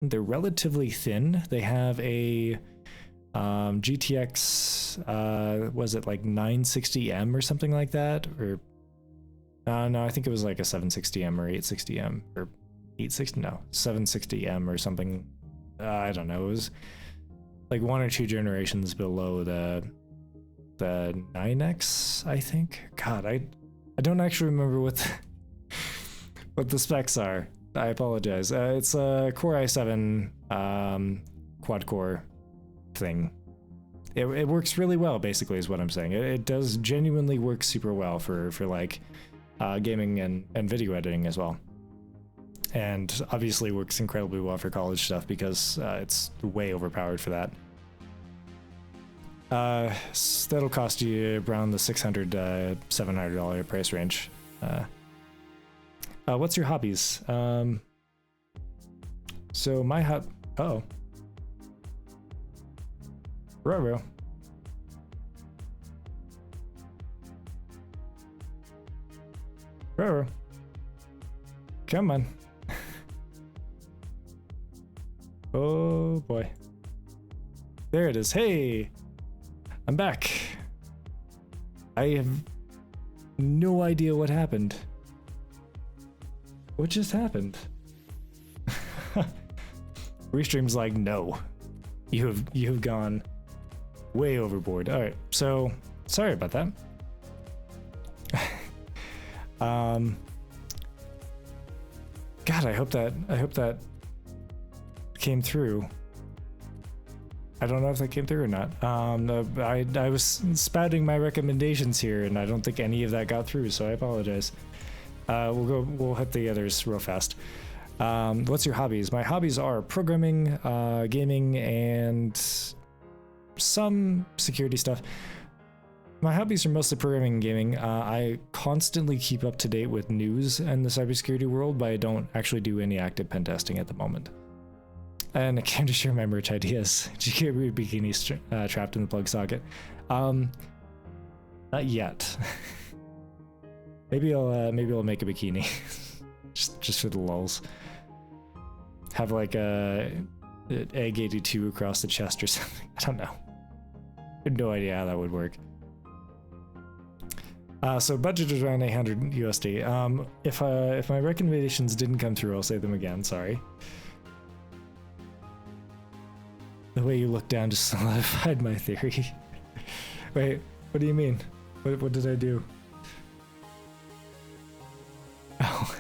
they're relatively thin. They have a GTX, was it like 960M or something like that? Or no, I think it was like a 760M or 860M or 860, no, 760M or something. I don't know. It was like 1 or 2 generations below the 9X, I think. God, I don't actually remember what the specs are. I apologize. It's a Core i7 quad core thing. It works really well, basically, is what I'm saying. It does genuinely work super well for like gaming and video editing as well. And obviously works incredibly well for college stuff because it's way overpowered for that. That'll cost you around the $600 $700 price range. What's your hobbies? So my oh. Roro. Roro. Come on. Oh boy. There it is. Hey! I'm back. I have no idea what happened. What just happened? Restream's like, no. You have gone way overboard. Alright, so sorry about that. God, I hope that came through. I don't know if that came through or not. I was spouting my recommendations here, and I don't think any of that got through, so I apologize. We'll hit the others real fast. What's your hobbies? My hobbies are programming, gaming, and some security stuff. My hobbies are mostly programming and gaming. I constantly keep up to date with news in the cybersecurity world, but I don't actually do any active pen testing at the moment. And I came to share my merch ideas. Did you get your bikini trapped in the plug socket? Not yet. maybe I'll make a bikini, just for the lulz. Have like a egg 82 across the chest or something. I don't know. I have no idea how that would work. So budget is around 800 USD. If my recommendations didn't come through, I'll say them again. Sorry. The way you look down just solidified my theory. Wait, what do you mean? What did I do? Oh.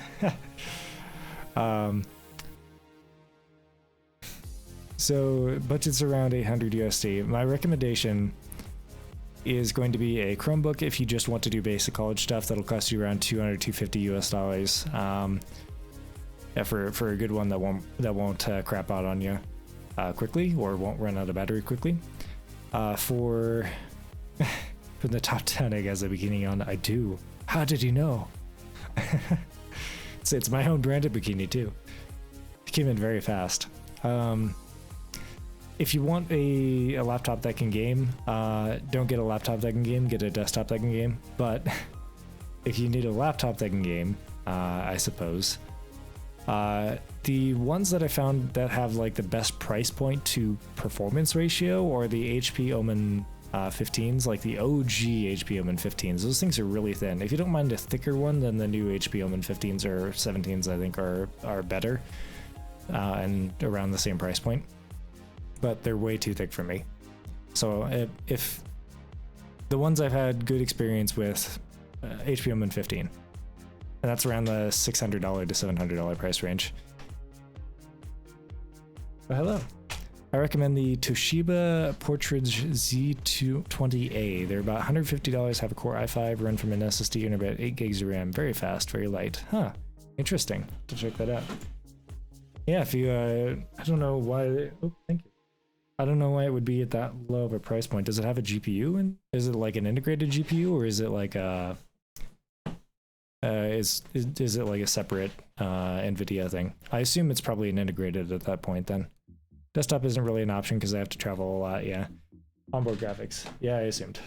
So budget's around 800 USD. My recommendation is going to be a Chromebook if you just want to do basic college stuff. That'll cost you around $200-$250 US. Yeah, for a good one that won't crap out on you quickly, or won't run out of battery quickly. For the top 10, I guess, at the beginning on, I do. How did you know? It's my own branded bikini too. It came in very fast. If you want a laptop that can game, don't get a laptop that can game, get a desktop that can game. But if you need a laptop that can game, I suppose, the ones that I found that have like the best price point to performance ratio are the HP Omen 15s, like the OG HP Omen 15s. Those things are really thin. If you don't mind a thicker one, then the new HP Omen 15s or 17s I think are better, and around the same price point. But they're way too thick for me. So if the ones I've had good experience with, HP Omen 15, and that's around the $600 to $700 price range. Oh, hello. I recommend the Toshiba Portridge Z20A. They're about $150, have a Core i5, run from an SSD and about 8 gigs of RAM. Very fast, very light. Huh, interesting. To check that out. Yeah, if you, I don't know why, oh, thank you. I don't know why it would be at that low of a price point. Does it have a GPU? And is it like an integrated GPU, or is it like a, is it like a separate NVIDIA thing? I assume it's probably an integrated at that point then. Desktop isn't really an option because I have to travel a lot, yeah. Onboard graphics, yeah, I assumed.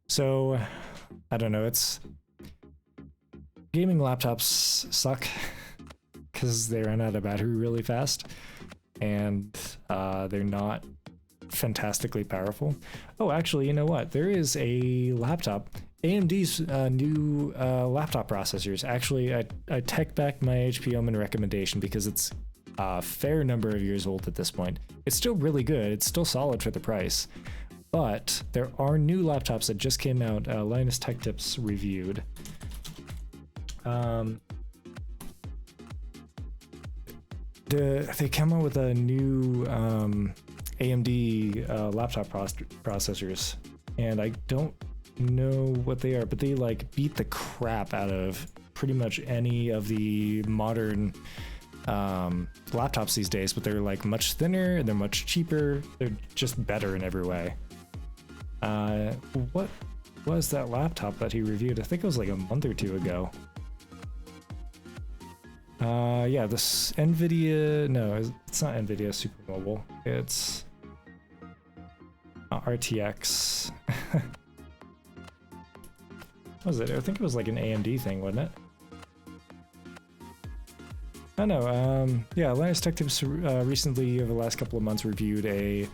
So, I don't know, gaming laptops suck. because they run out of battery really fast, and they're not fantastically powerful. Oh, actually, you know what? There is a laptop. AMD's new laptop processors. Actually, I tech backed my HP Omen recommendation because it's a fair number of years old at this point. It's still really good. It's still solid for the price. But there are new laptops that just came out. Linus Tech Tips reviewed. They come out with a new AMD laptop processors, and I don't know what they are, but they like beat the crap out of pretty much any of the modern laptops these days. But they're like much thinner, they're much cheaper, they're just better in every way. What was that laptop that he reviewed? I think it was like a month or two ago. Yeah, this NVIDIA, no, it's not NVIDIA Supermobile. It's RTX. What was it? I think it was like an AMD thing, wasn't it? I know, yeah, Linus Tech Tips recently, over the last couple of months, reviewed a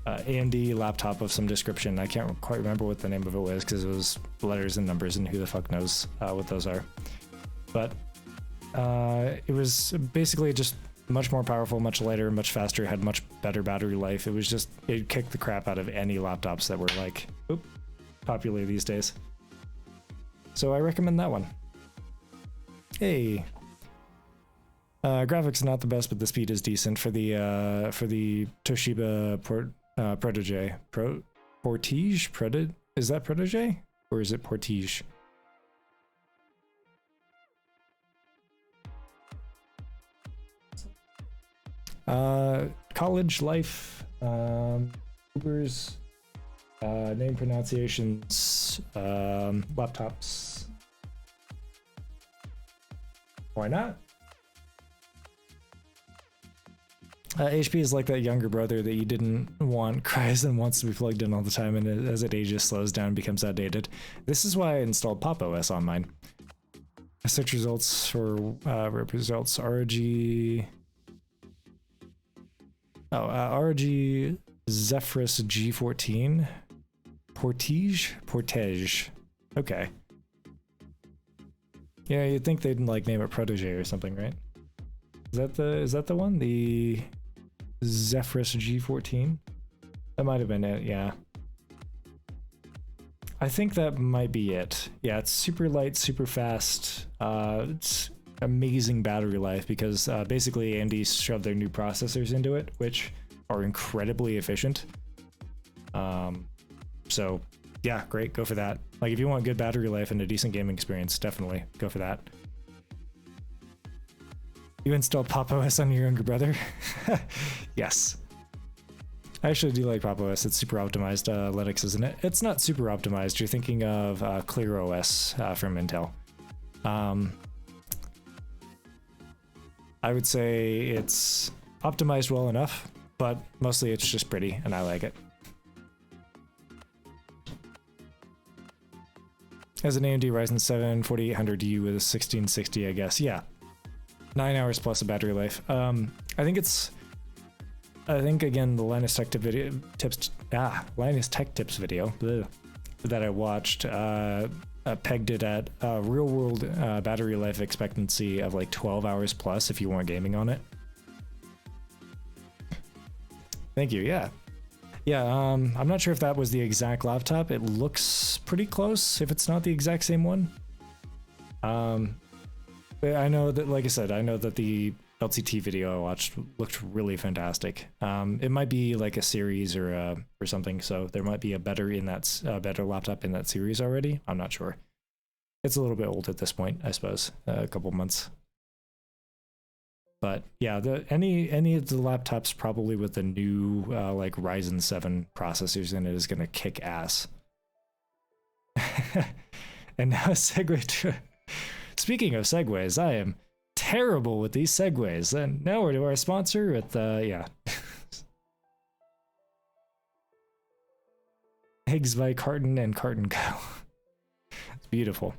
AMD laptop of some description. I can't quite remember what the name of it was because it was letters and numbers, and who the fuck knows what those are. But it was basically just much more powerful, much lighter, much faster, had much better battery life. It was just, it kicked the crap out of any laptops that were like, popular these days. So I recommend that one. Hey. Graphics not the best, but the speed is decent for the Toshiba Protege. Portige? Is that Protege? Or is it Portige? College life, Ubers, name pronunciations, laptops. Why not? HP is like that younger brother that you didn't want, cries and wants to be plugged in all the time, and as it ages, slows down, becomes outdated. This is why I installed Pop! OS on mine. Search results for rep results, ROG. ROG Zephyrus G14. Portage. Okay. Yeah, you'd think they'd like name it Protege or something, right? Is that the one? The Zephyrus G14? That might have been it, yeah. I think that might be it. Yeah, it's super light, super fast. It's amazing battery life because basically AMD shoved their new processors into it, which are incredibly efficient. So yeah, great, go for that. Like if you want good battery life and a decent gaming experience, definitely go for that. You installed Pop! OS on your younger brother? Yes. I actually do like Pop! OS. It's super optimized Linux, isn't it? It's not super optimized. You're thinking of ClearOS from Intel. I would say it's optimized well enough, but mostly it's just pretty, and I like it. As an AMD Ryzen 7 4800U with a 1660, I guess. Yeah. 9 hours plus of battery life. I think again the Linus Tech Tips video that I watched pegged it at real world battery life expectancy of like 12 hours plus if you weren't gaming on it. Thank you. Yeah. I'm not sure if that was the exact laptop. It looks pretty close if it's not the exact same one. But I know that, like I said, I know that the LCT video I watched looked really fantastic. It might be like a series or something, so there might be a better laptop in that series already. I'm not sure. It's a little bit old at this point, I suppose, a couple months. But yeah, any of the laptops probably with the new like Ryzen 7 processors in it is gonna kick ass. And now segue to. Speaking of segues, I am terrible with these segues. And now we're to our sponsor with, yeah. Eggs by Carton and Carton Co. It's beautiful.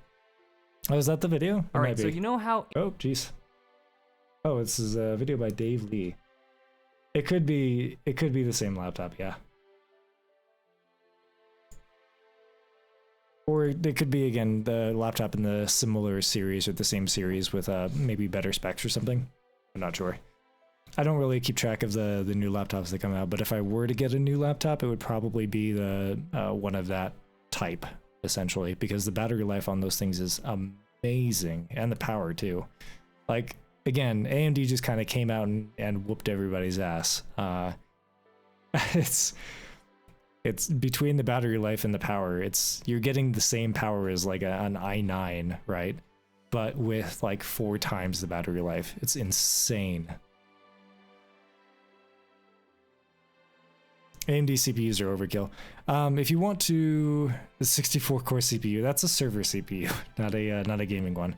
Oh, is that the video? All right, so you know how... Oh, jeez. Oh, this is a video by Dave Lee. It could be the same laptop, yeah. Or it could be, again, the laptop in the similar series or the same series with maybe better specs or something. I'm not sure. I don't really keep track of the new laptops that come out, but if I were to get a new laptop, it would probably be the one of that type, essentially, because the battery life on those things is amazing, and the power too. Like, again, AMD just kind of came out and whooped everybody's ass. It's between the battery life and the power, you're getting the same power as like an i9, right? But with like 4 times the battery life. It's insane. AMD CPUs are overkill. If you want the 64 core CPU, that's a server CPU, not a gaming one.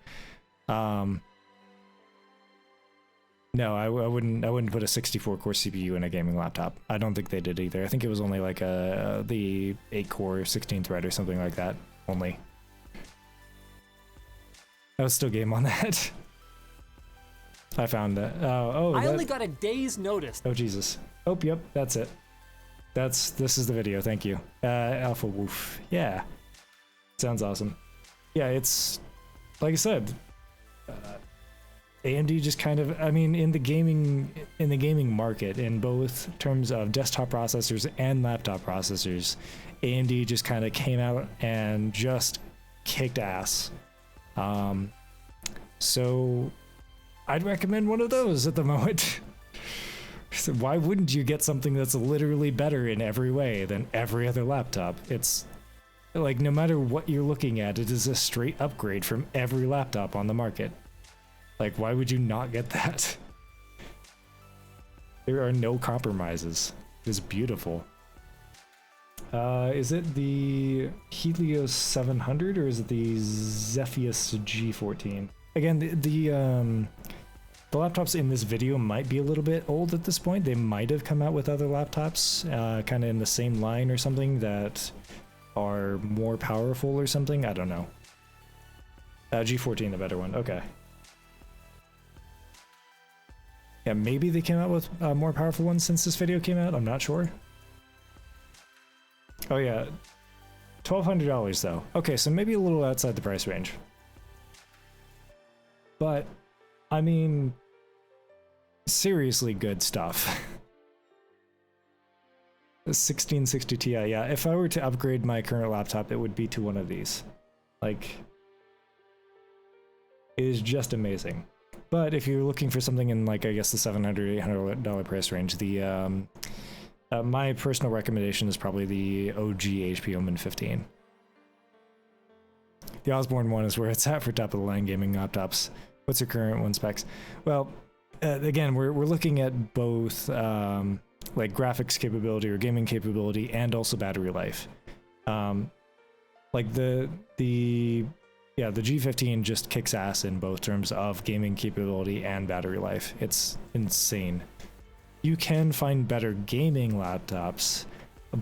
No, I wouldn't put a 64 core CPU in a gaming laptop. I don't think they did either. I think it was only like the 8 core 16 thread or something like that only. I was still game on that. I found that. I only got a day's notice. Oh Jesus. Oh, yep, that's it. This is the video. Thank you. Alpha Woof. Yeah. Sounds awesome. Yeah, it's like I said. AMD just kind of, I mean, in the gaming market, in both terms of desktop processors and laptop processors, AMD just kind of came out and just kicked ass. So I'd recommend one of those at the moment. So why wouldn't you get something that's literally better in every way than every other laptop? It's like, no matter what you're looking at, it is a straight upgrade from every laptop on the market. Like, why would you not get that? There are no compromises. It's beautiful. Is it the Helios 700 or is it the Zephyus G14? Again, the laptops in this video might be a little bit old at this point. They might have come out with other laptops, kind of in the same line or something, that are more powerful or something. I don't know. G14, the better one. Okay. Yeah, maybe they came out with more powerful ones since this video came out. I'm not sure. Oh yeah, $1,200 though. Okay, so maybe a little outside the price range. But, I mean, seriously good stuff. The 1660 Ti, yeah. If I were to upgrade my current laptop, it would be to one of these. Like, it is just amazing. But if you're looking for something in, like, I guess the $700, $800 price range, the my personal recommendation is probably the OG HP Omen 15. The Osborne one is where it's at for top-of-the-line gaming laptops. What's your current one specs? Well, again, we're looking at both like graphics capability or gaming capability and also battery life. Like the G15 just kicks ass in both terms of gaming capability and battery life. It's insane. You can find better gaming laptops,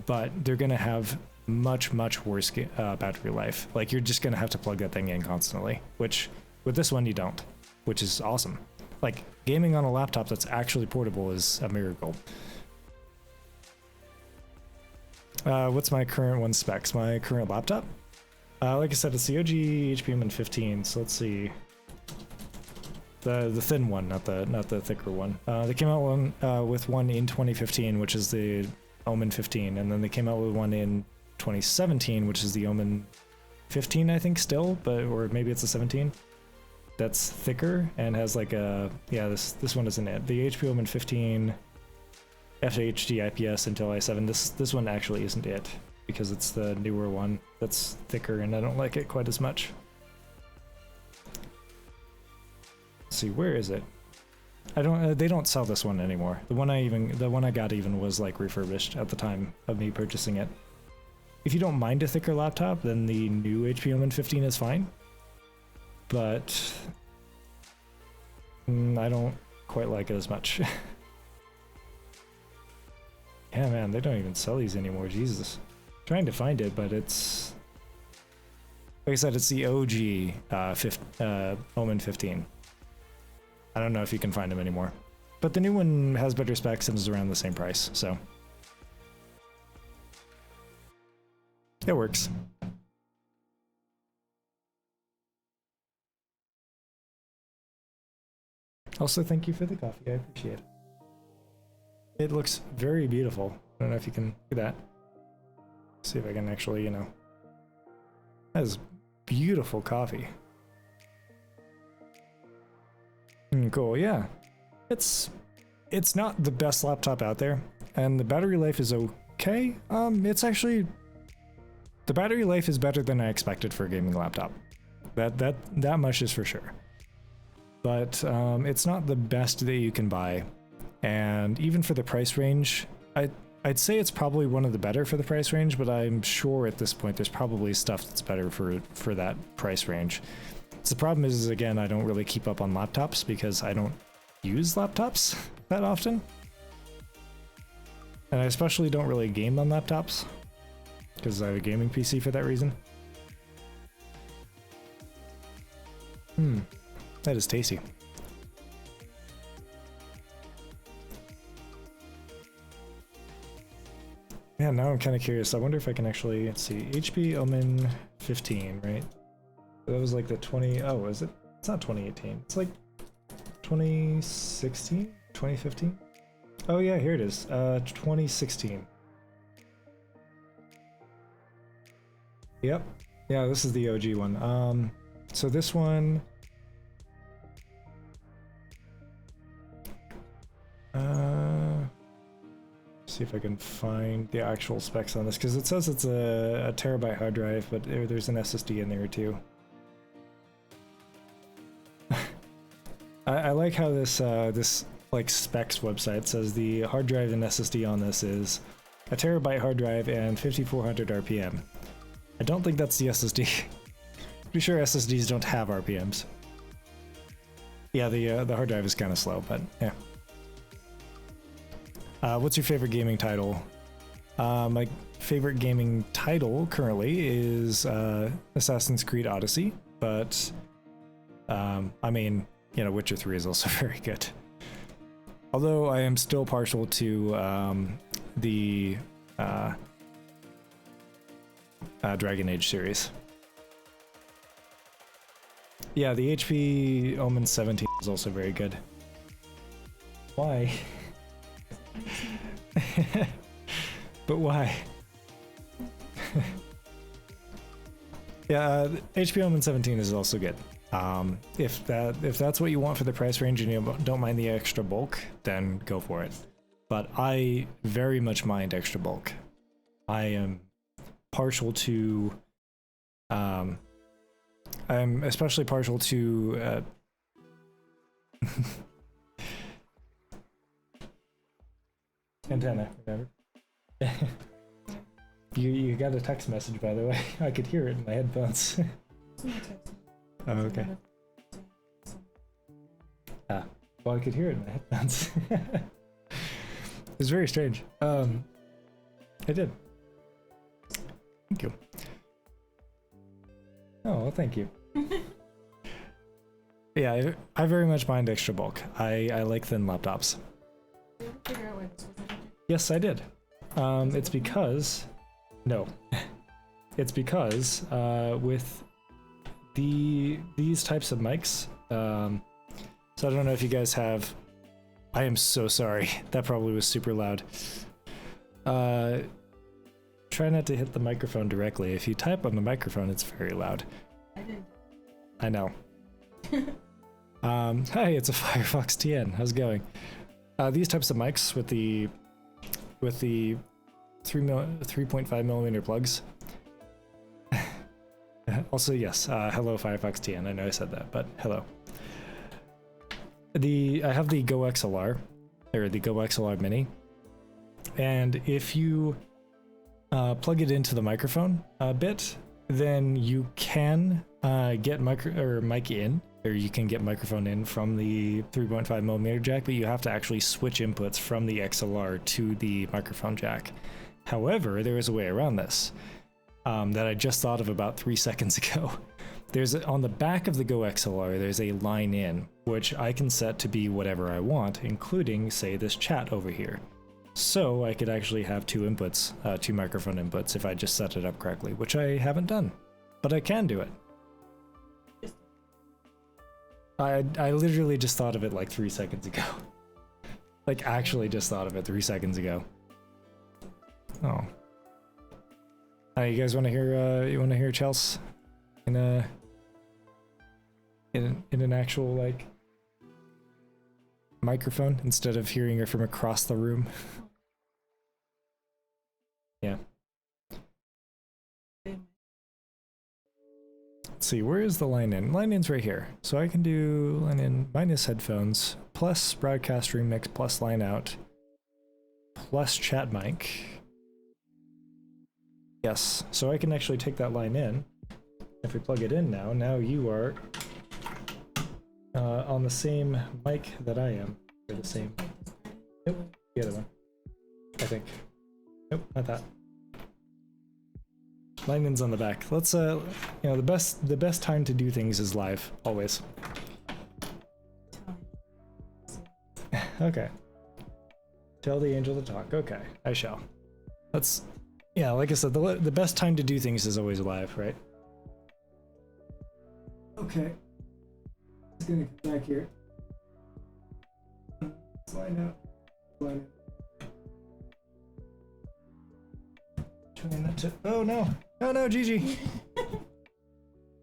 but they're going to have much worse battery life. Like, you're just going to have to plug that thing in constantly, which with this one you don't, which is awesome. Like, gaming on a laptop that's actually portable is a miracle. What's my current one specs? My current laptop? Like I said, it's the OG HP Omen 15, so let's see. The thin one, not the thicker one. They came out with one in 2015, which is the Omen 15, and then they came out with one in 2017, which is the Omen 15, I think, still, or maybe it's a 17. That's thicker and has like a, yeah, this one isn't it. The HP Omen 15 FHD IPS Intel i7, this one actually isn't it, because it's the newer one that's thicker and I don't like it quite as much. Let's see, where is it? They don't sell this one anymore. The one I got even was like refurbished at the time of me purchasing it. If you don't mind a thicker laptop, then the new HP Omen 15 is fine. But I don't quite like it as much. Yeah, man, they don't even sell these anymore. Jesus. I'm trying to find it, but it's, like I said, it's the OG Omen 15. I don't know if you can find them anymore. But the new one has better specs and is around the same price, so it works. Also, thank you for the coffee. I appreciate it. It looks very beautiful. I don't know if you can do that. See if I can actually, you know. That is beautiful coffee. Cool, yeah. It's not the best laptop out there, and the battery life is okay. It's actually, the battery life is better than I expected for a gaming laptop. That much is for sure. But it's not the best that you can buy, and even for the price range, I'd say it's probably one of the better for the price range, but I'm sure at this point there's probably stuff that's better for that price range. So the problem is again, I don't really keep up on laptops because I don't use laptops that often. And I especially don't really game on laptops because I have a gaming PC for that reason. That is tasty. Yeah, now I'm kind of curious. I wonder if I can actually, let's see, HP Omen 15, right? That was like the 20, oh, is it? It's not 2018. It's like 2016? 2015? Oh yeah, here it is. 2016. Yep. Yeah, this is the OG one. So this one... see if I can find the actual specs on this, because it says it's a terabyte hard drive, but there's an SSD in there too. I like how this like specs website says the hard drive and SSD on this is a terabyte hard drive and 5400 RPM. I don't think that's the SSD. Pretty sure SSDs don't have RPMs. Yeah, the hard drive is kind of slow, but yeah. What's your favorite gaming title? My favorite gaming title currently is Assassin's Creed Odyssey, but I mean, you know, Witcher 3 is also very good. Although I am still partial to the Dragon Age series. Yeah, the HP Omen 17 is also very good. Why? But why? Yeah, HP Omen 17 is also good. If that's what you want for the price range and you don't mind the extra bulk, then go for it. But I very much mind extra bulk. I am partial to I'm especially partial to antenna, remember? You got a text message, by the way. I could hear it in my headphones. Oh, okay. Ah, well, I could hear it in my headphones. It's very strange. I did. Thank you. Oh, well, thank you. Yeah, I very much mind extra bulk. I like thin laptops. Figure out why this was. Yes, I did. It's because... No. It's because with these types of mics, so I don't know if you guys have... I am so sorry. That probably was super loud. Try not to hit the microphone directly. If you type on the microphone, it's very loud. I did. I know. Hi, it's a Firefox TN. How's it going? These types of mics with the 3.5 millimeter plugs. Also, yes. Hello, Firefox TN. I know I said that, but hello. I have the Go XLR, or the Go XLR Mini, and if you plug it into the microphone a bit, then you can get mic in, or you can get microphone in from the 3.5 millimeter jack, but you have to actually switch inputs from the XLR to the microphone jack. However, there is a way around this that I just thought of about 3 seconds ago. there's on the back of the Go XLR, there's a line in, which I can set to be whatever I want, including, say, this chat over here. So I could actually have two inputs, two microphone inputs, if I just set it up correctly, which I haven't done, but I can do it. I literally just thought of it like 3 seconds ago. Like actually just thought of it 3 seconds ago. Oh. You guys want to hear? You want to hear Chels in an actual like microphone instead of hearing her from across the room? Yeah. Let's see, where is the line in? Line in's right here. So I can do line in minus headphones, plus broadcast remix, plus line out, plus chat mic. Yes, so I can actually take that line in. If we plug it in now you are on the same mic that I am. Or the same. Nope, the other one. I think. Nope, not that. Line in's on the back. Let's you know, the best time to do things is live, always. Okay. Tell the angel to talk. Okay, I shall. Let's, yeah, like I said, the best time to do things is always live, right? Okay. Just gonna come back here. Line out. Line out. Trying not to. Oh no! Oh no, Gigi!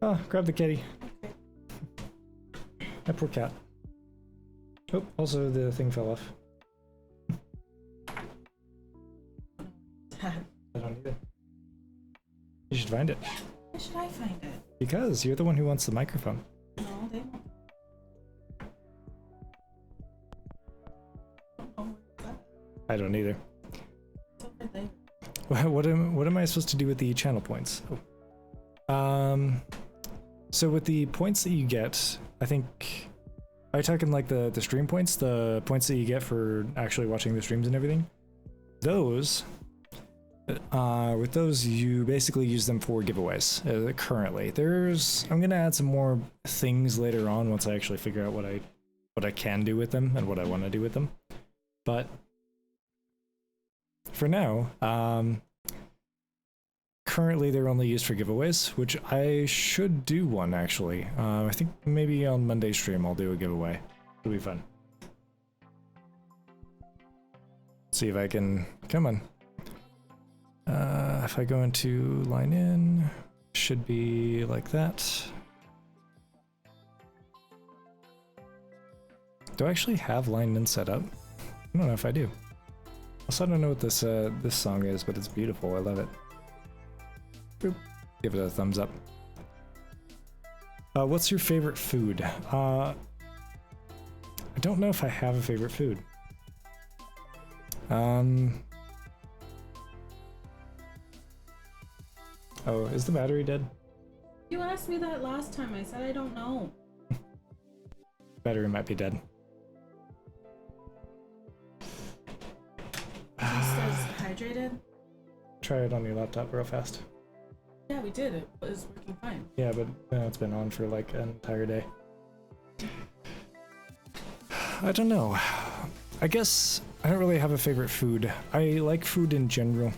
Oh, grab the kitty. That poor cat. Oh, also the thing fell off. I don't need it. You should find it. Why should I find it? Because you're the one who wants the microphone. No, they won't. Oh, where's that? I don't either. It's over there. What am I supposed to do with the channel points? Oh. So with the points that you get, I think, are you talking like the stream points, the points that you get for actually watching the streams and everything? Those, with those you basically use them for giveaways. Currently, I'm gonna add some more things later on once I actually figure out what I can do with them and what I want to do with them, but. For now, currently they're only used for giveaways, which I should do one actually. I think maybe on Monday's stream I'll do a giveaway. It'll be fun. See if I can, come on. If I go into line in, should be like that. Do I actually have line in set up? I don't know if I do. Also, I don't know what this this song is, but it's beautiful. I love it. Boop. Give it a thumbs up. What's your favorite food? I don't know if I have a favorite food. Oh, is the battery dead? You asked me that last time. I said I don't know. Battery might be dead. It says hydrated. Try it on your laptop real fast. Yeah, we did. It was working fine. Yeah, but it's been on for like an entire day. I don't know. I guess I don't really have a favorite food. I like food in general.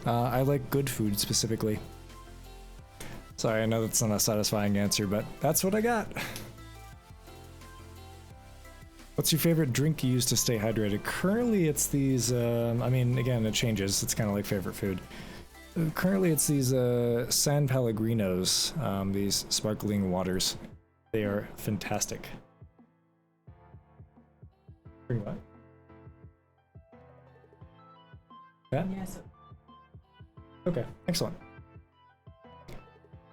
I like good food specifically. Sorry, I know that's not a satisfying answer, but that's what I got. What's your favorite drink you use to stay hydrated? Currently, it's these, I mean, again, it changes. It's kind of like favorite food. Currently, it's these San Pellegrinos, these sparkling waters. They are fantastic. Bring what? Yeah? Yes. Okay, excellent.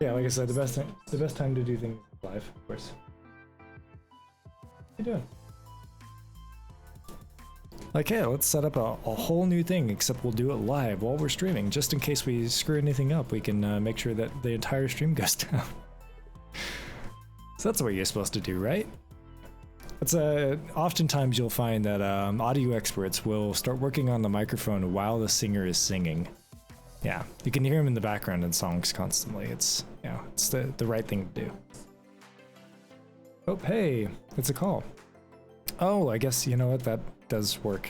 Yeah, like I said, the best time to do things live, of course. What are you doing? Like, hey, let's set up a whole new thing, except we'll do it live while we're streaming, just in case we screw anything up. We can make sure that the entire stream goes down. So that's what you're supposed to do, right? It's oftentimes you'll find that audio experts will start working on the microphone while the singer is singing. Yeah, you can hear him in the background in songs constantly. It's, you know, it's the right thing to do. Oh, hey, it's a call. Oh, I guess, you know what, that does work.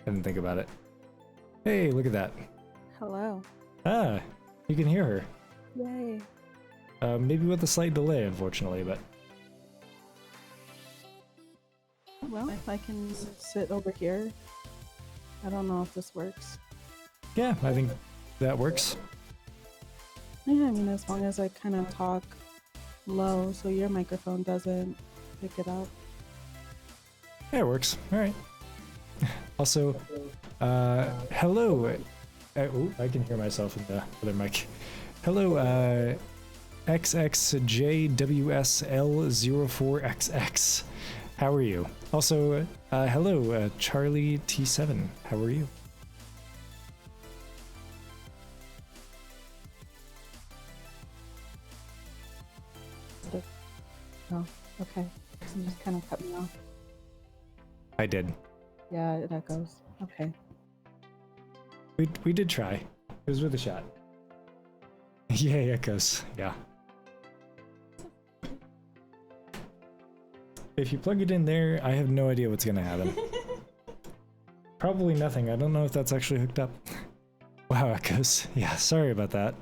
I didn't think about it. Hey, look at that. Hello. Ah, you can hear her. Yay. Maybe with a slight delay, unfortunately, but... Well, I can sit over here. I don't know if this works. Yeah, I think that works. Yeah, I mean, as long as I kind of talk low so your microphone doesn't pick it up. Yeah, it works. All right. Also, hello. Oh, I can hear myself in the other mic. Hello, XXJWSL04XX. How are you? Also, hello, Charlie T7. How are you? Oh, okay. You just kind of cut me off. I did. Yeah, it echoes. Okay. We did try. It was with a shot. Yay, echoes. Yeah. If you plug it in there, I have no idea what's gonna happen. Probably nothing. I don't know if that's actually hooked up. Wow, echoes. Yeah, sorry about that.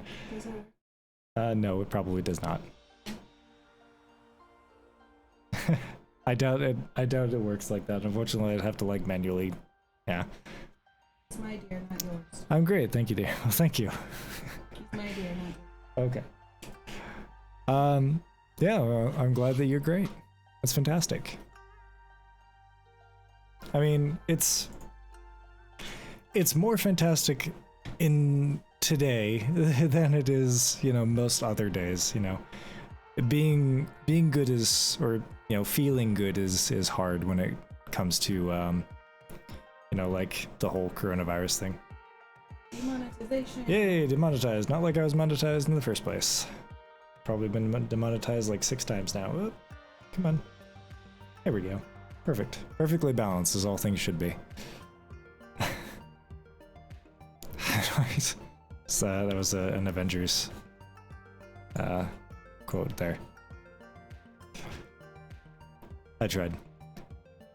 No, it probably does not. I doubt it works like that. Unfortunately, I'd have to like manually. Yeah. It's my dear, not yours. I'm great, thank you, dear. Well, thank you. It's my dear, not yours. Okay. Yeah, well, I'm glad that you're great. That's fantastic. I mean, it's more fantastic in today than it is, you know, most other days, you know. Being good is, or, you know, feeling good is hard when it comes to, you know, like the whole coronavirus thing. Demonetization. Yay, demonetized. Not like I was monetized in the first place. Probably been demonetized like 6 times now. Oop. Come on. There we go. Perfect. Perfectly balanced as all things should be. So that was an Avengers quote there. I tried.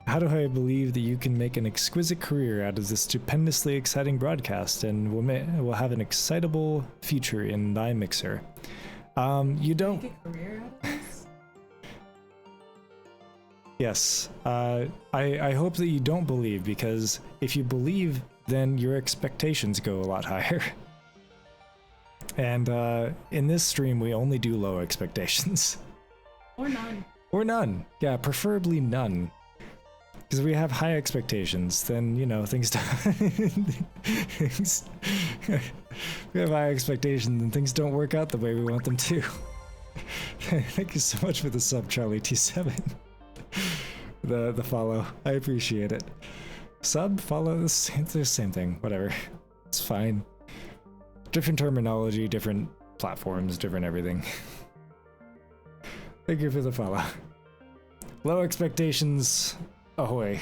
How do I believe that you can make an exquisite career out of this stupendously exciting broadcast and will have an excitable future in thy mixer? You don't... Make a career out of this? Yes. I hope that you don't believe, because if you believe, then your expectations go a lot higher. And in this stream, we only do low expectations. Or none. Or none. Yeah, preferably none. Because if we have high expectations, then, you know, things we have high expectations and things don't work out the way we want them to. Thank you so much for the sub, Charlie T7. The follow. I appreciate it. Sub, follow, it's the same thing. Whatever. It's fine. Different terminology, different platforms, different everything. Thank you for the follow. Low expectations. Ahoy.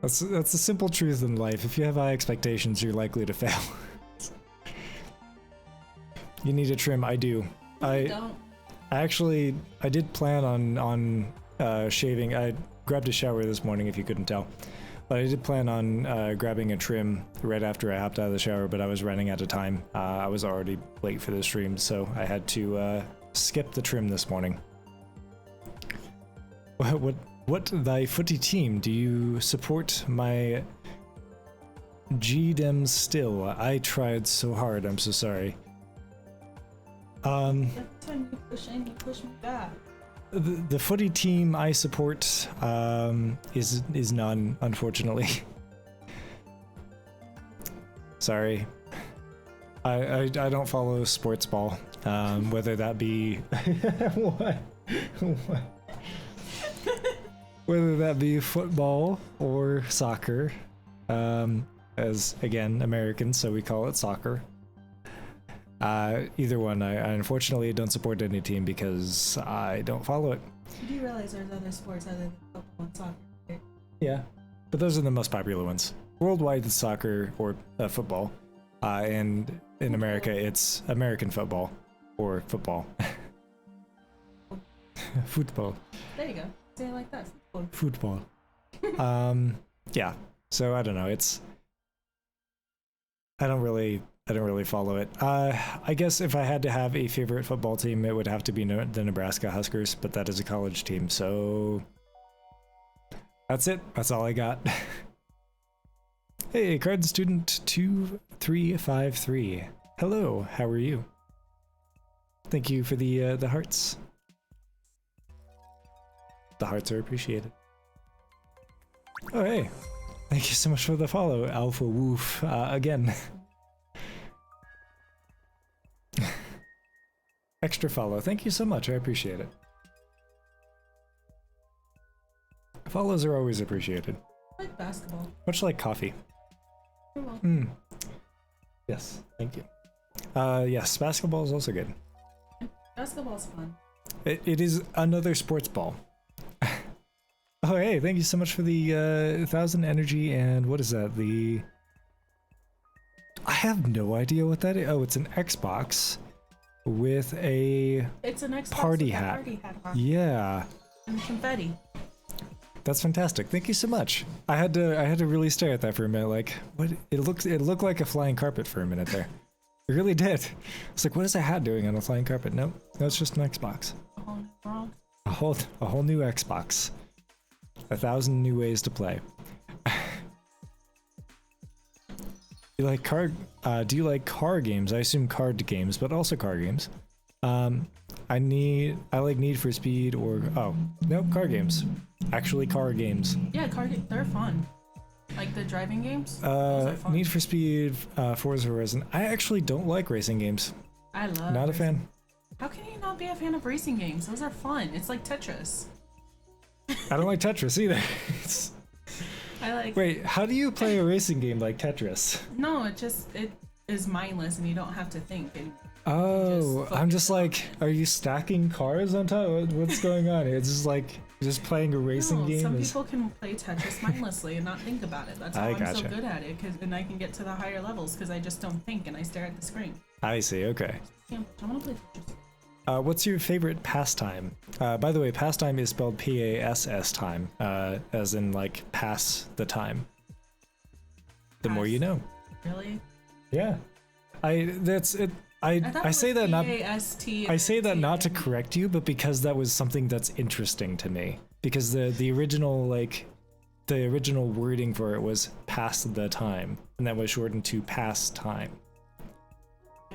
That's the simple truth in life. If you have high expectations, you're likely to fail. You need a trim. I do. Don't. I did plan on shaving. I grabbed a shower this morning, if you couldn't tell. But I did plan on grabbing a trim right after I hopped out of the shower, but I was running out of time. I was already late for the stream, so I had to skip the trim this morning. What thy footy team? Do you support my GDEM still? I tried so hard, I'm so sorry. Every time you push in, you push me back. The footy team I support is none, unfortunately. Sorry. I don't follow sports ball, whether that be what? Whether that be football or soccer, as again Americans, so we call it soccer. Either one. I unfortunately don't support any team because I don't follow it. You do realize there's other sports other than football and soccer, right? Yeah, but those are the most popular ones. Worldwide, it's soccer or football, and in America, it's American football or football. Football. There you go. Say it like that. Football. Yeah. So I don't know. I don't really follow it. I guess if I had to have a favorite football team, it would have to be the Nebraska Huskers, but that is a college team, so that's it. That's all I got. Hey, card student 2353. Hello, how are you? Thank you for the hearts. The hearts are appreciated. Oh, hey. Thank you so much for the follow, Alpha Woof, again. Extra follow. Thank you so much. I appreciate it. Follows are always appreciated. I like basketball. Much like coffee. You're welcome. Yes, thank you. Yes, basketball is also good. Basketball's fun. It is another sports ball. Oh, hey, thank you so much for the 1,000 energy, and what is that? I have no idea what that is. Oh, it's an Xbox with a It's an Xbox party with a hat. party hat on. Yeah. And confetti. That's fantastic. Thank you so much. I had to really stare at that for a minute. Like, what? It looked like a flying carpet for a minute there. It really did. It's like, what is a hat doing on a flying carpet? Nope. No, it's just an Xbox. A whole new world. A whole new Xbox. 1,000 new ways to play. You like do you like car games? I assume card games, but also car games. I like Need for Speed or car games. Actually, car games. Yeah, they're fun. Like the driving games. Those are fun. Need for Speed, Forza Horizon. I actually don't like racing games. I love. Not a fan. How can you not be a fan of racing games? Those are fun. It's like Tetris. I don't like Tetris either. I like. Wait, how do you play a racing game like Tetris? No, it is mindless and you don't have to think. And Oh, just I'm just focus like, are you stacking cars on top? What's going on here? It's just like, just playing a racing game? Some people can play Tetris mindlessly and not think about it. That's how I'm so good at it, and I can get to the higher levels because I just don't think and I stare at the screen. I see, okay. Yeah, I want to play Tetris. What's your favorite pastime? By the way, pastime is spelled P-A-S-S time, as in like pass the time. The more you know. Really? Yeah. I say that not to correct you, but because that was something that's interesting to me. Because the original wording for it was pass the time, and that was shortened to pass time.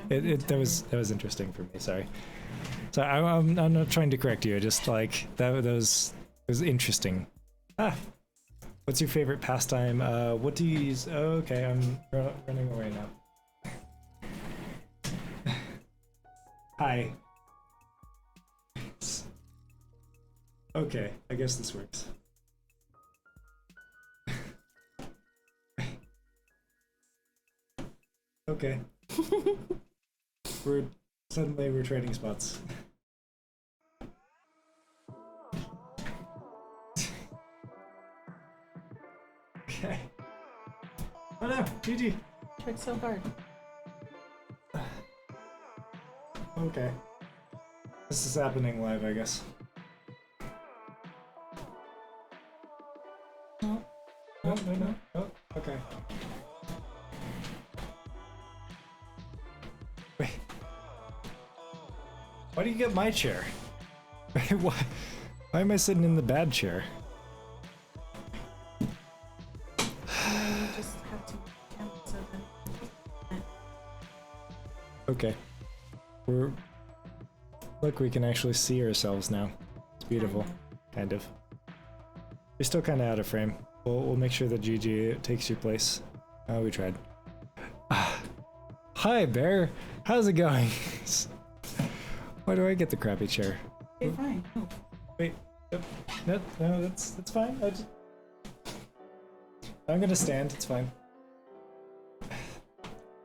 That was interesting for me. Sorry. So I'm not trying to correct you. I just like that was interesting. What's your favorite pastime? What do you use? Oh, okay, I'm running away now. Hi. Okay, I guess this works. Okay. We're trading spots. Okay. Oh no, GG. Tried so hard. Okay. This is happening live, I guess. No. No. Oh, okay. Wait. Why do you get my chair? Why am I sitting in the bad chair? You just have to so then. Okay. Look, we can actually see ourselves now. It's beautiful. Kind of. You're still kind of out of frame. We'll make sure that GG takes your place. Oh, we tried. Hi, Bear. How's it going? Why do I get the crappy chair? Okay, fine. Oh. Wait. No, that's fine. I'm gonna stand. It's fine.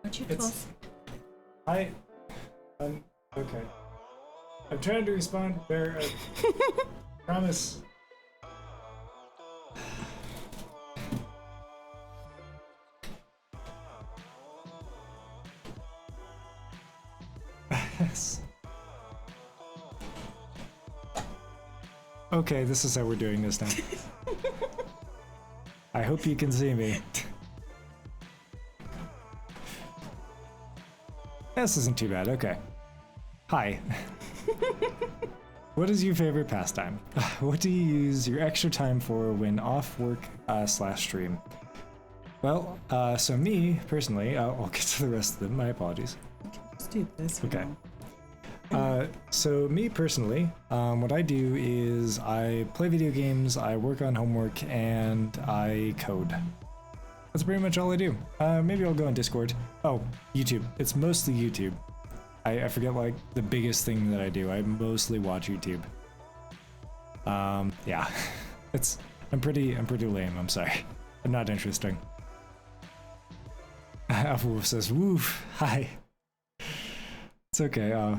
Aren't you close? Okay. I'm trying to respond, Bear. I promise. Yes. Okay, this is how we're doing this now. I hope you can see me. This isn't too bad, okay. Hi. What is your favorite pastime? What do you use your extra time for when off work / stream? Well, so me, personally, I'll get to the rest of them, my apologies. Let's do this. Okay. So me personally, what I do is I play video games, I work on homework, and I code. That's pretty much all I do. Maybe I'll go on Discord. Oh, YouTube. It's mostly YouTube. I forget like the biggest thing that I do. I mostly watch YouTube. Yeah. I'm pretty lame, I'm sorry. I'm not interesting. Alpha Wolf says, woof, hi. It's okay,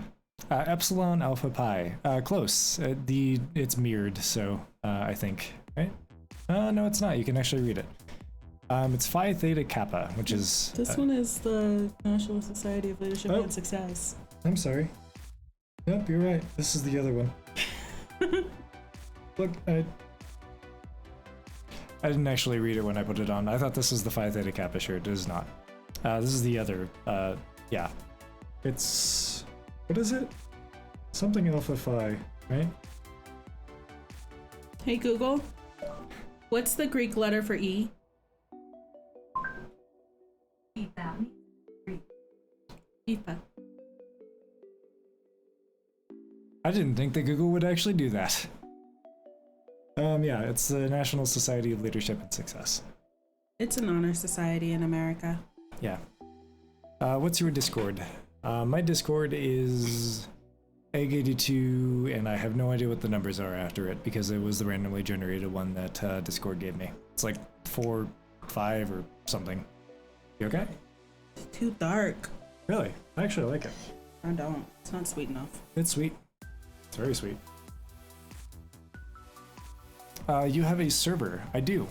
Epsilon Alpha Pi. Close. It's mirrored, so I think, right? No, it's not. You can actually read it. It's Phi Theta Kappa, which is... This one is the National Society of Leadership Oh. and Success. I'm sorry. Yep, you're right. This is the other one. Look, I didn't actually read it when I put it on. I thought this was the Phi Theta Kappa shirt. It is not. This is the other. Yeah. It's... What is it? Something Alpha Phi, right? Hey Google, what's the Greek letter for E? Etha. I didn't think that Google would actually do that. Yeah, it's the National Society of Leadership and Success. It's an honor society in America. Yeah. What's your Discord? My Discord is egg82, and I have no idea what the numbers are after it because it was the randomly generated one that Discord gave me. It's like 4, 5, or something. You okay? It's too dark. Really? I actually like it. I don't. It's not sweet enough. It's sweet. It's very sweet. You have a server. I do.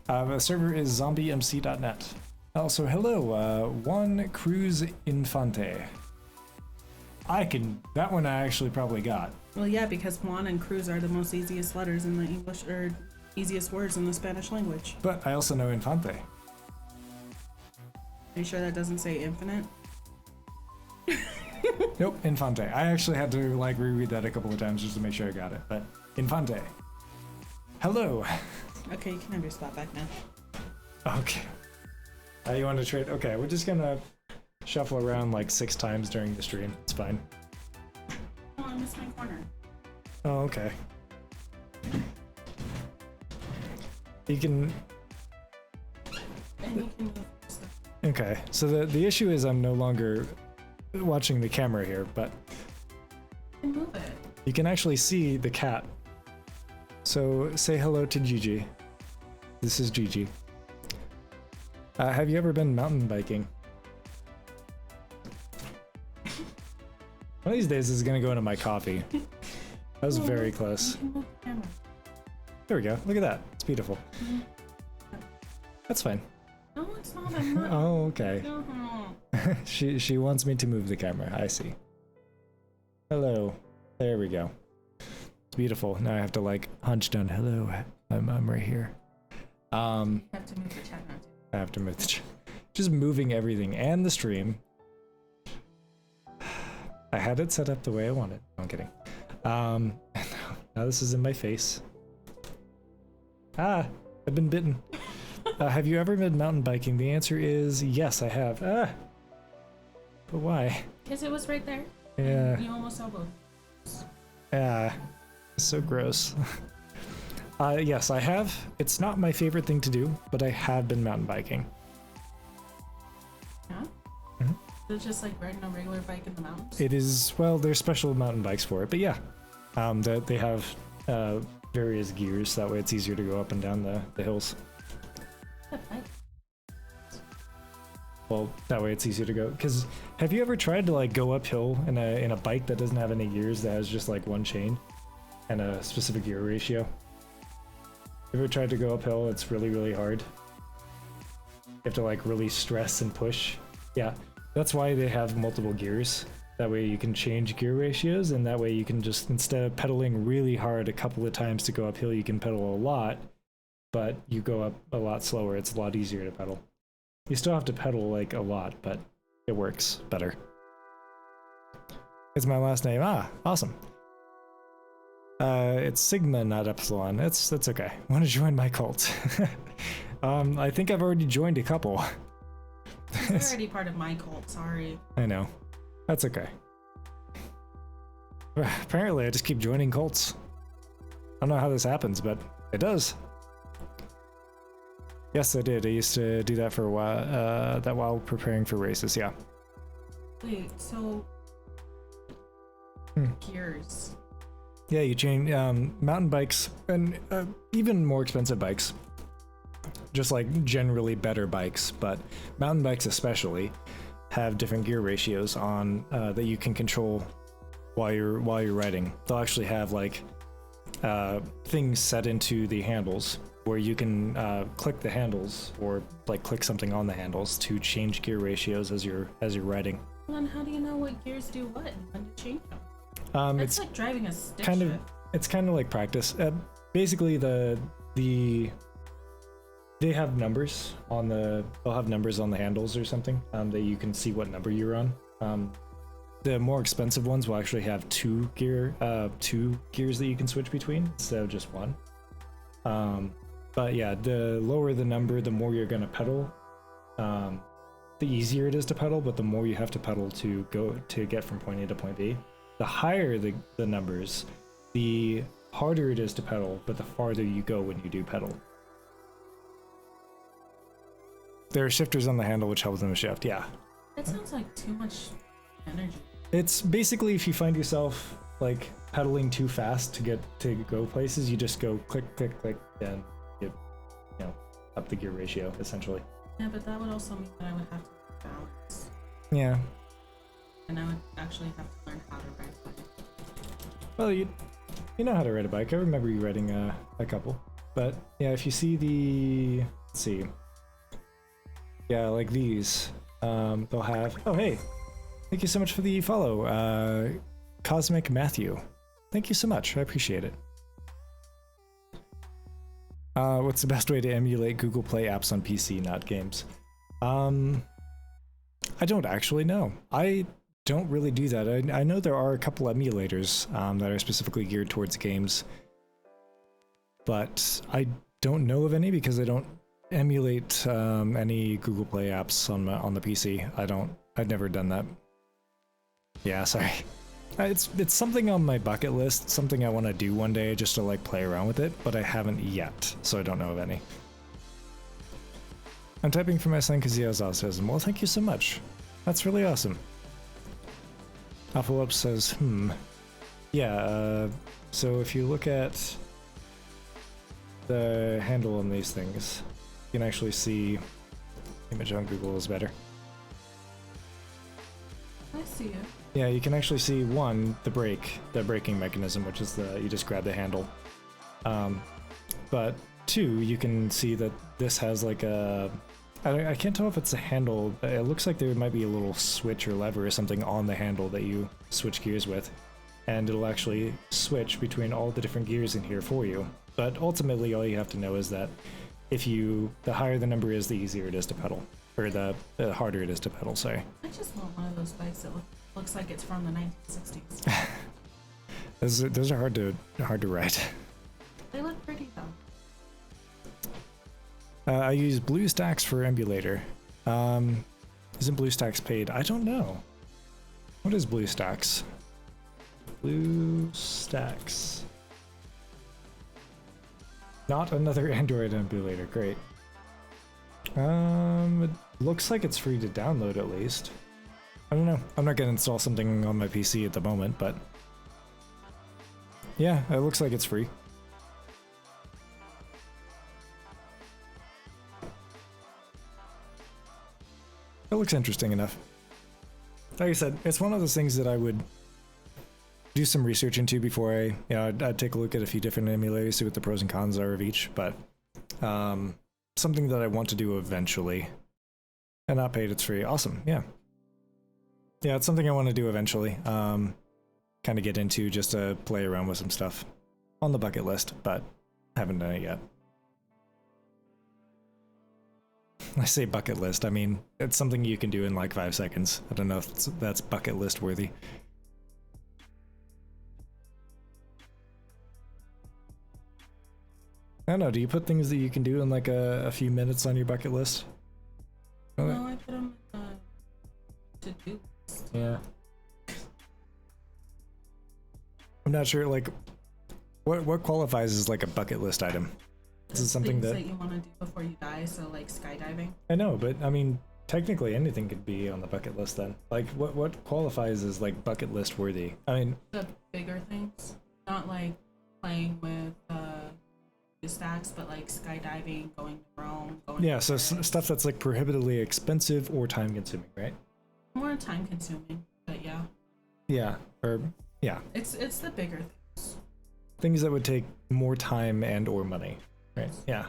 The server is zombiemc.net. Also, hello, Juan Cruz Infante. That one I actually probably got. Well, yeah, because Juan and Cruz are the most easiest letters in the English, or easiest words in the Spanish language. But I also know Infante. Are you sure that doesn't say infinite? Nope, Infante. I actually had to like reread that a couple of times just to make sure I got it, but Infante. Hello. Okay, you can have your spot back now. Okay. You want to trade? Okay, we're just gonna shuffle around like 6 times during the stream. It's fine. Oh, I missed my corner. Oh, okay. You can... And you can move stuff. Okay, so the issue is I'm no longer watching the camera here, but You can move it. you can actually see the cat. So say hello to Gigi. This is Gigi. Have you ever been mountain biking? One of these days this is gonna go into my coffee. That was very close. You can move the camera. There we go. Look at that. It's beautiful. That's fine. No, it's not. I'm not. Oh, okay. Uh-huh. She wants me to move the camera. I see. Hello. There we go. It's beautiful. Now I have to like hunch down. Hello. I'm right here. You have to move the chat now too. I have to move the just moving everything and the stream. I had it set up the way I wanted. No, I'm kidding. Now this is in my face. I've been bitten. Have you ever been mountain biking? The answer is yes, I have. But why? Because it was right there. Yeah. You almost saw both. Yeah. It's so gross. Yes, I have. It's not my favorite thing to do, but I have been mountain biking. Yeah? Mhm. It's just like riding a regular bike in the mountains? It is, well, there's special mountain bikes for it, but yeah. They have various gears, that way it's easier to go up and down the hills. Good bike. Well, that way it's easier to go. Because have you ever tried to like go uphill in a bike that doesn't have any gears, that has just like one chain and a specific gear ratio? You ever tried to go uphill? It's really, really hard. You have to like really stress and push. Yeah, that's why they have multiple gears. That way you can change gear ratios, and that way you can just, instead of pedaling really hard a couple of times to go uphill, you can pedal a lot, but you go up a lot slower. It's a lot easier to pedal. You still have to pedal like a lot, but it works better. It's my last name. Ah, awesome. It's Sigma, not Epsilon. That's okay. I want to join my cult. I think I've already joined a couple. It's already part of my cult, sorry. I know. That's okay. Apparently I just keep joining cults. I don't know how this happens, but it does. Yes, I did. I used to do that for a while, while preparing for races, yeah. Wait, so... Gears. Yeah, you change mountain bikes and even more expensive bikes. Just like generally better bikes, but mountain bikes especially have different gear ratios on that you can control while you're riding. They'll actually have like things set into the handles where you can click the handles or like click something on the handles to change gear ratios as you're riding. Well, then how do you know what gears do what and when to change them? It's like driving a stick shift. It's kind of like practice. Basically, they have numbers on they'll have numbers on the handles or something that you can see what number you're on. The more expensive ones will actually have two gears that you can switch between instead of just one. But yeah, the lower the number, the more you're gonna pedal. The easier it is to pedal, but the more you have to pedal to get from point A to point B. The higher the numbers, the harder it is to pedal, but the farther you go when you do pedal. There are shifters on the handle which help them shift, yeah. That sounds like too much energy. It's basically if you find yourself like pedaling too fast to go places, you just go click, click, click, and you up the gear ratio essentially. Yeah, but that would also mean that I would have to balance. Yeah. And I would actually have to learn how to ride a bike. Well, you know how to ride a bike. I remember you riding a couple. But yeah, if you see let's see. Yeah, like these, they'll have, oh hey, thank you so much for the follow, Cosmic Matthew. Thank you so much, I appreciate it. What's the best way to emulate Google Play apps on PC, not games? I don't actually know. I don't really do that. I know there are a couple emulators that are specifically geared towards games, but I don't know of any because I don't emulate any Google Play apps on the PC. I've never done that. Yeah, sorry. It's something on my bucket list, something I want to do one day just to like play around with it, but I haven't yet, so I don't know of any. I'm typing for my son because he has autism. Well, thank you so much. That's really awesome. Alpha says, yeah, so if you look at the handle on these things, you can actually see, image on Google is better. I see it. Yeah, you can actually see the braking mechanism, which is you just grab the handle. But two, you can see that this has like I can't tell if it's a handle, but it looks like there might be a little switch or lever or something on the handle that you switch gears with. And it'll actually switch between all the different gears in here for you. But ultimately, all you have to know is that the higher the number is, the easier it is to pedal. Or the harder it is to pedal, sorry. I just want one of those bikes that looks like it's from the 1960s. Those are hard to ride. They look pretty though. I use BlueStacks for emulator. Isn't BlueStacks paid? I don't know. What is BlueStacks? BlueStacks. Not another Android emulator. Great. It looks like it's free to download at least. I don't know. I'm not gonna install something on my PC at the moment, but yeah, it looks like it's free. It looks interesting enough. Like I said, it's one of those things that I would do some research into before I'd take a look at a few different emulators, see what the pros and cons are of each, but something that I want to do eventually. And not paid, it's free. Awesome, yeah. Yeah, it's something I want to do eventually. Kind of get into just to play around with some stuff on the bucket list, but haven't done it yet. I say bucket list, I mean, it's something you can do in like 5 seconds. I don't know if that's bucket list worthy. I don't know, do you put things that you can do in like a few minutes on your bucket list? No, I put them to do list. Yeah. I'm not sure, like, what qualifies as like a bucket list item? This is something that you want to do before you die, so like skydiving. I know, but I mean, technically anything could be on the bucket list then. Like, what qualifies as like bucket list worthy? I mean, the bigger things, not like playing with stacks, but like skydiving, going to Rome, going. Yeah, so stuff that's like prohibitively expensive or time consuming, right? More time consuming, but yeah. Yeah, or yeah. It's the bigger things. Things that would take more time and or money. Right. Yeah.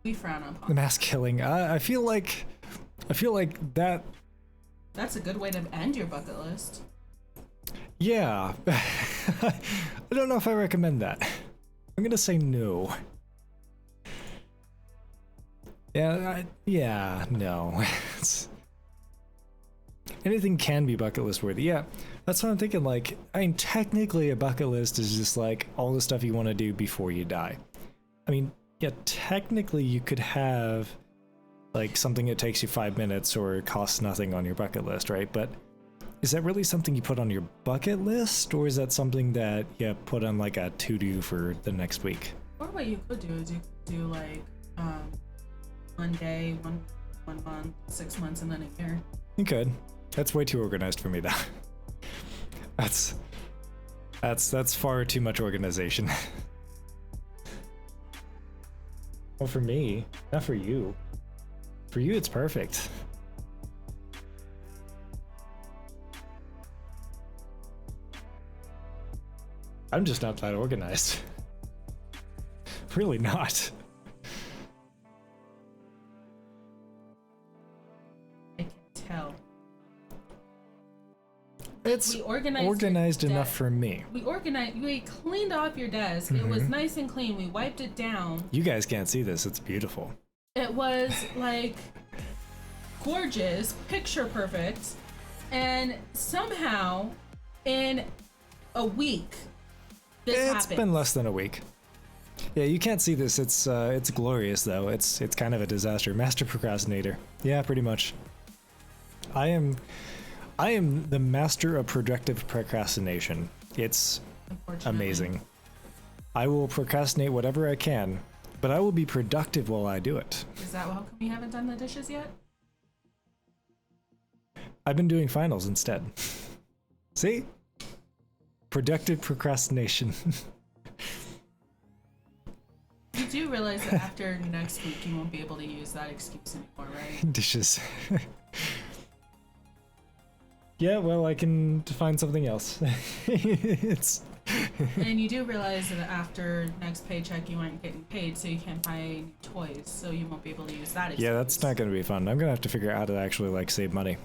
We frown upon the mass killing. I feel like that. That's a good way to end your bucket list. Yeah. I don't know if I recommend that. I'm gonna say no. Yeah. No. Anything can be bucket list worthy. Yeah. That's what I'm thinking. Like, I mean, technically, a bucket list is just like all the stuff you want to do before you die. I mean, yeah, technically you could have like something that takes you 5 minutes or costs nothing on your bucket list, right? But is that really something you put on your bucket list, or is that something that you put on like a to-do for the next week? Or what you could do is you could do like 1 day, one month, 6 months, and then a year. You could. That's way too organized for me though. That's far too much organization. Well, for me, not for you. For you, it's perfect. I'm just not that organized. Really not. I can tell. It's organized enough for me. We cleaned off your desk. It was nice and clean. We wiped it down. You guys can't see this. It's beautiful. It was like gorgeous, picture perfect, and somehow in a week this happened. It's been less than a week. Yeah, you can't see this. It's glorious though. It's kind of a disaster. Master procrastinator. Yeah, pretty much. I am the master of productive procrastination. It's amazing. I will procrastinate whatever I can, but I will be productive while I do it. Is that how come you haven't done the dishes yet? I've been doing finals instead. See? Productive procrastination. You do realize that after next week you won't be able to use that excuse anymore, right? Dishes. Yeah, well, I can find something else. It's and you do realize that after next paycheck you aren't getting paid, so you can't buy new toys, so you won't be able to use that excuse. Yeah, that's not going to be fun. I'm going to have to figure out how to actually like save money.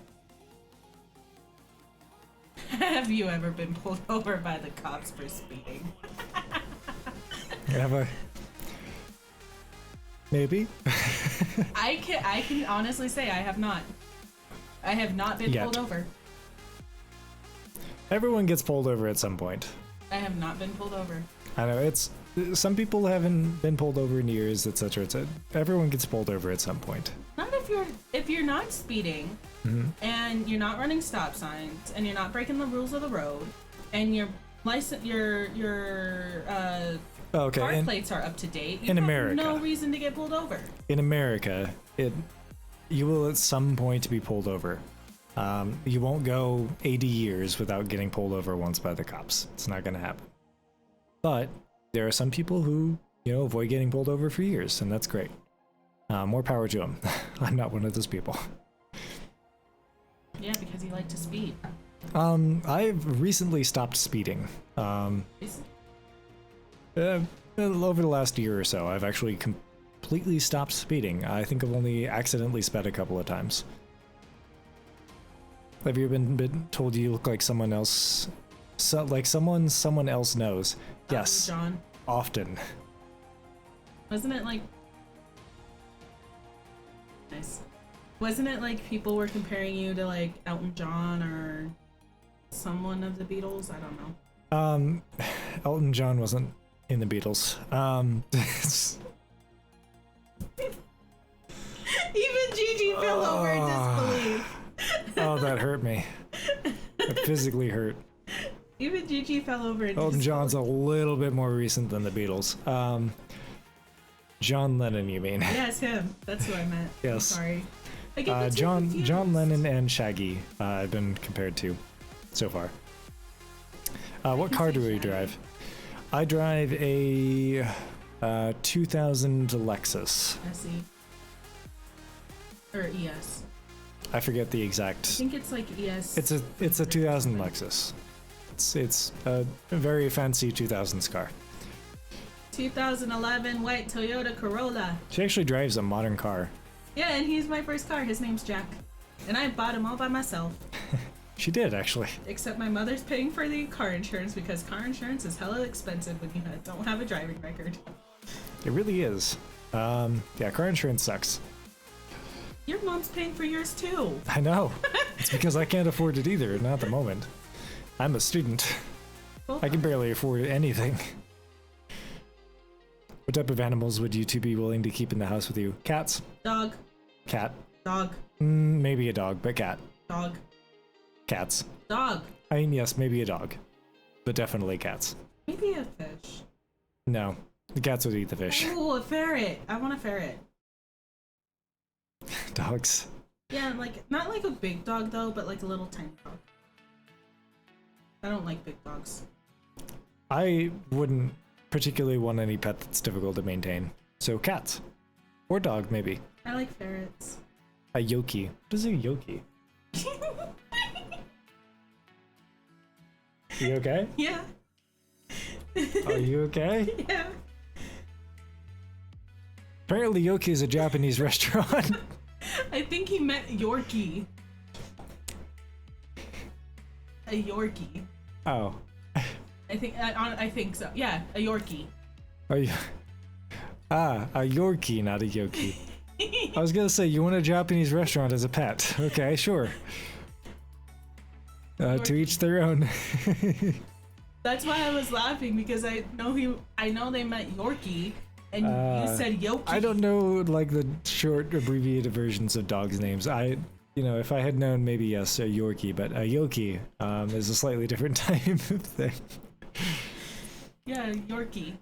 Have you ever been pulled over by the cops for speeding? Have I? Maybe. I can honestly say I have not. I have not been pulled over. Everyone gets pulled over at some point. I have not been pulled over. I know, it's some people haven't been pulled over in years, etc. etc. Everyone gets pulled over at some point. Not if you're not speeding and you're not running stop signs and you're not breaking the rules of the road and your license your car plates are up to date. You in have America, no reason to get pulled over. In America, you will at some point be pulled over. You won't go 80 years without getting pulled over once by the cops. It's not going to happen. But there are some people who, avoid getting pulled over for years, and that's great. More power to them. I'm not one of those people. Yeah, because you like to speed. I've recently stopped speeding. Over the last year or so, I've actually completely stopped speeding. I think I've only accidentally sped a couple of times. Have you been told you look like someone else? Like someone else knows? Yes. John. Often. Wasn't it like... Nice. Wasn't it like people were comparing you to like Elton John or someone of the Beatles? I don't know. Elton John wasn't in the Beatles. Even Gigi fell over in disbelief. Oh, that hurt me. It physically hurt. Even Gigi fell over in Elton disbelief. John's a little bit more recent than the Beatles. John Lennon, you mean? Yes, him. That's who I meant. Yes. I'm sorry. I get the two John confused. Lennon and Shaggy I've been compared to so far. What car do we drive? I drive a 2000 Lexus. SE. Or ES. I forget the exact. I think it's like ES. It's a 2000 Lexus. It's a very fancy 2000s car. 2011 white Toyota Corolla. She actually drives a modern car. Yeah, and he's my first car. His name's Jack. And I bought him all by myself. She did, actually. Except my mother's paying for the car insurance because car insurance is hella expensive when you don't have a driving record. It really is. Yeah, car insurance sucks. Your mom's paying for yours too. I know. It's because I can't afford it either, not at the moment. I'm a student. Well, I can barely afford anything. What type of animals would you two be willing to keep in the house with you? Cats? Dog. Cat? Dog. Maybe a dog, but cat. Dog. Cats. Dog. I mean, yes, maybe a dog. But definitely cats. Maybe a fish. No. The cats would eat the fish. Ooh, a ferret. I want a ferret. Dogs. Yeah, like, not like a big dog though, but like a little tiny dog. I don't like big dogs. I wouldn't particularly want any pet that's difficult to maintain. So cats. Or dog, maybe. I like ferrets. A yoki. What is a yoki? You okay? Yeah. Are you okay? Yeah. Apparently yoki is a Japanese restaurant. I think he meant Yorkie. A Yorkie. Oh. I think so. Yeah, a Yorkie. Are you... Ah, a Yorkie, not a Yoki. I was gonna say, you want a Japanese restaurant as a pet. Okay, sure. To each their own. That's why I was laughing because I know they meant Yorkie, and you said Yoki. I don't know, like, the short abbreviated versions of dogs' names. If I had known, maybe yes, a Yorkie, but a Yoki is a slightly different type of thing. Yeah, Yorkie.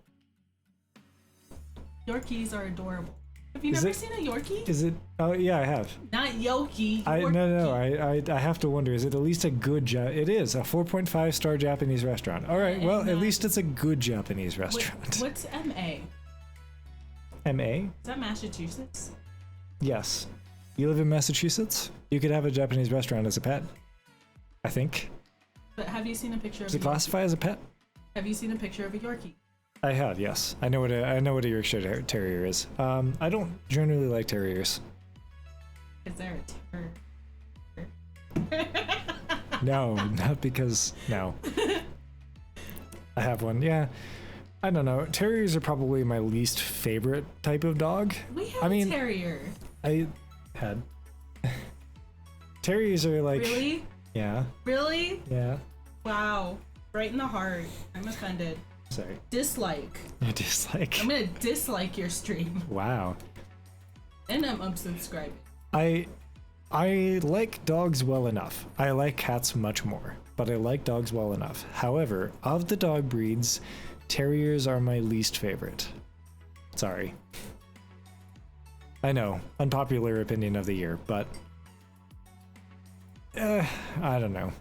Yorkies are adorable. Have you never seen a Yorkie? Is it? Oh yeah, I have. Not Yoki. No. I have to wonder. Is it at least a good? It is a 4.5-star Japanese restaurant. All right. Well, at least it's a good Japanese restaurant. What's MA? MA? Is that Massachusetts? Yes. You live in Massachusetts? You could have a Japanese restaurant as a pet. I think. But have you seen a picture of Does it classify as a pet? Have you seen a picture of a Yorkie? I have, yes. I know what a Yorkshire Terrier is. I don't generally like terriers. Is there a terrier? No, not because no. I have one. Yeah. I don't know. Terriers are probably my least favorite type of dog. We have a terrier. I had. Terriers are like. Really? Yeah. Really? Yeah. Wow. Right in the heart. I'm offended. Sorry. Dislike. You dislike. I'm gonna dislike your stream. Wow. And I'm unsubscribing. I like dogs well enough. I like cats much more, but I like dogs well enough. However, of the dog breeds, terriers are my least favorite. Sorry. I know, unpopular opinion of the year, but I don't know.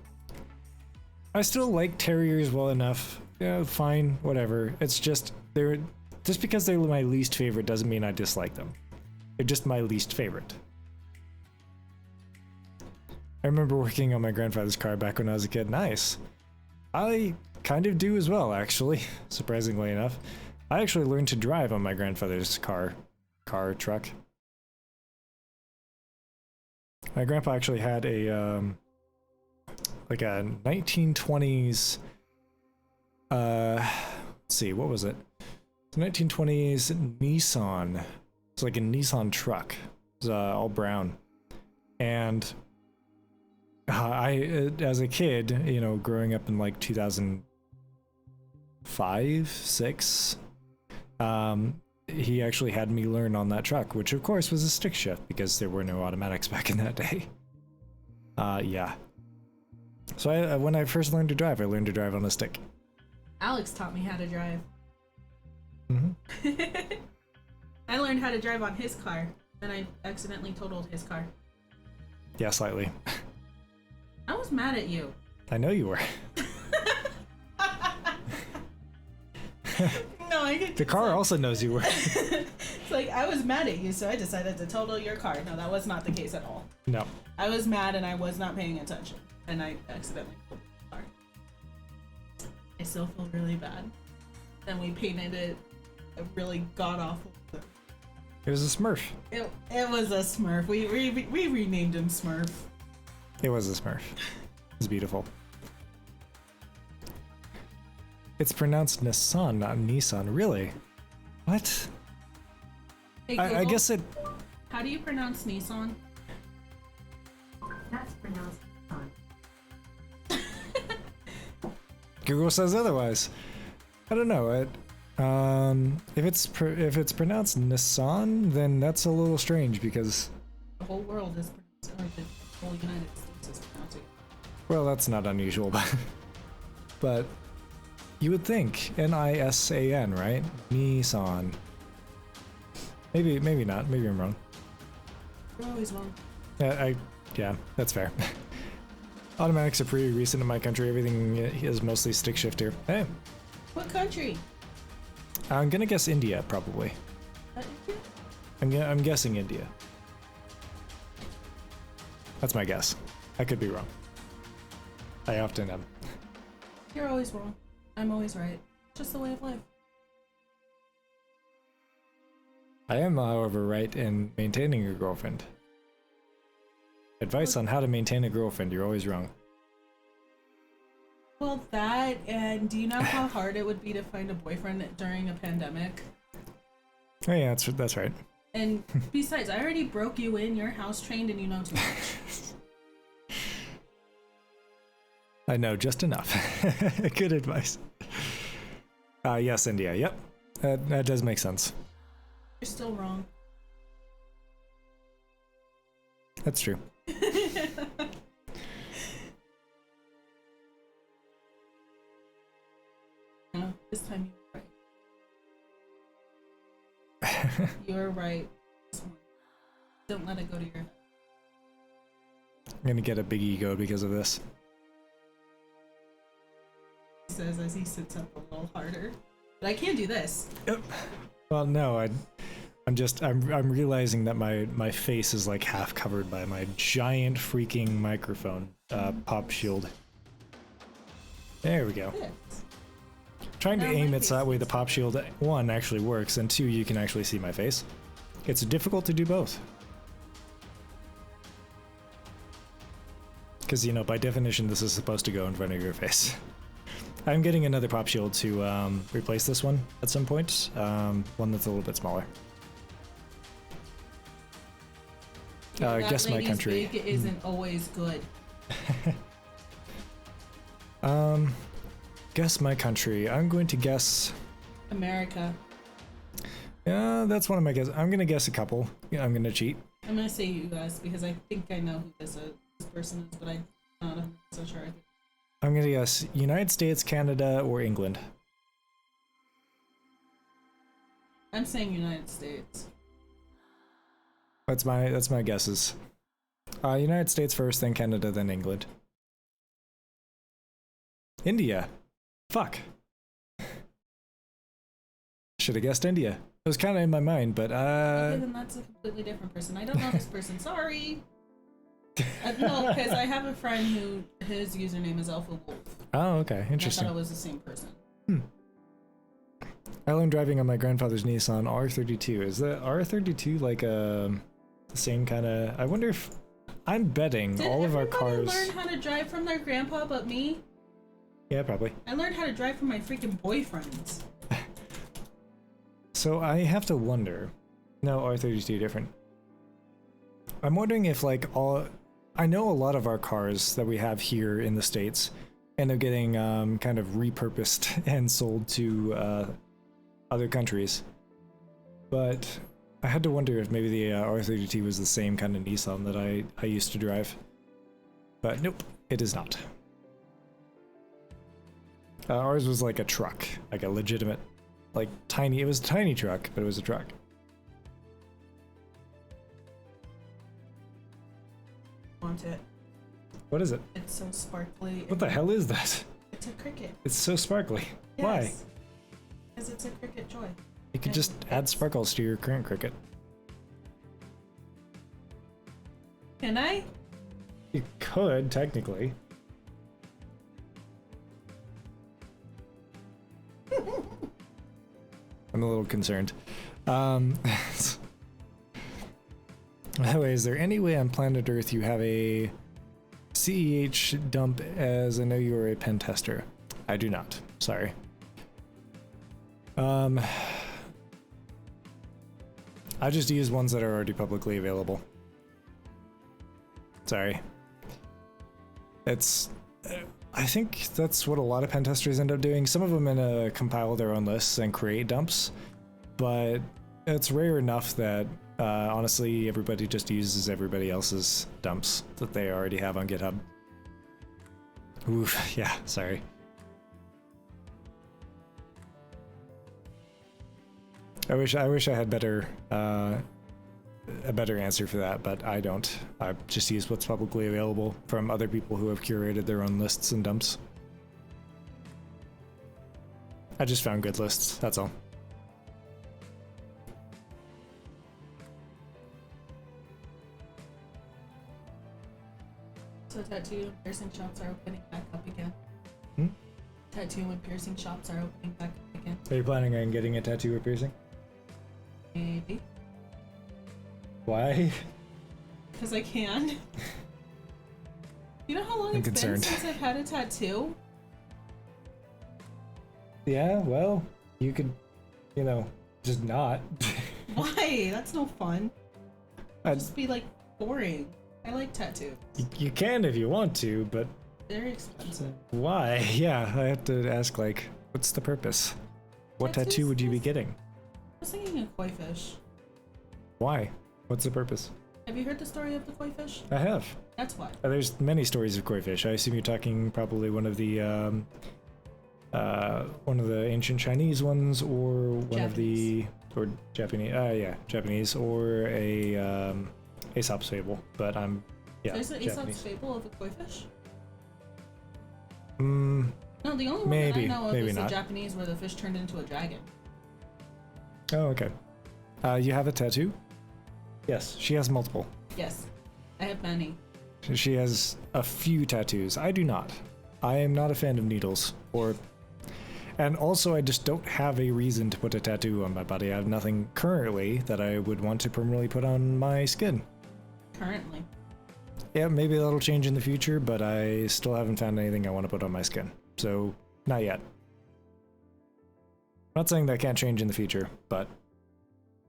I still like terriers well enough. Yeah, fine, whatever. It's just just because they're my least favorite doesn't mean I dislike them. They're just my least favorite. I remember working on my grandfather's car back when I was a kid. Nice. I kind of do as well, actually, surprisingly enough. I actually learned to drive on my grandfather's truck. My grandpa actually had a, like a 1920s, let's see, what was it? 1920s Nissan. It's like a Nissan truck. It was all brown. And I, as a kid, you know, growing up in like 2005, 6, he actually had me learn on that truck, which of course was a stick shift because there were no automatics back in that day. Yeah. So when I first learned to drive, I learned to drive on a stick. Alex taught me how to drive. Mm-hmm. I learned how to drive on his car, then I accidentally totaled his car. Yeah, slightly. I was mad at you. I know you were. No, I get The car also knows you were. It's like, I was mad at you, so I decided to total your car. No, that was not the case at all. No. I was mad and I was not paying attention, and I accidentally totaled the car. I still feel really bad. Then we painted it a really god-awful blue. It was a Smurf. It was a Smurf. We renamed him Smurf. It was a Smurf. It was beautiful. It's pronounced Nissan, not Nissan. Really? What? Hey, I Google, guess it... how do you pronounce Nissan? That's pronounced Nissan. Google says otherwise. I don't know. If it's pronounced Nissan, then that's a little strange because... The whole world is pronounced, or the whole United States is pronouncing. Well, that's not unusual, but you would think Nisan, right? Nissan. Maybe not. Maybe I'm wrong. You're always wrong. Yeah, that's fair. Automatics are pretty recent in my country. Everything is mostly stick shift here. Hey, What country? I'm gonna guess India, probably. I'm guessing India. That's my guess. I could be wrong. I often am. You're always wrong. I'm always right. Just the way of life. I am, however, right in maintaining a girlfriend. Advice on how to maintain a girlfriend, you're always wrong. Well, that, and do you know how hard it would be to find a boyfriend during a pandemic? Oh yeah, that's right. And besides, I already broke you in, you're house trained, and you know too much. I know just enough. Good advice. Yes, India. Yep, that does make sense. You're still wrong. That's true. No, this time you're right. You're right. Don't let it go to your head. I'm gonna get a big ego because of this. He says as he sits up a little harder. But I can't do this. Yep. Well, no, I'm realizing that my face is like half covered by my giant freaking microphone pop shield. There we go. Yes. Trying to Now aim my it so that face way is the pop shield, 1, actually works, and 2, you can actually see my face. It's difficult to do both. Because, you know, by definition, this is supposed to go in front of your face. I'm getting another pop shield to replace this one at some point, one that's a little bit smaller. Yeah, that guess my lady's country. big isn't always good. Guess my country. I'm going to guess... America. Yeah, that's one of my guesses. I'm going to guess a couple. Yeah, I'm going to cheat. I'm gonna say U.S. because I think I know who this person is, but I'm not so sure. I'm going to guess United States, Canada, or England. I'm saying United States. That's my guesses. United States first, then Canada, then England. India. Fuck. Should have guessed India. It was kind of in my mind, but Okay, then that's a completely different person. I don't know this person. Sorry. No, because I have a friend who his username is Alpha Wolf. Oh, okay, And I interesting. thought it was the same person. I learned driving on my grandfather's Nissan R32. Is the R32 like the same kind of? I wonder if I'm betting Did all of our everybody cars. learn how to drive from their grandpa but me? Yeah, probably. I learned how to drive from my freaking boyfriends. So I have to wonder. No, R32 different. I'm wondering if like all. I know a lot of our cars that we have here in the States end up getting kind of repurposed and sold to other countries. But I had to wonder if maybe the R32 was the same kind of Nissan that I used to drive. But nope, it is not. Ours was like a truck, like a legitimate, like tiny, it was a tiny truck, but it was a truck. Want it? What is it? It's so sparkly. What the hell is that? It's a cricket. It's so sparkly. Why? Because it's a cricket joy. You could just add sparkles to your current cricket. Can I? You could, technically. I'm a little concerned. By the way, is there any way on planet Earth you have a CEH dump, as I know you are a pen tester? I do not. Sorry. I just use ones that are already publicly available. Sorry. It's... I think that's what a lot of pen testers end up doing. Some of them compile their own lists and create dumps, but it's rare enough that honestly everybody just uses everybody else's dumps that they already have on GitHub. Oof, yeah, sorry. I wish I had a better answer for that, but I don't. I just use what's publicly available from other people who have curated their own lists and dumps. I just found good lists, that's all. So tattoo and piercing shops are opening back up again. Hmm? Tattoo and piercing shops are opening back up again. Are you planning on getting a tattoo or piercing? Maybe. Why? Because I can. You know how long I'm it's concerned. been since I've had a tattoo? Yeah, well, you could, you know, just not. Why? That's no fun. I'd- Just be like boring. I like tattoos. You can if you want to, but They're expensive. why? Yeah, I have to ask, like, what's the purpose? What Tattoos tattoo would you be is- getting? I was thinking a koi fish. Why? What's the purpose? Have you heard the story of the koi fish? I have. That's why. There's many stories of koi fish. I assume you're talking probably one of the ancient Chinese ones, or one of the Japanese. Yeah, Japanese, or a Aesop's fable. But yeah. There's an Japanese. Aesop's fable of a koi fish? Mm, No, the only one Maybe, that I know of maybe is not. the Japanese where the fish turned into a dragon. oh, okay. You have a tattoo? Yes, she has multiple. Yes, I have many. She has a few tattoos. I do not. I am not a fan of needles, and also I just don't have a reason to put a tattoo on my body. I have nothing currently that I would want to permanently put on my skin. Currently. Yeah, maybe that'll change in the future, but I still haven't found anything I want to put on my skin. So, not yet. Not saying that can't change in the future, but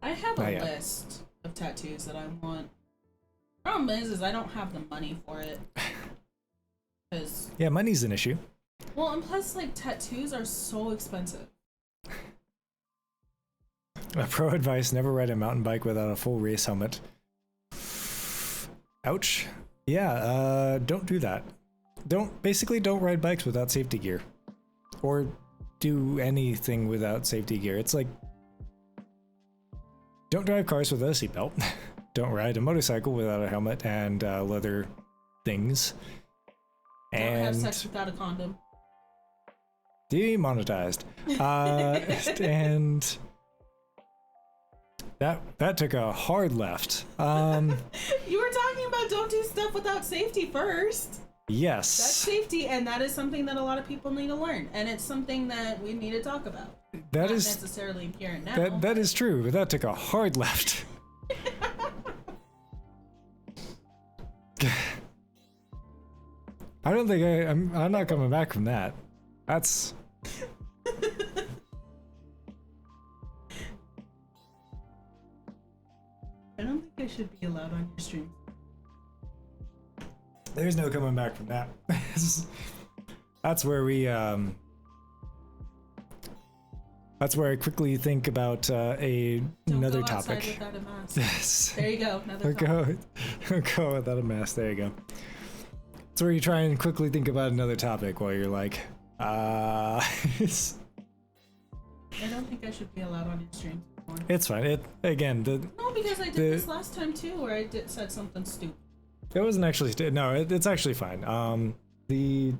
I have Not a yet. list of tattoos that I want. Problem is I don't have the money for it. Because, yeah, money's an issue. well, and plus, like, tattoos are so expensive. Pro advice, never ride a mountain bike without a full race helmet. Ouch. Yeah, don't do that. Don't ride bikes without safety gear. Or do anything without safety gear. It's like, don't drive cars without a seatbelt. Don't ride a motorcycle without a helmet and leather things. Don't have And sex without a condom. demonetized. And That took a hard left. You were talking about don't do stuff without safety first. Yes. That's safety, and that is something that a lot of people need to learn, and it's something that we need to talk about. That Not is necessarily here and now. that is true, but that took a hard left. I don't think I'm not coming back from that. That's I don't think I should be allowed on your stream. there's no coming back from that. That's where we that's where I quickly think about another Don't go outside topic. without a mask. Yes. There you go. Another We'll topic. go without a mask. There you go. It's where you try and quickly think about another topic while you're like, it's I don't think I should be allowed on your stream anymore. fine. It again, No, because I did this last time too, where I said something stupid. it wasn't actually no. It's actually fine. The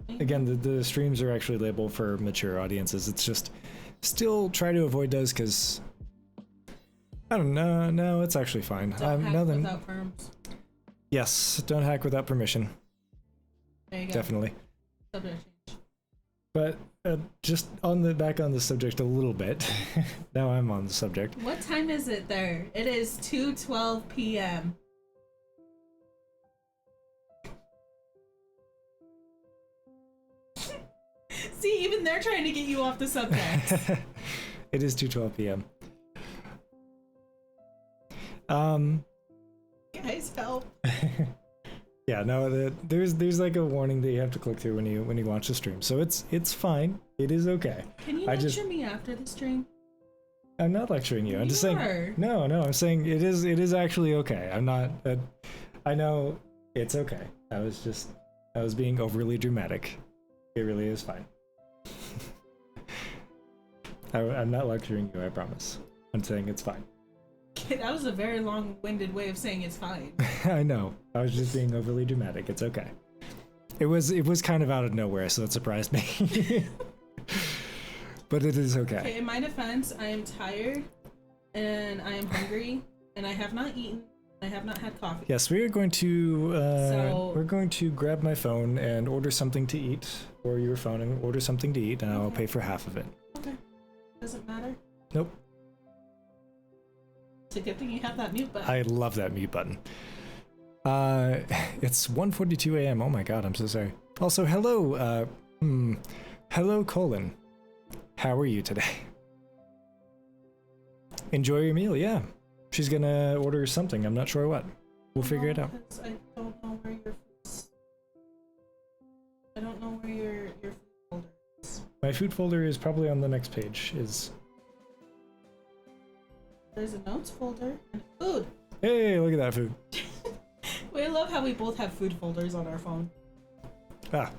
streams are actually labeled for mature audiences. It's just still try to avoid those because I don't know. No, it's actually fine. Don't hack nothing. without perms. Yes, don't hack without permission. There you go. Definitely. Subject change. But just back on the subject a little bit. Now I'm on the subject. What time is it there? It is 2:12 p.m. See, even they're trying to get you off the subject. It is 2:12 p.m. Guys, help. Yeah, no, there's like a warning that you have to click through when you watch the stream. So it's fine. It is okay. Can you lecture me after the stream? I'm not lecturing you. I'm just You saying. are. No, I'm saying it is actually okay. I'm not. I know it's okay. I was being overly dramatic. It really is fine. I'm not lecturing you. I promise. I'm saying it's fine. That was a very long-winded way of saying it's fine. I know. I was just being overly dramatic. It's okay. It was kind of out of nowhere, so it surprised me. But it is okay. Okay, in my defense, I am tired, and I am hungry, and I have not eaten. I have not had coffee. Yes, we are going to So- we're going to grab my phone and order something to eat, or your phone and order something to eat, and I'll pay for half of it. Okay. Doesn't matter. Nope. It's a good thing you have that mute button. I love that mute button. It's 1:42 a.m. Oh my god, I'm so sorry. Also, hello, hello, Colin. How are you today? Enjoy your meal, yeah. She's gonna order something, I'm not sure what. We'll figure it out. Because I don't know where your food's... I don't know where your food folder is. My food folder is probably on the next page, There's a notes folder and food. Hey, look at that food. I love how we both have food folders on our phone. Ah.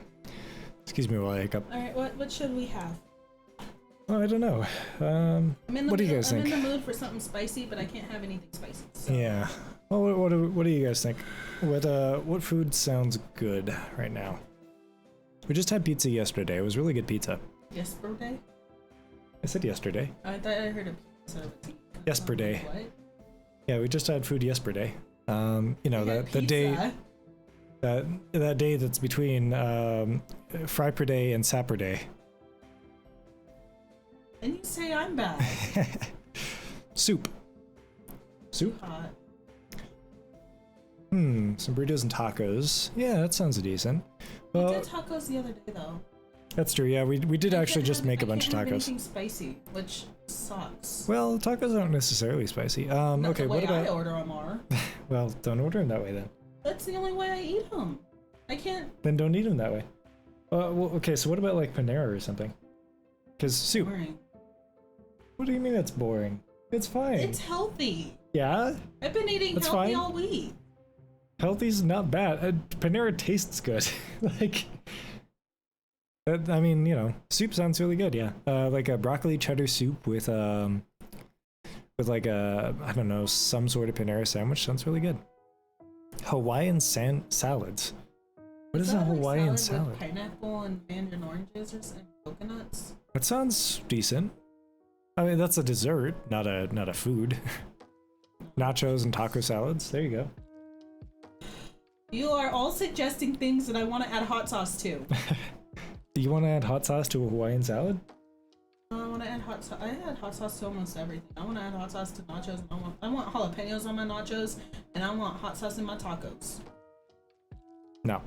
Excuse me while I hiccup. Alright, what should we have? Oh, I don't know. I'm in the What do you mood- guys I'm think? in the mood for something spicy, but I can't have anything spicy. So. Yeah. Well, what do you guys think? What food sounds good right now? We just had pizza yesterday. It was really good pizza. Yesterday? I said yesterday. I thought I heard a pizza. Yesterday. What? Yeah, we just had food yesterday. You know, We had the day pizza. that day that's between Fry per day and Sapper day. And you say I'm bad. Soup. Soup? Hot. Some burritos and tacos. Yeah, that sounds decent. We Well, did tacos the other day though. that's true. Yeah, we did I actually can't just have- make a I bunch of can't have tacos. anything spicy, which sucks. Well, tacos aren't necessarily spicy. Not Okay, the way what I about? order them are. Well, don't order them that way then. That's the only way I eat them. I can't. Then don't eat them that way. Well, okay, so what about like Panera or something? Because soup. Boring. What do you mean that's boring? It's fine. It's healthy. Yeah, I've been eating That's healthy fine. all week. healthy's not bad. Panera tastes good. Like, I mean, you know, soup sounds really good. Yeah, like a broccoli cheddar soup with like a, I don't know, some sort of Panera sandwich sounds really good. Hawaiian salads. What is a that like Hawaiian salad? salad? With pineapple and mandarin oranges or some coconuts. That sounds decent. I mean, that's a dessert, not a food. Nachos and taco salads. There you go. You are all suggesting things that I want to add hot sauce to. Do you want to add hot sauce to a Hawaiian salad? I want to add hot sauce. I add hot sauce to almost everything. I want to add hot sauce to nachos. And I want jalapenos on my nachos, and I want hot sauce in my tacos. No.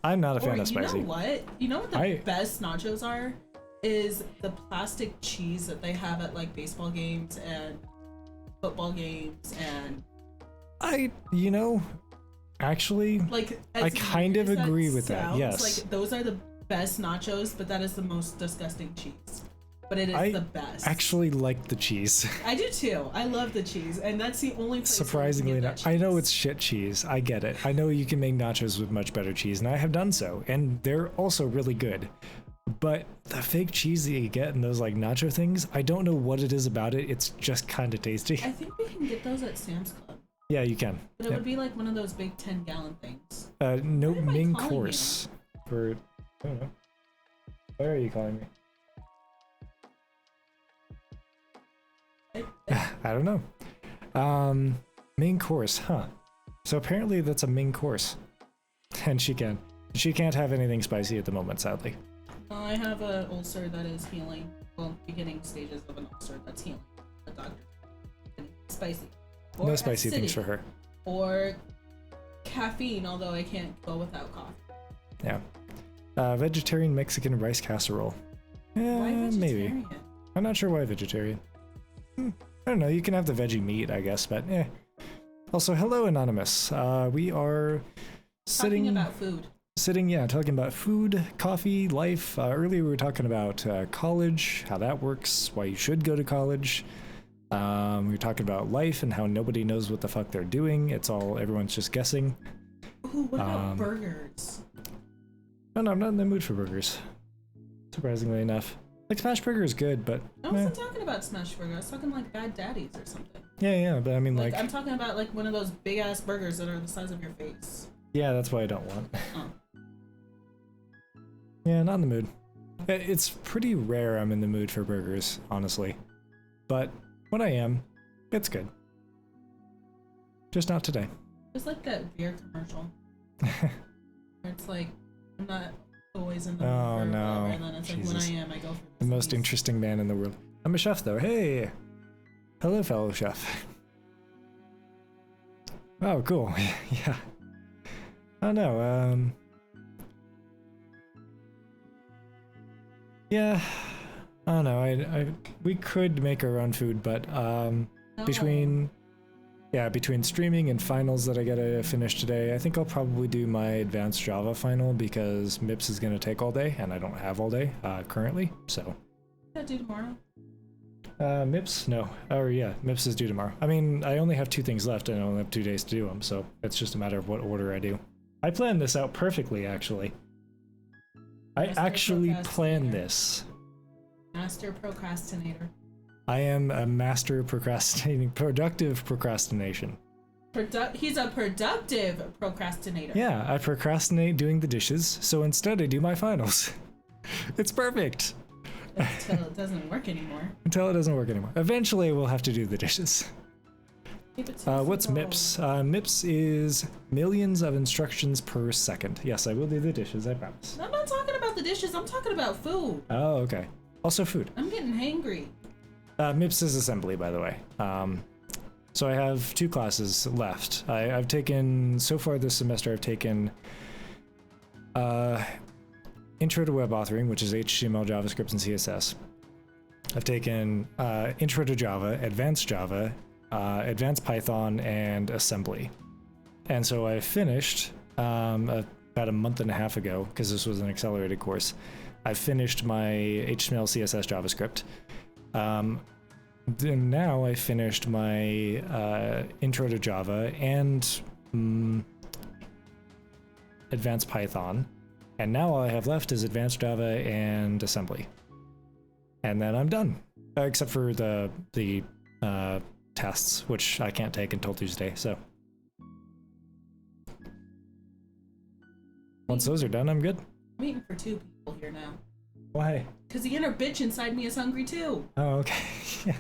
I'm not a fan of spicy. You know what? You know what the best nachos are? Is the plastic cheese that they have at like baseball games and football games and. Actually, like I kind of agree with that. Yes. Like those are the best nachos, but that is the most disgusting cheese. But it is the best. I actually like the cheese. I do too. I love the cheese, and that's the only place. Surprisingly enough, I know it's shit cheese. I get it. I know you can make nachos with much better cheese, and I have done so, and they're also really good. But the fake cheese that you get in those like nacho things, I don't know what it is about it. It's just kind of tasty. I think we can get those at Sam's Club. Yeah, you can. But it would be like one of those big 10-gallon things. No main course for. I don't know. Where are you calling me? I don't know. Main course, huh? So apparently that's a main course, and she can't have anything spicy at the moment, sadly. I have an ulcer that is healing. Well, beginning stages of an ulcer that's healing. The doctor. Spicy. Or no spicy acidity, things for her. Or caffeine, although I can't go without coffee. Yeah. Vegetarian Mexican rice casserole. Yeah, Why vegetarian? Maybe. I'm not sure why vegetarian. I don't know. You can have the veggie meat, I guess, but eh. Also, hello, Anonymous. We are sitting... Talking about food. Talking about food, coffee, life. Earlier we were talking about college, how that works, why you should go to college. We were talking about life and how nobody knows what the fuck they're doing. Everyone's just guessing. Ooh, what about burgers? No, I'm not in the mood for burgers. Surprisingly enough. Like, Smash Burger is good, but... I wasn't talking about Smash Burger. I was talking like Bad Daddies or something. Yeah, but I mean like... I'm talking about like one of those big-ass burgers that are the size of your face. Yeah, that's what I don't want. Oh. Yeah, not in the mood. It's pretty rare I'm in the mood for burgers, honestly. But when I am, it's good. Just not today. It's like that beer commercial. It's like, I'm not always in the mood for whatever, and then it's like when I am, I go for the most interesting man in the world. I'm a chef, though. Hey! Hello, fellow chef. Oh, cool. Yeah. Oh, no, yeah, I don't know. We could make our own food, but No. between streaming and finals that I gotta finish today, I think I'll probably do my advanced Java final because MIPS is gonna take all day, and I don't have all day currently. So. What do tomorrow? MIPS? No. MIPS is due tomorrow. I mean, I only have 2 things left, and I only have 2 days to do them, so it's just a matter of what order I do. I planned this out perfectly, actually. I actually planned this. Master procrastinator. I am a master productive procrastination. He's a productive procrastinator. Yeah, I procrastinate doing the dishes, so instead I do my finals. It's perfect. Until it doesn't work anymore. Eventually we'll have to do the dishes. What's MIPS? MIPS is millions of instructions per second. Yes, I will do the dishes, I promise. I'm not talking about the dishes, I'm talking about food. Oh, okay. Also food. I'm getting hangry. MIPS is assembly, by the way. So I have 2 classes left. I've taken, so far this semester, I've taken Intro to Web Authoring, which is HTML, JavaScript, and CSS. I've taken Intro to Java, Advanced Java, Advanced Python, and Assembly. And so I finished about a month and a half ago, because this was an accelerated course. I finished my HTML, CSS, JavaScript. Then now I finished my Intro to Java and Advanced Python. And now all I have left is Advanced Java and Assembly. And then I'm done. Except for the tests, which I can't take until Tuesday, so. Once those are done, I'm good. I'm eating for 2 people here now. Why? Because the inner bitch inside me is hungry too. Oh, okay. Yeah.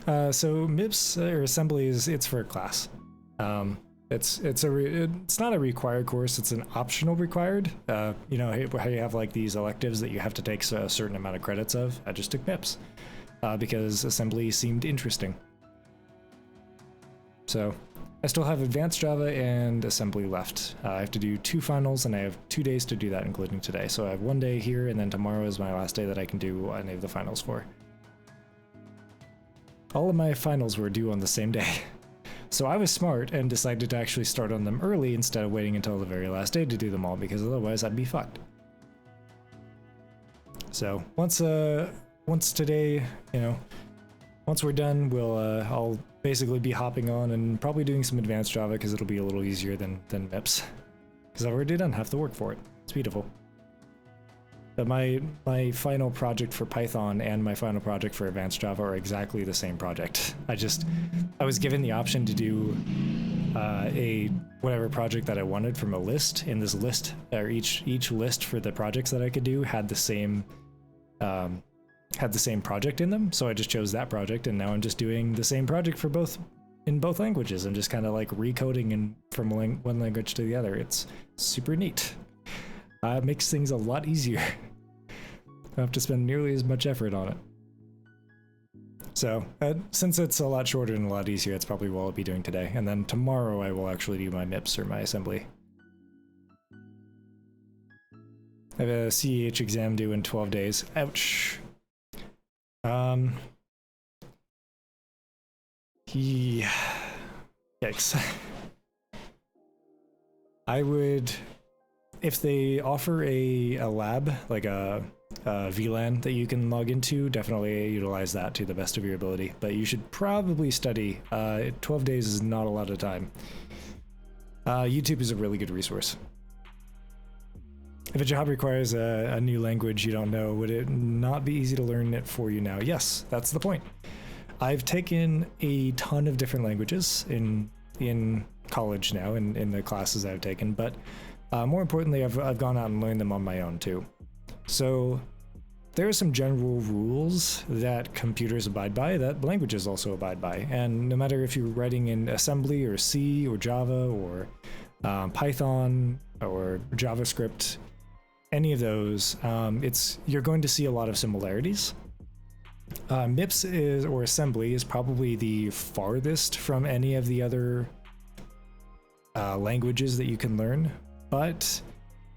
So MIPS or assembly it's for a class. It's not a required course. It's an optional required. You know how you have like these electives that you have to take a certain amount of credits of. I just took MIPS because assembly seemed interesting. So I still have advanced Java and assembly left. I have to do 2 finals, and I have 2 days to do that, including today. So I have 1 day here, and then tomorrow is my last day that I can do any of the finals for. All of my finals were due on the same day. So I was smart and decided to actually start on them early instead of waiting until the very last day to do them all, because otherwise I'd be fucked. So once today, you know, once we're done, I'll basically be hopping on and probably doing some advanced Java because it'll be a little easier than MIPS. Because I've already done half the work for it. It's beautiful. But my final project for Python and my final project for advanced Java are exactly the same project. I was given the option to do a whatever project that I wanted from a list, and this list, or each list for the projects that I could do had the same project in them. So I just chose that project, and now I'm just doing the same project for in both languages. I'm just kind of like recoding from one language to the other. It's super neat. It makes things a lot easier. I don't have to spend nearly as much effort on it. So, since it's a lot shorter and a lot easier, that's probably what I'll be doing today. And then tomorrow I will actually do my MIPS or my assembly. I have a CEH exam due in 12 days. Ouch. Yikes. I would... If they offer a lab, like a VLAN that you can log into, definitely utilize that to the best of your ability. But you should probably study. 12 days is not a lot of time. YouTube is a really good resource. If a job requires a new language you don't know, would it not be easy to learn it for you now? Yes, that's the point. I've taken a ton of different languages in college now, in the classes I've taken, but more importantly, I've gone out and learned them on my own too. So there are some general rules that computers abide by that languages also abide by. And no matter if you're writing in assembly or C or Java or Python or JavaScript, any of those, you're going to see a lot of similarities. MIPS or assembly is probably the farthest from any of the other languages that you can learn. But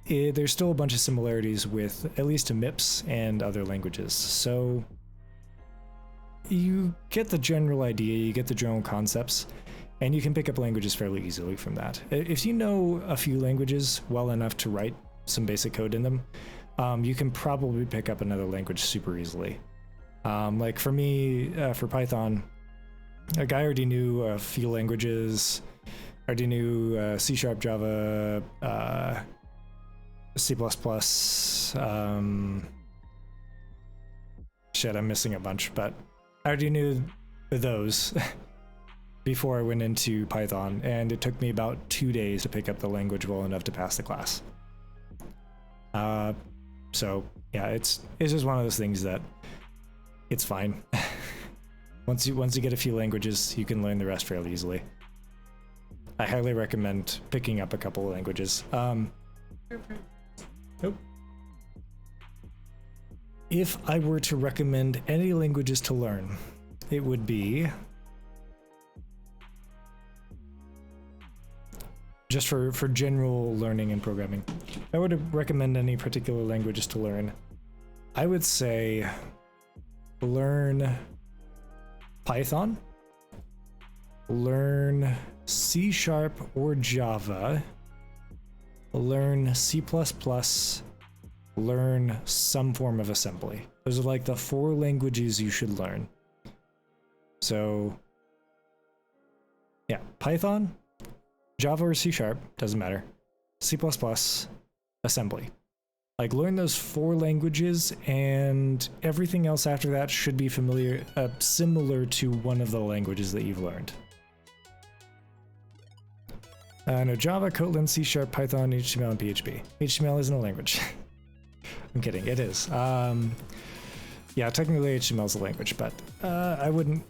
there's still a bunch of similarities with at least MIPS and other languages. So you get the general idea, you get the general concepts, and you can pick up languages fairly easily from that. If you know a few languages well enough to write some basic code in them, you can probably pick up another language super easily. Like for me, for Python, a guy already knew a few languages. I already knew C#, Java, C++, shit, I'm missing a bunch, but I already knew those before I went into Python, and it took me about 2 days to pick up the language well enough to pass the class. So yeah, it's just one of those things that it's fine. Once you get a few languages, you can learn the rest fairly easily. I highly recommend picking up a couple of languages. Nope. If I were to recommend any languages to learn, it would be just for general learning and programming. If I were to recommend any particular languages to learn, I would say learn Python, learn C# or Java, learn C++, learn some form of assembly. Those are like the 4 languages you should learn. So yeah, Python, Java or C#, doesn't matter, C++, assembly. Like, learn those 4 languages, and everything else after that should be similar to one of the languages that you've learned. No, Java, Kotlin, C#, Python, HTML, and PHP. HTML isn't a language. I'm kidding, it is. Yeah, technically HTML is a language, but I wouldn't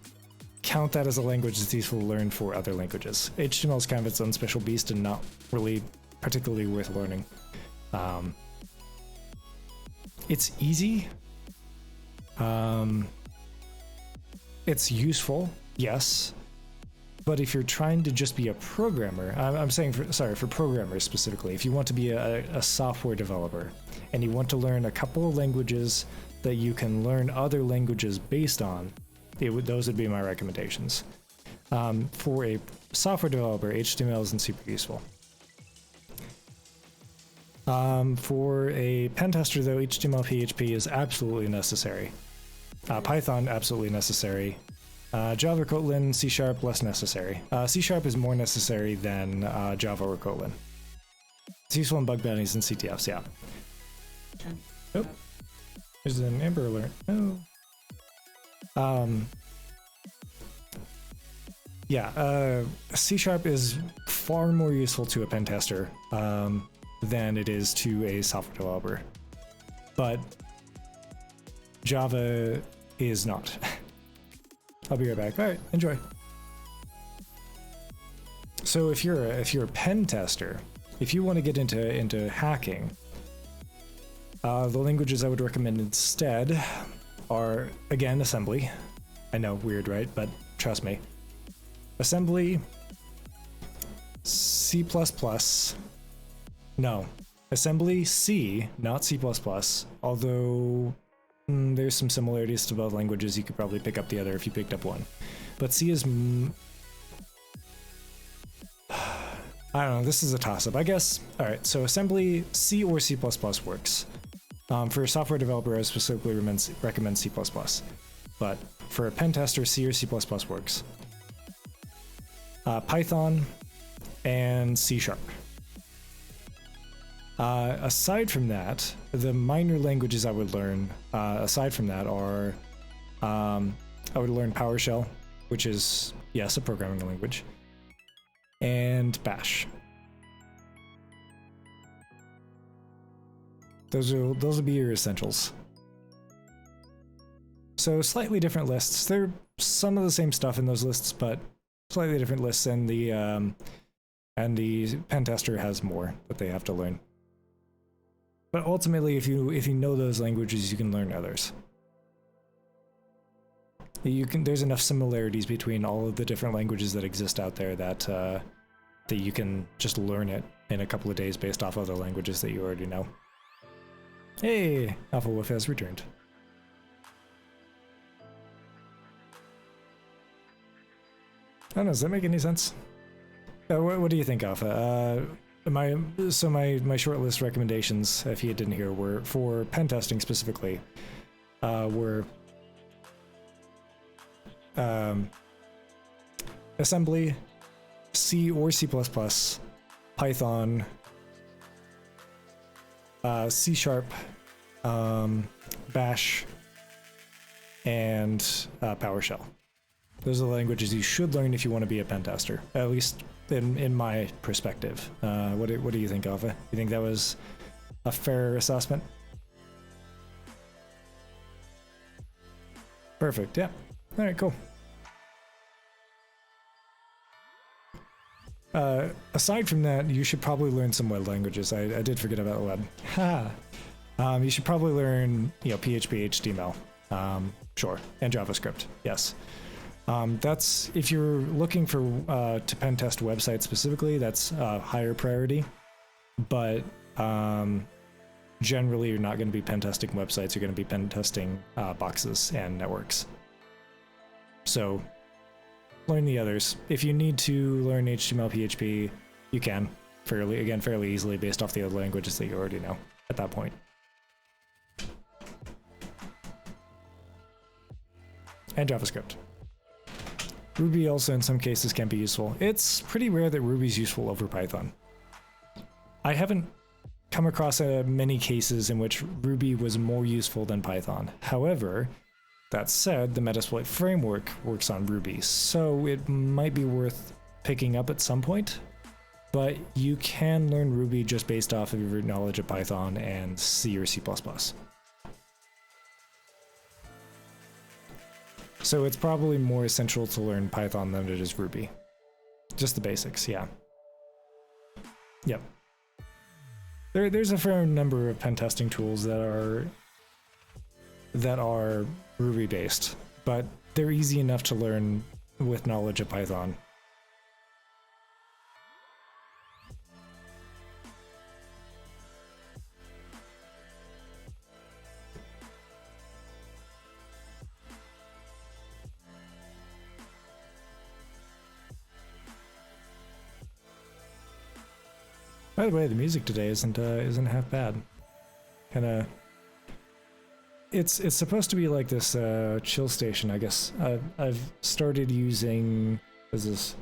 count that as a language that's useful to learn for other languages. HTML is kind of its own special beast and not really particularly worth learning. It's easy. It's useful, yes. But if you're trying to just be a programmer, I'm saying for programmers specifically, if you want to be a software developer and you want to learn a couple of languages that you can learn other languages based on, those would be my recommendations. For a software developer, HTML isn't super useful. For a pen tester, though, HTML, PHP is absolutely necessary. Python, absolutely necessary. Java, Kotlin, C#, less necessary. C# is more necessary than Java or Kotlin. It's useful in bug bounties and CTFs, yeah. Oh, there's an Amber Alert. Oh. Yeah, C# is far more useful to a pen tester than it is to a software developer. But Java is not. I'll be right back. All right, enjoy. So if you're a pen tester, if you want to get into hacking, the languages I would recommend instead are, again, assembly. I know, weird, right? But trust me. Assembly, C++. No, assembly, C, not C++. Although there's some similarities to both languages. You could probably pick up the other if you picked up one. But C is... I don't know, this is a toss-up, I guess. Alright, so assembly, C or C++ works. For a software developer, I specifically recommend C++. But for a pen tester, C or C++ works. Python and C#. Aside from that, the minor languages I would learn, aside from that, are I would learn PowerShell, which is, yes, a programming language, and Bash. Those will be your essentials. So slightly different lists. They're some of the same stuff in those lists, but slightly different lists, and the pen tester has more that they have to learn. But ultimately, if you know those languages, you can learn others. There's enough similarities between all of the different languages that exist out there that you can just learn it in a couple of days based off other languages that you already know. Hey, Alpha Wolf has returned. I don't know, does that make any sense? What do you think, Alpha? My short list recommendations, if you didn't hear, were for pen testing specifically. Were assembly, C or C++, Python, C#, Bash, and PowerShell. Those are the languages you should learn if you want to be a pen tester, at least in my perspective. What do you think, Alpha? You think that was a fair assessment? Perfect, yeah. All right, cool. Aside from that, you should probably learn some web languages. I did forget about web. Ha! You should probably learn, PHP, HTML, sure, and JavaScript, yes. That's, if you're looking for to pen test websites specifically, that's higher priority. But generally, you're not going to be pen testing websites. You're going to be pen testing boxes and networks. So learn the others. If you need to learn HTML, PHP, you can fairly easily based off the other languages that you already know at that point. And JavaScript. Ruby also in some cases can be useful. It's pretty rare that Ruby's useful over Python. I haven't come across many cases in which Ruby was more useful than Python. However, that said, the Metasploit framework works on Ruby, so it might be worth picking up at some point, but you can learn Ruby just based off of your knowledge of Python and C or C++. So it's probably more essential to learn Python than it is Ruby. Just the basics, yeah. Yep. There's a fair number of pen testing tools that are Ruby based, but they're easy enough to learn with knowledge of Python. By the way, the music today isn't half bad. Kinda. It's supposed to be like this chill station, I guess. I've started using, what is this?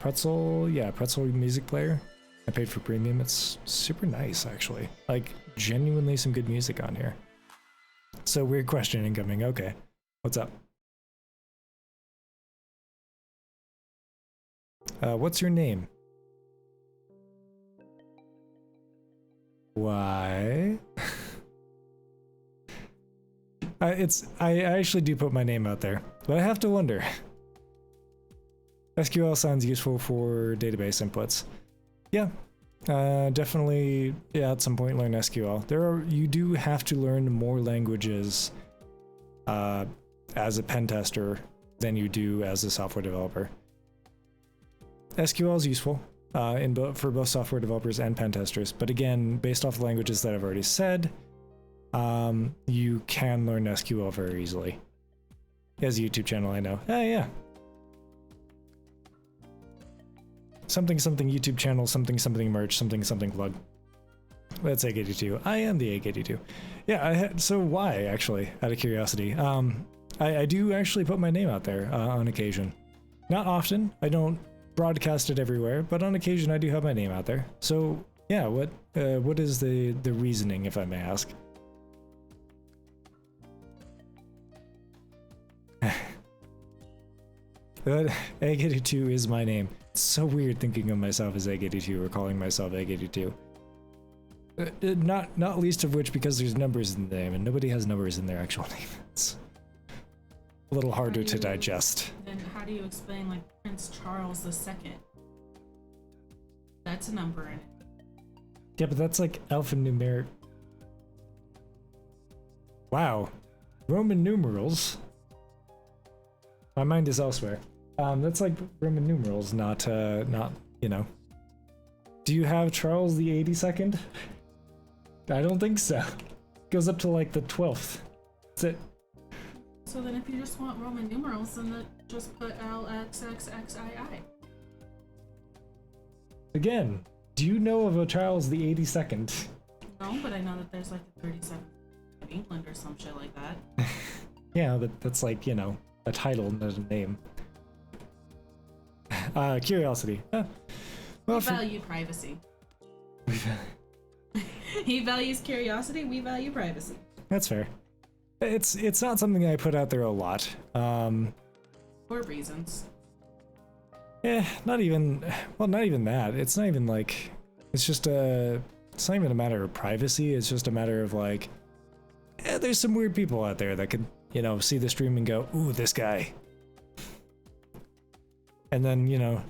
Pretzel? Yeah, Pretzel music player. I paid for premium. It's super nice, actually. Like, genuinely some good music on here. So, weird question incoming. Okay. What's up? What's your name? Why? I actually do put my name out there, but I have to wonder. SQL sounds useful for database inputs. Yeah, definitely. Yeah, at some point learn SQL. You do have to learn more languages as a pen tester than you do as a software developer. SQL is useful. For both software developers and pen testers, but again, based off the languages that I've already said, you can learn SQL very easily. He has a YouTube channel, I know. Yeah. Something YouTube channel, something merch, something plug. That's Egg82. I am the Egg82. Yeah, so why, actually, out of curiosity? I do actually put my name out there on occasion. Not often. I don't broadcast it everywhere, but on occasion I do have my name out there. So yeah, what is the reasoning, if I may ask? Egg82 is my name. It's so weird thinking of myself as Egg82 or calling myself Egg82. Not least of which because there's numbers in the name, and nobody has numbers in their actual name. It's a little harder to digest. Then how do you explain like Prince Charles II? That's a number in it. Yeah, but that's like alphanumeric. Wow. Roman numerals. My mind is elsewhere. That's like Roman numerals, not, you know. Do you have Charles the 82nd? I don't think so. Goes up to like the 12th. That's it. So then if you just want Roman numerals, then just put LXXXII. Again, do you know of a Charles the 82nd? No, but I know that there's like a 37th in England or some shit like that. Yeah, but that's like, you know, a title, not a name. Curiosity. Well, we value privacy. He values curiosity, we value privacy. That's fair. It's not something I put out there a lot. For reasons. Not even that. It's not even like, it's not even a matter of privacy. It's just a matter of like, there's some weird people out there that could, you know, see the stream and go, ooh, this guy. And then, you know,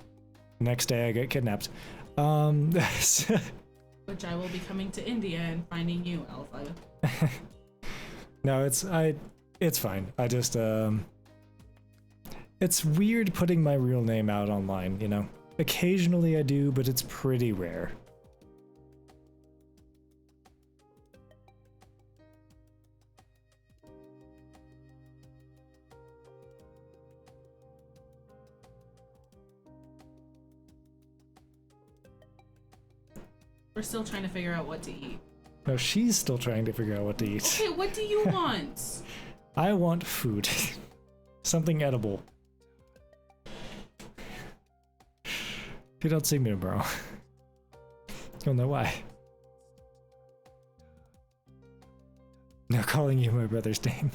next day I get kidnapped. Which I will be coming to India and finding you, Alpha. No, it's fine. I just, it's weird putting my real name out online, you know? Occasionally I do, but it's pretty rare. We're still trying to figure out what to eat. No, she's still trying to figure out what to eat. Okay, what do you want? I want food. Something edible. If you don't see me tomorrow, you'll know why. Not calling you my brother's name.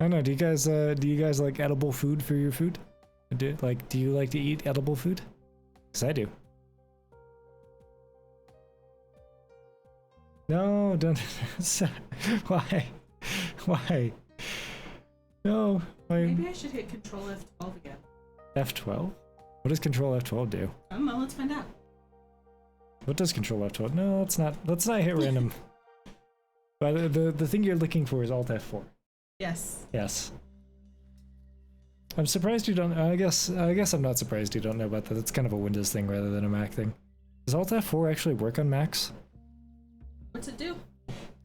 I don't know, do you guys like edible food for your food? Do you like to eat edible food? 'Cause I do. No, don't. Why? Why? No. Why? Maybe I should hit Control F12 again. F12? What does Control F12 do? I don't know. Let's find out. What does Control F12? No, let's not. Let's not hit random. But the thing you're looking for is Alt F4. Yes. Yes. I'm surprised you don't. I guess I'm not surprised you don't know about that. It's kind of a Windows thing rather than a Mac thing. Does Alt F4 actually work on Macs? What's it do?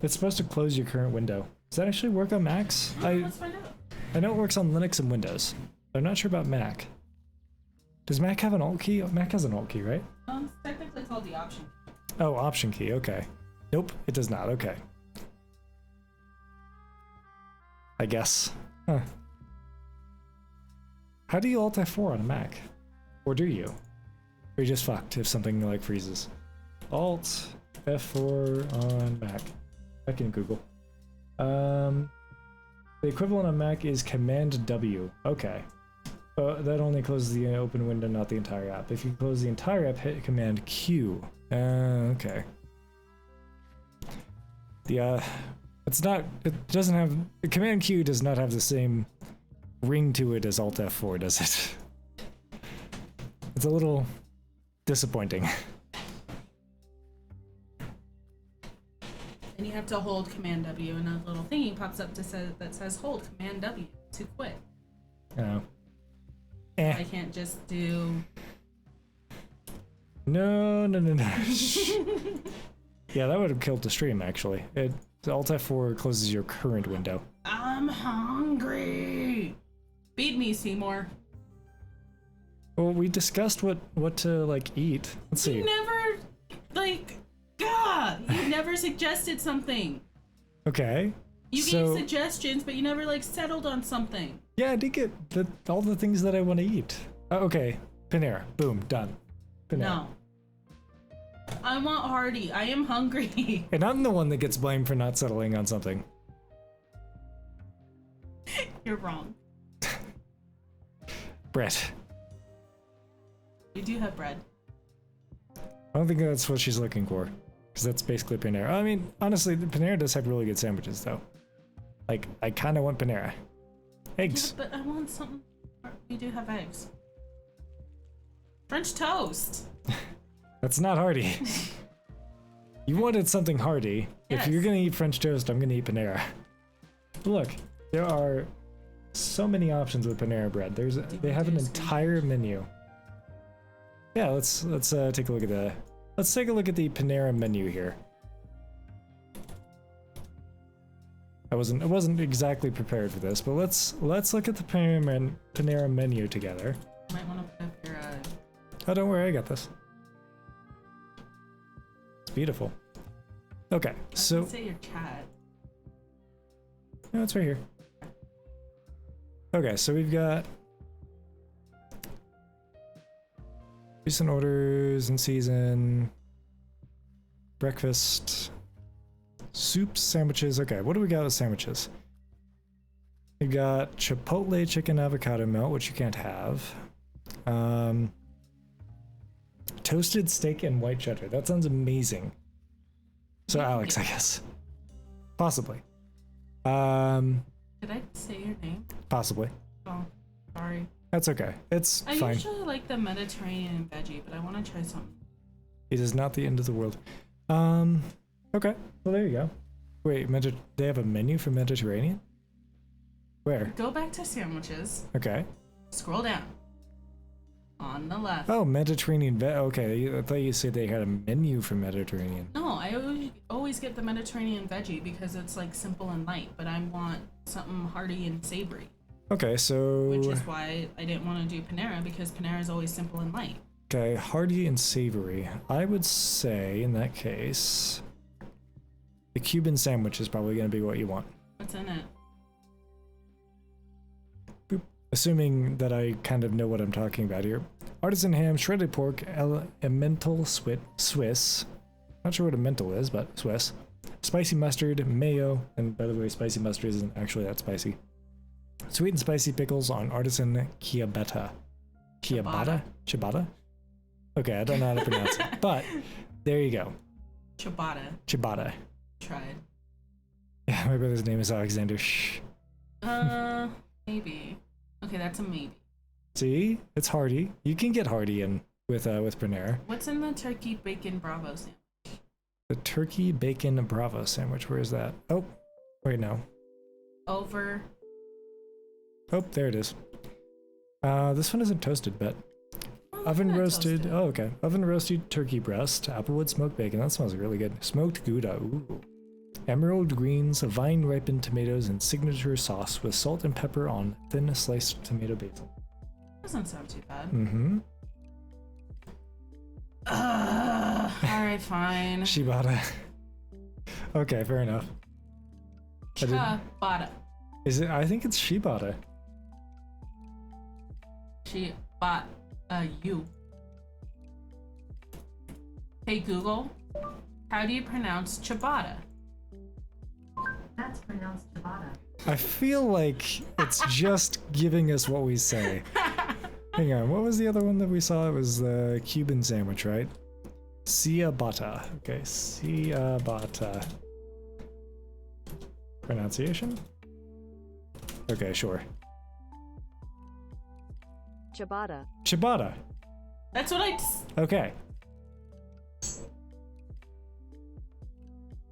It's supposed to close your current window. Does that actually work on Macs? Let's find out. I know it works on Linux and Windows. I'm not sure about Mac. Does Mac have an Alt key? Mac has an Alt key, right? It's technically called the Option. Oh, Option key. Okay. Nope, it does not. Okay. I guess. Huh. How do you Alt F4 on a Mac? Or do you? Or you just fucked if something like freezes? Alt F4 on Mac. Back in Google. The equivalent on Mac is Command W. Okay. That only closes the open window, not the entire app. If you close the entire app, hit Command Q. Okay. It's not. It doesn't have. Command Q does not have the same ring to it as Alt F4, does it? It's a little disappointing. And you have to hold Command W, and a little thingy pops up that says hold Command W to quit. Oh. I can't just do. No. Yeah, that would have killed the stream, actually. Alt F4 closes your current window. I'm hungry. Feed me, Seymour. Well, we discussed what to, like, eat. Let's see. You never, God, you never suggested something. Okay. You gave suggestions, but you never, settled on something. Yeah, I did get all the things that I want to eat. Okay, Panera. Boom, done. Panera. No. I want hearty. I am hungry. And I'm the one that gets blamed for not settling on something. You're wrong. Bread. We do have bread. I don't think that's what she's looking for. Because that's basically Panera. I mean, honestly, the Panera does have really good sandwiches, though. Like, I kind of want Panera. Eggs. Yeah, but I want something. We do have eggs. French toast. That's not hearty. You wanted something hearty. Yes. If you're gonna eat French toast, I'm gonna eat Panera. Look, there are so many options with Panera bread. They have an entire menu. Yeah, let's take a look at the Panera menu here. I wasn't exactly prepared for this, but let's look at the Panera menu together. You might want to put up your. Oh, don't worry, I got this. It's beautiful. Okay, so. Say your chat. No, it's right here. Okay, so we've got recent orders in season, breakfast, soups, sandwiches. Okay, what do we got with sandwiches? We got Chipotle chicken avocado melt, which you can't have. Toasted steak and white cheddar. That sounds amazing. So Alex, I guess. Possibly. Did I say your name? Possibly. Oh, sorry. That's okay. It's I fine. usually like the Mediterranean veggie, but I want to try something. It is not the end of the world. Okay. Well, there you go. Wait, they have a menu for Mediterranean? Where? Go back to sandwiches. Okay. Scroll down. On the left. Oh, Mediterranean okay, I thought you said they had a menu for Mediterranean. No, I always get the Mediterranean veggie because it's simple and light, but I want something hearty and savory. Okay, so... Which is why I didn't want to do Panera, because Panera is always simple and light. Okay, hearty and savory. I would say, in that case, the Cuban sandwich is probably going to be what you want. What's in it? Boop. Assuming that I kind of know what I'm talking about here. Artisan ham, shredded pork, emmental Swiss. Not sure what emmental is, but Swiss. Spicy mustard, mayo, and by the way, spicy mustard isn't actually that spicy. Sweet and spicy pickles on artisan ciabatta. Ciabatta? Ciabatta? Okay, I don't know how to pronounce it, but there you go. Ciabatta. Ciabatta. Tried. Yeah, my brother's name is Alexander. Shh. Maybe. Okay, that's a maybe. See, it's hearty. You can get hearty in with Panera. What's in the turkey bacon bravo sandwich? The turkey bacon bravo sandwich. Where is that? Oh, wait, no. Over. Oh, there it is. This one isn't toasted, but Oh, look oven at that roasted. toasted. Oh, okay. Oven roasted turkey breast, applewood smoked bacon. That smells really good. Smoked Gouda. Ooh. Emerald greens, vine ripened tomatoes, and signature sauce with salt and pepper on thin sliced tomato basil. Doesn't sound too bad. Mm-hmm. Alright, fine. Ciabatta. Okay, fair enough. Ciabatta. Is it? I think it's ciabatta. You. Hey Google, how do you pronounce ciabatta? That's pronounced ciabatta. I feel like it's just giving us what we say. Hang on, what was the other one that we saw? It was the Cuban sandwich, right? Ciabatta. Okay, ciabatta. Pronunciation? Okay, sure. Ciabatta. Ciabatta. That's what Okay.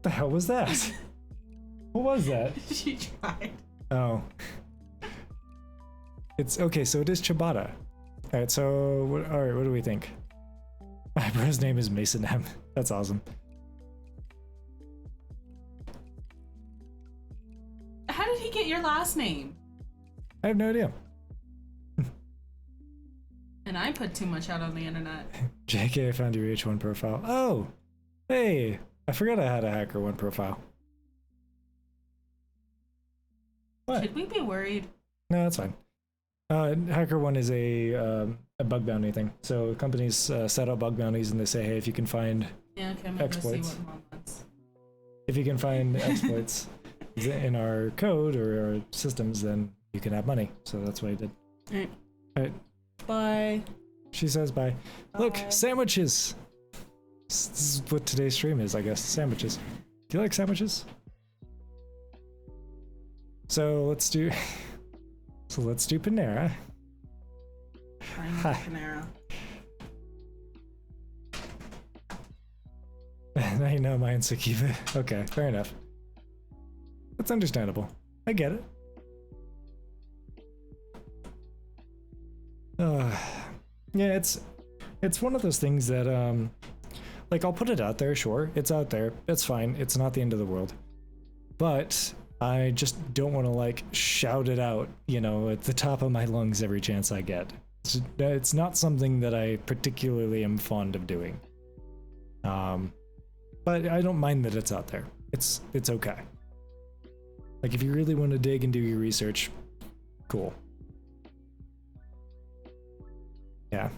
The hell was that? What was that? she tried. Oh. It's okay, so it is ciabatta. Alright, so what do we think? My bro's name is Mason M. That's awesome. How did he get your last name? I have no idea. And I put too much out on the internet. JK, I found your H1 profile. Oh! Hey! I forgot I had a HackerOne profile. What? Should we be worried? No, that's fine. HackerOne is a bug bounty thing. So companies set up bug bounties and they say, hey, if you can find Yeah, okay, I'm gonna go see Exploits. what mom wants. if you can find exploits in our code or our systems, then you can have money. So that's what I did. Alright. Alright. Bye. She says bye. Look, Bye. sandwiches! This is what today's stream is, I guess. Sandwiches. Do you like sandwiches? So let's do Panera. Hi. Panera. Now you know my Insakiva. Okay, fair enough. That's understandable. I get it. Yeah, it's one of those things that like I'll put it out there, sure. It's out there. It's fine. It's not the end of the world. But I just don't want to like shout it out, you know, at the top of my lungs every chance I get. It's not something that I particularly am fond of doing. But I don't mind that it's out there. It's okay. Like if you really want to dig and do your research, cool. Yeah.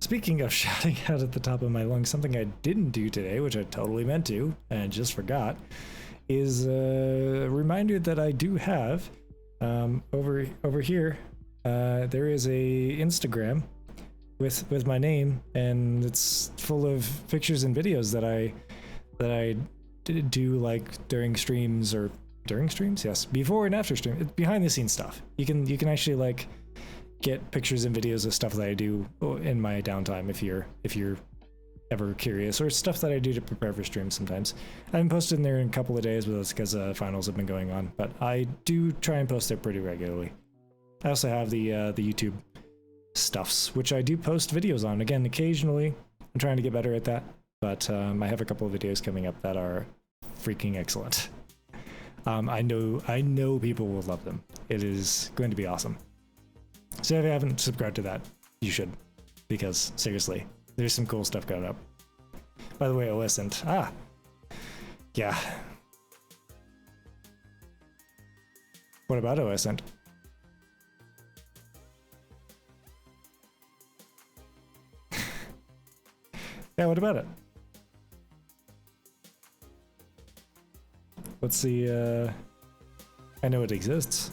Speaking of shouting out at the top of my lungs, something I didn't do today, which I totally meant to and just forgot, is a reminder that I do have over here. There is a Instagram with my name, and it's full of pictures and videos that I do like during streams or during streams. Yes, before and after stream. It's behind the scenes stuff. You can actually like get pictures and videos of stuff that I do in my downtime if you're ever curious, or stuff that I do to prepare for streams sometimes. I haven't posted in there in a couple of days, but that's because finals have been going on, but I do try and post there pretty regularly. I also have the YouTube stuffs, which I do post videos on. Again, occasionally. I'm trying to get better at that, but I have a couple of videos coming up that are freaking excellent. I know people will love them. It is going to be awesome. So if you haven't subscribed to that, you should, because seriously, there's some cool stuff going up. By the way, OSint. Yeah. What about OSint? Yeah, what about it? What's the, I know it exists.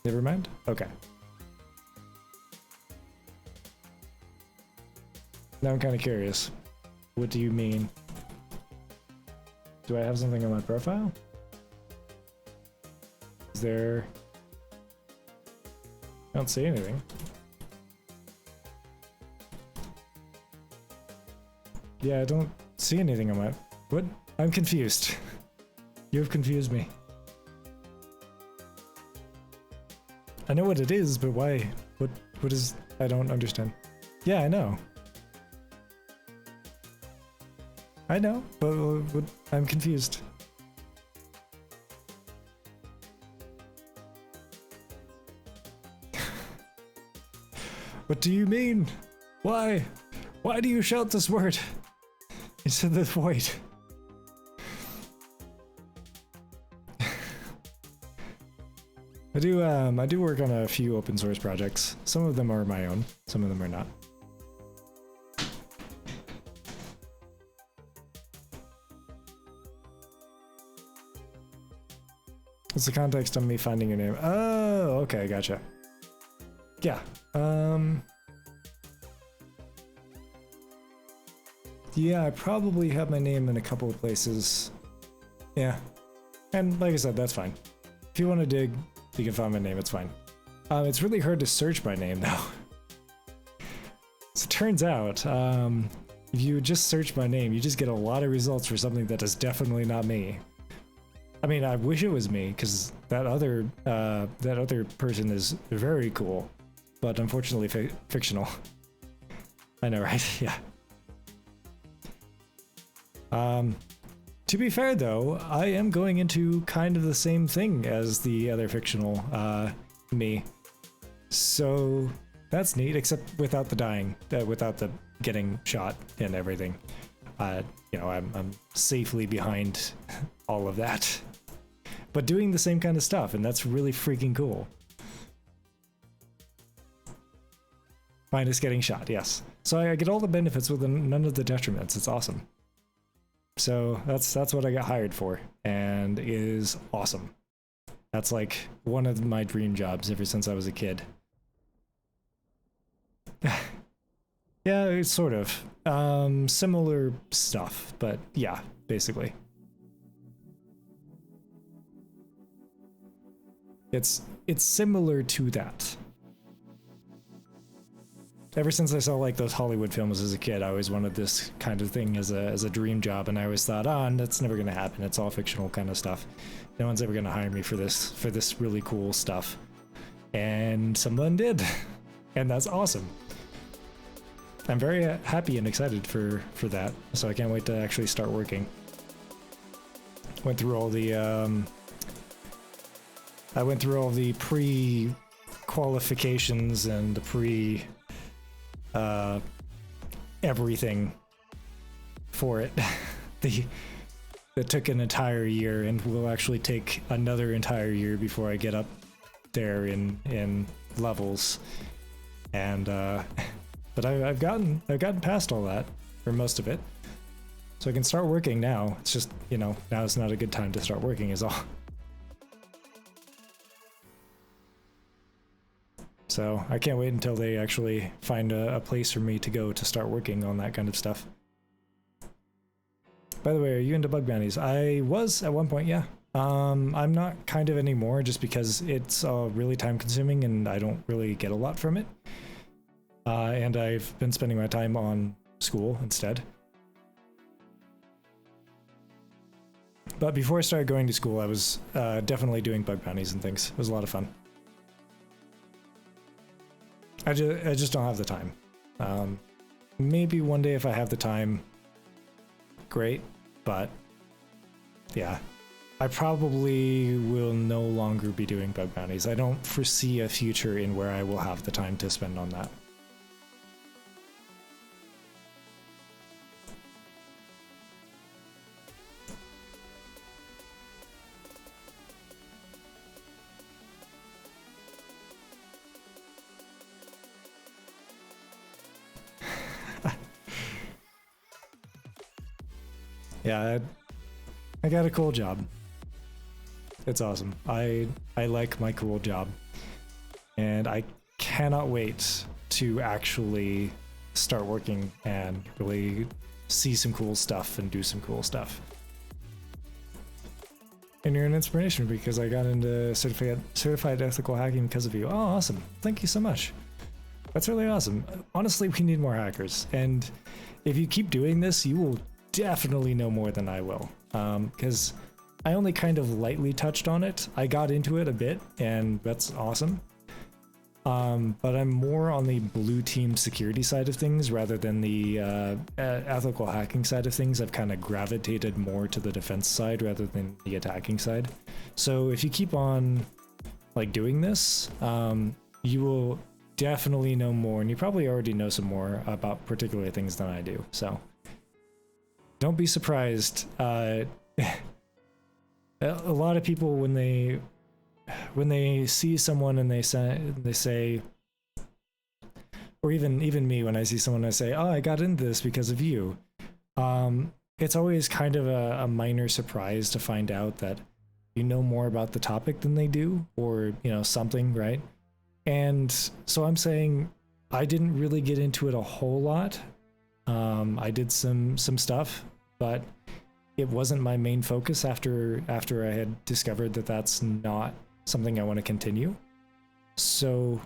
Never mind? Okay. Now I'm kind of curious. What do you mean? Do I have something on my profile? Is there... I don't see anything. Yeah, I don't see anything on my... What? I'm confused. You have confused me. I know what it is, but why? What is... I don't understand. Yeah, I know. I know, but what, I'm confused. What do you mean? Why? Why do you shout this word into the void? I do work on a few open source projects. Some of them are my own, some of them are not. What's the context on me finding your name? Oh, okay, gotcha. Yeah, yeah, I probably have my name in a couple of places. Yeah, and like I said, that's fine. If you want to dig, you can find my name, it's fine. It's really hard to search my name, though. So it turns out, if you just search my name, you just get a lot of results for something that is definitely not me. I mean, I wish it was me, because that other person is very cool, but unfortunately fictional. I know, right? Yeah. To be fair, though, I am going into kind of the same thing as the other fictional me. So that's neat, except without the dying, without the getting shot and everything. You know, I'm safely behind all of that. But doing the same kind of stuff, and that's really freaking cool. Minus getting shot, yes. So I get all the benefits with none of the detriments. It's awesome. So that's what I got hired for, and is awesome. That's like one of my dream jobs ever since I was a kid. Yeah, it's sort of. Similar stuff, but yeah, basically. It's similar to that. Ever since I saw like those Hollywood films as a kid, I always wanted this kind of thing as a dream job, and I always thought, that's never gonna happen. It's all fictional kind of stuff. No one's ever gonna hire me for this really cool stuff. And someone did, and that's awesome. I'm very happy and excited for that, so I can't wait to actually start working. Went through all the I went through all the pre-qualifications and the everything for it. That took an entire year, and will actually take another entire year before I get up there in levels. And but I've gotten past all that, or most of it, so I can start working now. It's just, you know, now is not a good time to start working is all. So I can't wait until they actually find a place for me to go to start working on that kind of stuff. By the way, are you into bug bounties? I was at one point, yeah. I'm not kind of anymore, just because it's really time consuming and I don't really get a lot from it. And I've been spending my time on school instead. But before I started going to school, I was definitely doing bug bounties and things. It was a lot of fun. I just don't have the time. Maybe one day if I have the time, great, but yeah. I probably will no longer be doing bug bounties. I don't foresee a future in where I will have the time to spend on that. Yeah, I got a cool job. It's awesome. I like my cool job. And I cannot wait to actually start working and really see some cool stuff and do some cool stuff. And you're an inspiration because I got into certified ethical hacking because of you. Oh, awesome. Thank you so much. That's really awesome. Honestly, we need more hackers. And if you keep doing this, you will definitely know more than I will. Because I only kind of lightly touched on it. I got into it a bit, and that's awesome. But I'm more on the blue team security side of things rather than the ethical hacking side of things. I've kind of gravitated more to the defense side rather than the attacking side. So if you keep on like doing this, you will definitely know more, and you probably already know some more about particular things than I do. So don't be surprised. A lot of people when they see someone and they say, or even me, when I see someone, I say, oh, I got into this because of you. It's always kind of a minor surprise to find out that you know more about the topic than they do, or, you know, something, right? And so I'm saying I didn't really get into it a whole lot. I did some stuff, but it wasn't my main focus after I had discovered that that's not something I want to continue. So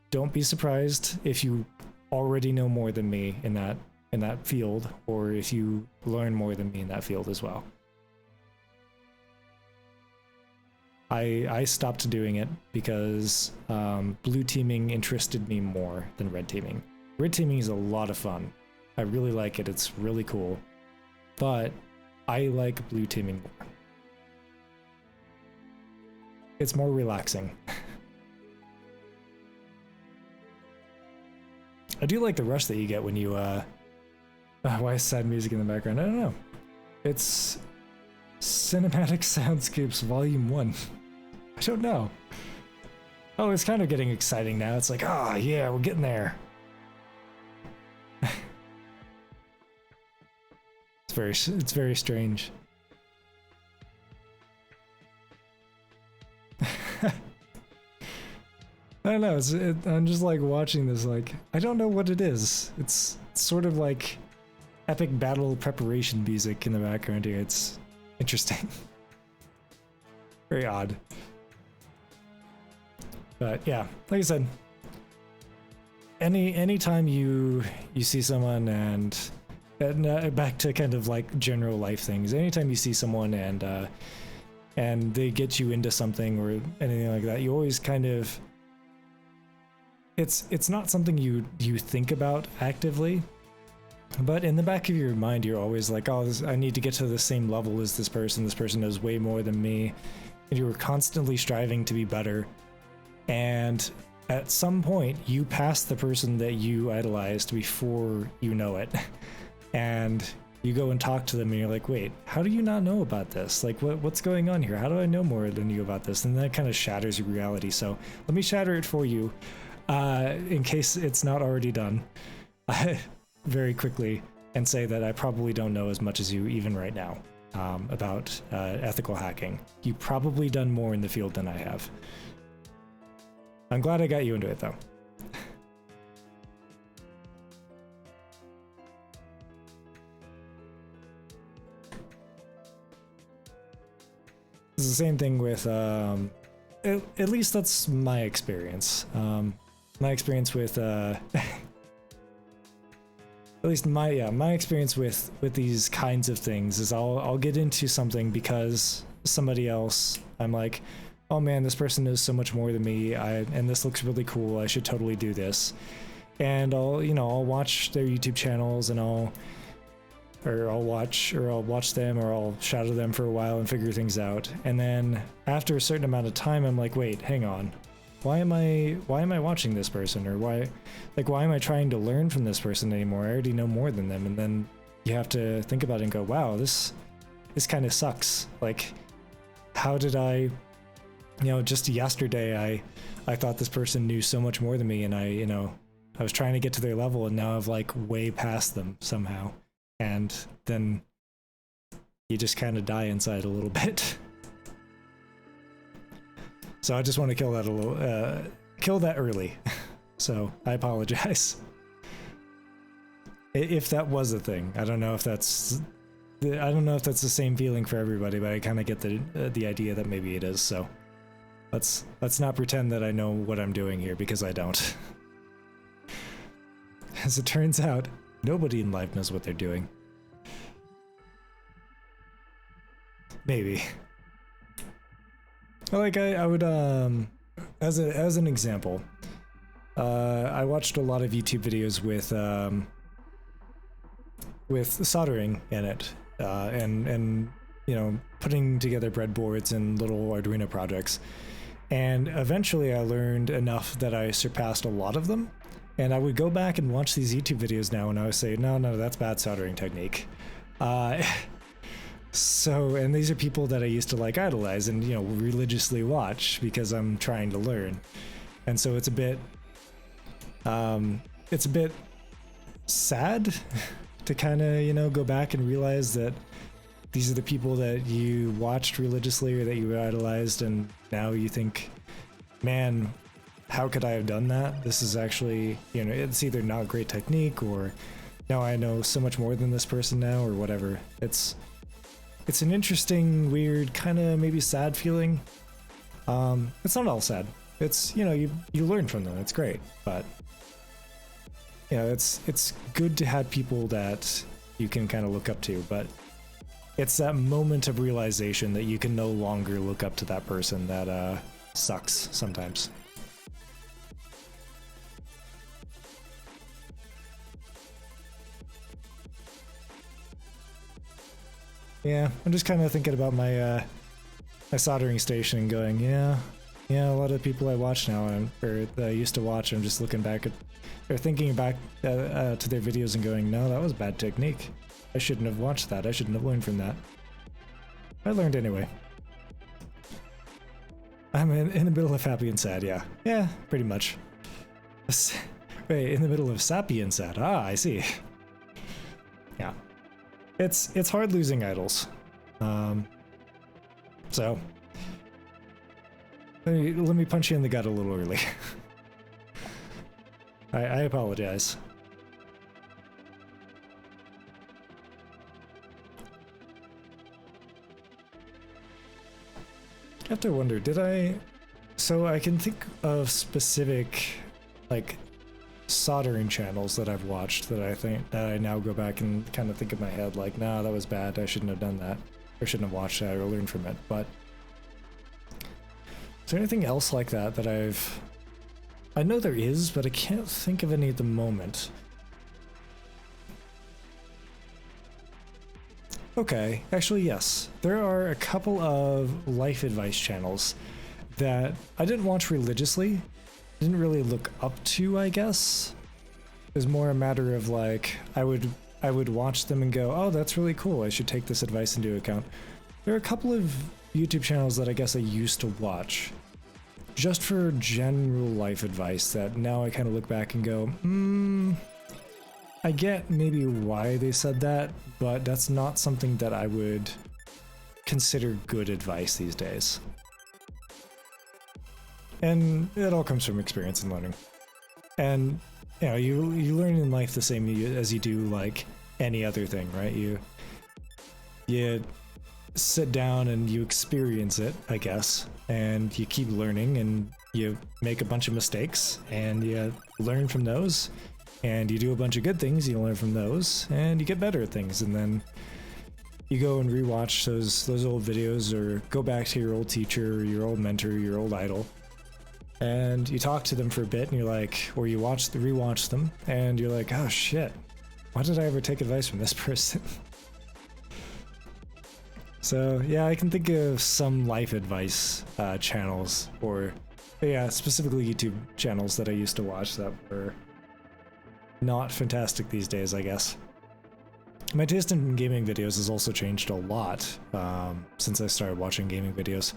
don't be surprised if you already know more than me in that field, or if you learn more than me in that field as well. I stopped doing it because blue teaming interested me more than red teaming. Red teaming is a lot of fun. I really like it. It's really cool. But I like blue teaming more. It's more relaxing. I do like the rush that you get when you why is sad music in the background? I don't know. It's Cinematic Soundscapes Volume 1. I don't know. Oh, it's kind of getting exciting now. It's like, oh yeah, we're getting there. It's very strange. I don't know. I'm just like watching this. Like, I don't know what it is. It's sort of like epic battle preparation music in the background here. It's interesting. Very odd. But yeah, like I said, anytime you see someone and back to kind of like general life things, anytime you see someone and they get you into something or anything like that, you always kind of, it's not something you think about actively, but in the back of your mind you're always like, oh, I need to get to the same level as this person knows way more than me, and you're constantly striving to be better. And at some point you pass the person that you idolized before you know it. And you go and talk to them and you're like, wait, how do you not know about this? Like, what's going on here? How do I know more than you about this? And that kind of shatters your reality. So let me shatter it for you, in case it's not already done, very quickly, and say that I probably don't know as much as you even right now about ethical hacking. You've probably done more in the field than I have. I'm glad I got you into it, though. It's the same thing with, at least that's my experience. My experience with, at least my experience with these kinds of things is I'll get into something because somebody else, I'm like, oh man, this person knows so much more than me, and this looks really cool, I should totally do this. And I'll watch their YouTube channels, and I'll watch them, or I'll shadow them for a while and figure things out. And then after a certain amount of time, I'm like, wait, hang on. Why am I watching this person? Or why am I trying to learn from this person anymore? I already know more than them. And then you have to think about it and go, wow, this kind of sucks. Like, how did I, just yesterday I thought this person knew so much more than me, and I was trying to get to their level, and now I've like way past them somehow. And then you just kind of die inside a little bit. So I just want to kill that early. So I apologize. If that was a thing. I don't know if that's the same feeling for everybody, but I kind of get the idea that maybe it is. So let's not pretend that I know what I'm doing here, because I don't. As it turns out, nobody in life knows what they're doing. Maybe. Like I would as an example, I watched a lot of YouTube videos with soldering in it, and you know, putting together breadboards and little Arduino projects. And eventually I learned enough that I surpassed a lot of them. And I would go back and watch these YouTube videos now, and I would say, no, that's bad soldering technique. So, and these are people that I used to like idolize and, you know, religiously watch because I'm trying to learn. And so it's a bit sad to kind of, you know, go back and realize that these are the people that you watched religiously or that you idolized, and now you think, man, how could I have done that? This is actually, you know, it's either not great technique, or now I know so much more than this person now, or whatever. It's an interesting, weird, kind of maybe sad feeling. It's not all sad. It's, you know, you learn from them. It's great, but you know, it's good to have people that you can kind of look up to, but it's that moment of realization that you can no longer look up to that person that sucks sometimes. Yeah, I'm just kind of thinking about my my soldering station and going, yeah, a lot of people I watch now, or that I used to watch, I'm just looking back at, or thinking back to their videos and going, no, that was bad technique. I shouldn't have watched that. I shouldn't have learned from that. I learned anyway. I'm in the middle of happy and sad, yeah. Yeah, pretty much. Wait, in the middle of sappy and sad. Ah, I see. Yeah. It's hard losing idols. So let me punch you in the gut a little early. I apologize. I have to wonder, so I can think of specific, like, soldering channels that I've watched that I now go back and kind of think in my head, like, nah, that was bad, I shouldn't have done that, or shouldn't have watched that or learned from it. But is there anything else like that I know there is, but I can't think of any at the moment. Okay, actually yes. There are a couple of life advice channels that I didn't watch religiously, didn't really look up to, I guess. It was more a matter of like, I would watch them and go, oh, that's really cool, I should take this advice into account. There are a couple of YouTube channels that I guess I used to watch just for general life advice that now I kind of look back and go, I get maybe why they said that, but that's not something that I would consider good advice these days. And it all comes from experience and learning. And you know, you learn in life the same as you do like any other thing, right? You sit down and you experience it, I guess, and you keep learning and you make a bunch of mistakes and you learn from those, and you do a bunch of good things, you learn from those, and you get better at things, and then you go and rewatch those old videos or go back to your old teacher, your old mentor, your old idol, and you talk to them for a bit and you're like, or you rewatch them and you're like, oh shit, why did I ever take advice from this person? So yeah, I can think of some life advice channels, or yeah, specifically YouTube channels that I used to watch that were not fantastic these days, I guess. My taste in gaming videos has also changed a lot since I started watching gaming videos.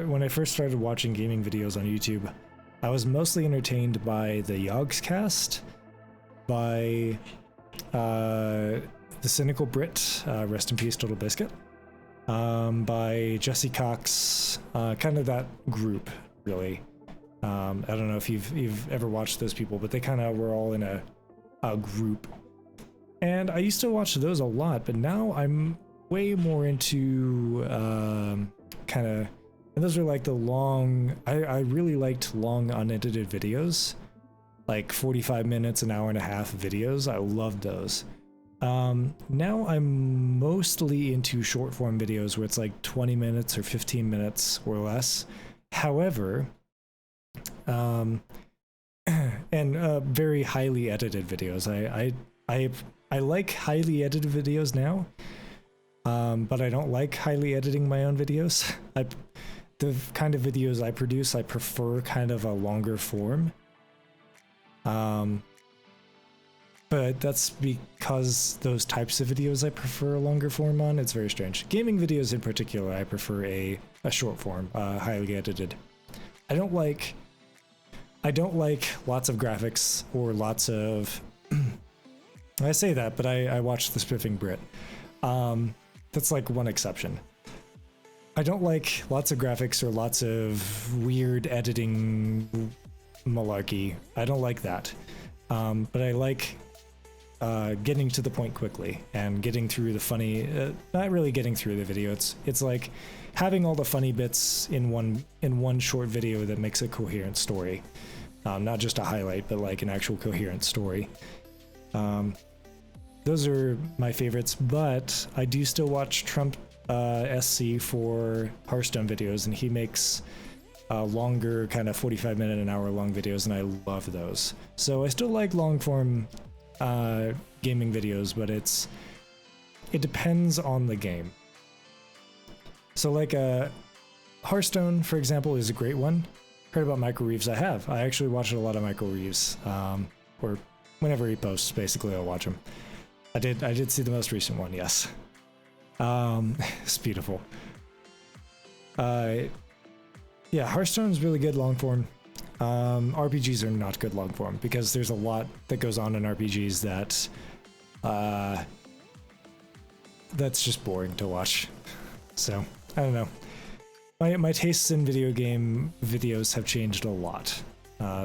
When I first started watching gaming videos on YouTube, I was mostly entertained by the Yogscast, by the Cynical Brit, rest in peace Total Biscuit, by Jesse Cox, kind of that group, really. I don't know if you've ever watched those people, but they kind of were all in a group And I used to watch those a lot, but now I'm way more into kind of, and those are like the long, I really liked long unedited videos, like 45 minutes, an hour and a half videos. I loved those. Now I'm mostly into short form videos where it's like 20 minutes or 15 minutes or less. However, and very highly edited videos. I like highly edited videos now, but I don't like highly editing my own videos. The kind of videos I produce, I prefer kind of a longer form. But that's because those types of videos I prefer a longer form on. It's very strange. Gaming videos in particular, I prefer a short form, highly edited. I don't like lots of graphics or lots of I say that, but I watched The Spiffing Brit. That's like one exception. I don't like lots of graphics or lots of weird editing malarkey. I don't like that. But I like getting to the point quickly and getting through the funny, not really getting through the video. It's like having all the funny bits in one short video that makes a coherent story. Not just a highlight, but like an actual coherent story. Those are my favorites, but I do still watch Trump SC for Hearthstone videos, and he makes longer, kind of 45-minute, an hour-long videos, and I love those. So I still like long-form gaming videos, but it depends on the game. So like Hearthstone, for example, is a great one. Heard about Michael Reeves? I have. I actually watched a lot of Michael Reeves, or whenever he posts, basically I'll watch him. I did see the most recent one, yes. It's beautiful. Yeah, Hearthstone's really good long form. RPGs are not good long form because there's a lot that goes on in RPGs that's just boring to watch. So, I don't know. My tastes in video game videos have changed a lot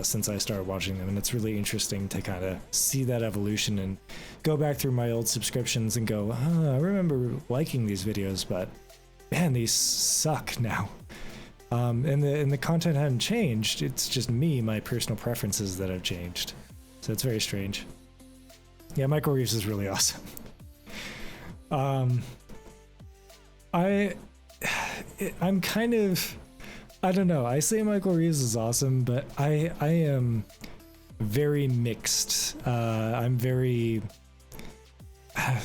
since I started watching them, and it's really interesting to kind of see that evolution and go back through my old subscriptions and go, I remember liking these videos, but man, these suck now. And the content hadn't changed. It's just me, my personal preferences that have changed. So it's very strange. Yeah, Michael Reeves is really awesome. I'm kind of, I don't know. I say Michael Reeves is awesome, but I am very mixed. I'm very, I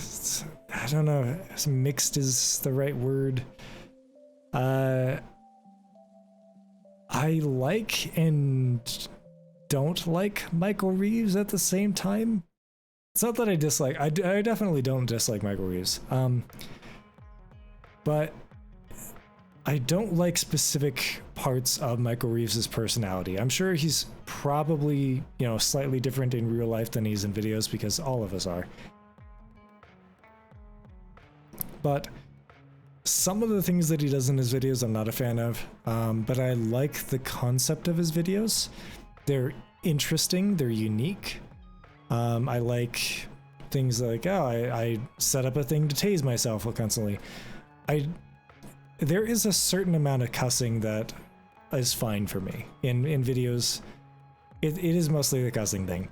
don't know if mixed is the right word. I like and don't like Michael Reeves at the same time. It's not that I dislike, I definitely don't dislike Michael Reeves. But I don't like specific parts of Michael Reeves' personality. I'm sure he's probably, slightly different in real life than he's in videos, because all of us are. But some of the things that he does in his videos I'm not a fan of, but I like the concept of his videos. They're interesting, they're unique. I like things like, I set up a thing to tase myself constantly. There is a certain amount of cussing that is fine for me in videos. It is mostly the cussing thing.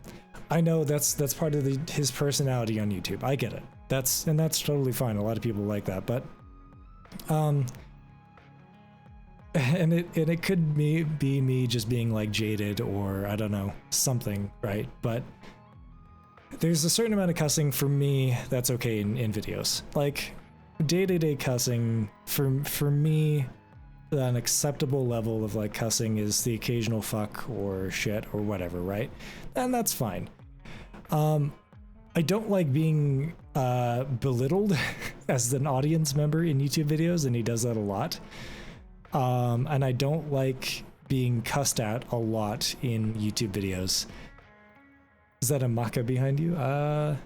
I know that's part of his personality on YouTube. I get it. That's totally fine. A lot of people like that, but and it could be me just being like jaded, or I don't know, something, right? But there's a certain amount of cussing for me that's okay in videos. Like day-to-day cussing, for me, an acceptable level of like cussing is the occasional fuck or shit or whatever, right? And that's fine. I don't like being belittled as an audience member in YouTube videos, and he does that a lot. And I don't like being cussed at a lot in YouTube videos. Is that a maca behind you? I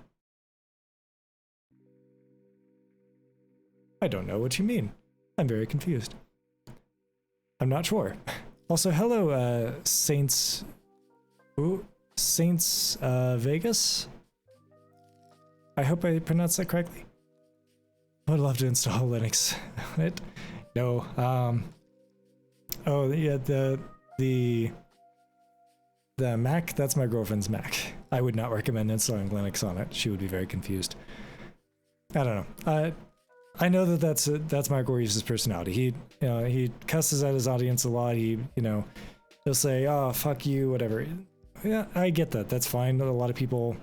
don't know what you mean. I'm very confused. I'm not sure. Also, hello, Saints Vegas? I hope I pronounced that correctly. I would love to install Linux on it. No. Oh yeah, the Mac, that's my girlfriend's Mac. I would not recommend installing Linux on it. She would be very confused. I don't know. I know that that's Michael Reeves' personality. He cusses at his audience a lot. He'll say, "Oh, fuck you," whatever. Yeah, I get that. That's fine. A lot of people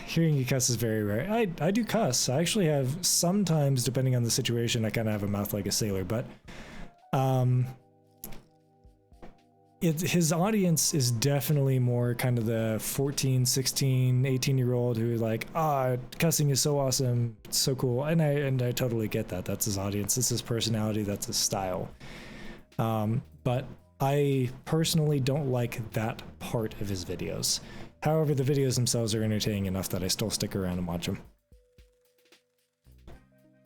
hearing you cuss is very rare. I do cuss. I actually have sometimes, depending on the situation, I kind of have a mouth like a sailor, but his audience is definitely more kind of the 14, 16, 18-year-old who like, cussing is so awesome, it's so cool. And I totally get that. That's his audience, that's his personality, that's his style. But I personally don't like that part of his videos. However, the videos themselves are entertaining enough that I still stick around and watch them.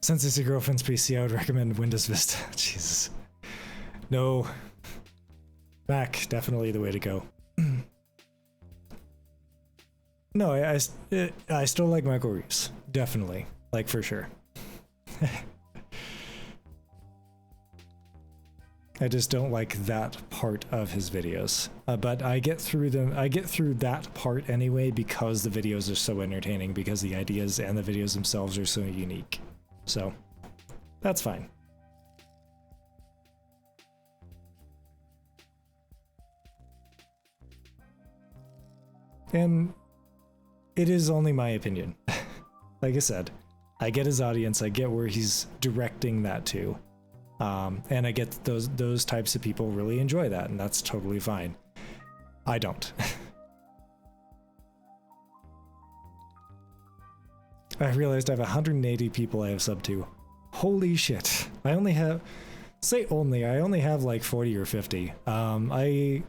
Since it's your girlfriend's PC, I would recommend Windows Vista. Jesus. No. Mac, definitely the way to go. No, I still like Michael Reeves. Definitely. Like, for sure. I just don't like that part of his videos. But I get through that part anyway because the videos are so entertaining, because the ideas and the videos themselves are so unique. So, that's fine. And it is only my opinion. Like I said, I get his audience, I get where he's directing that to. And I get those types of people really enjoy that, and that's totally fine. I don't. I realized I have 180 people I have subbed to. Holy shit. I only have like 40 or 50. I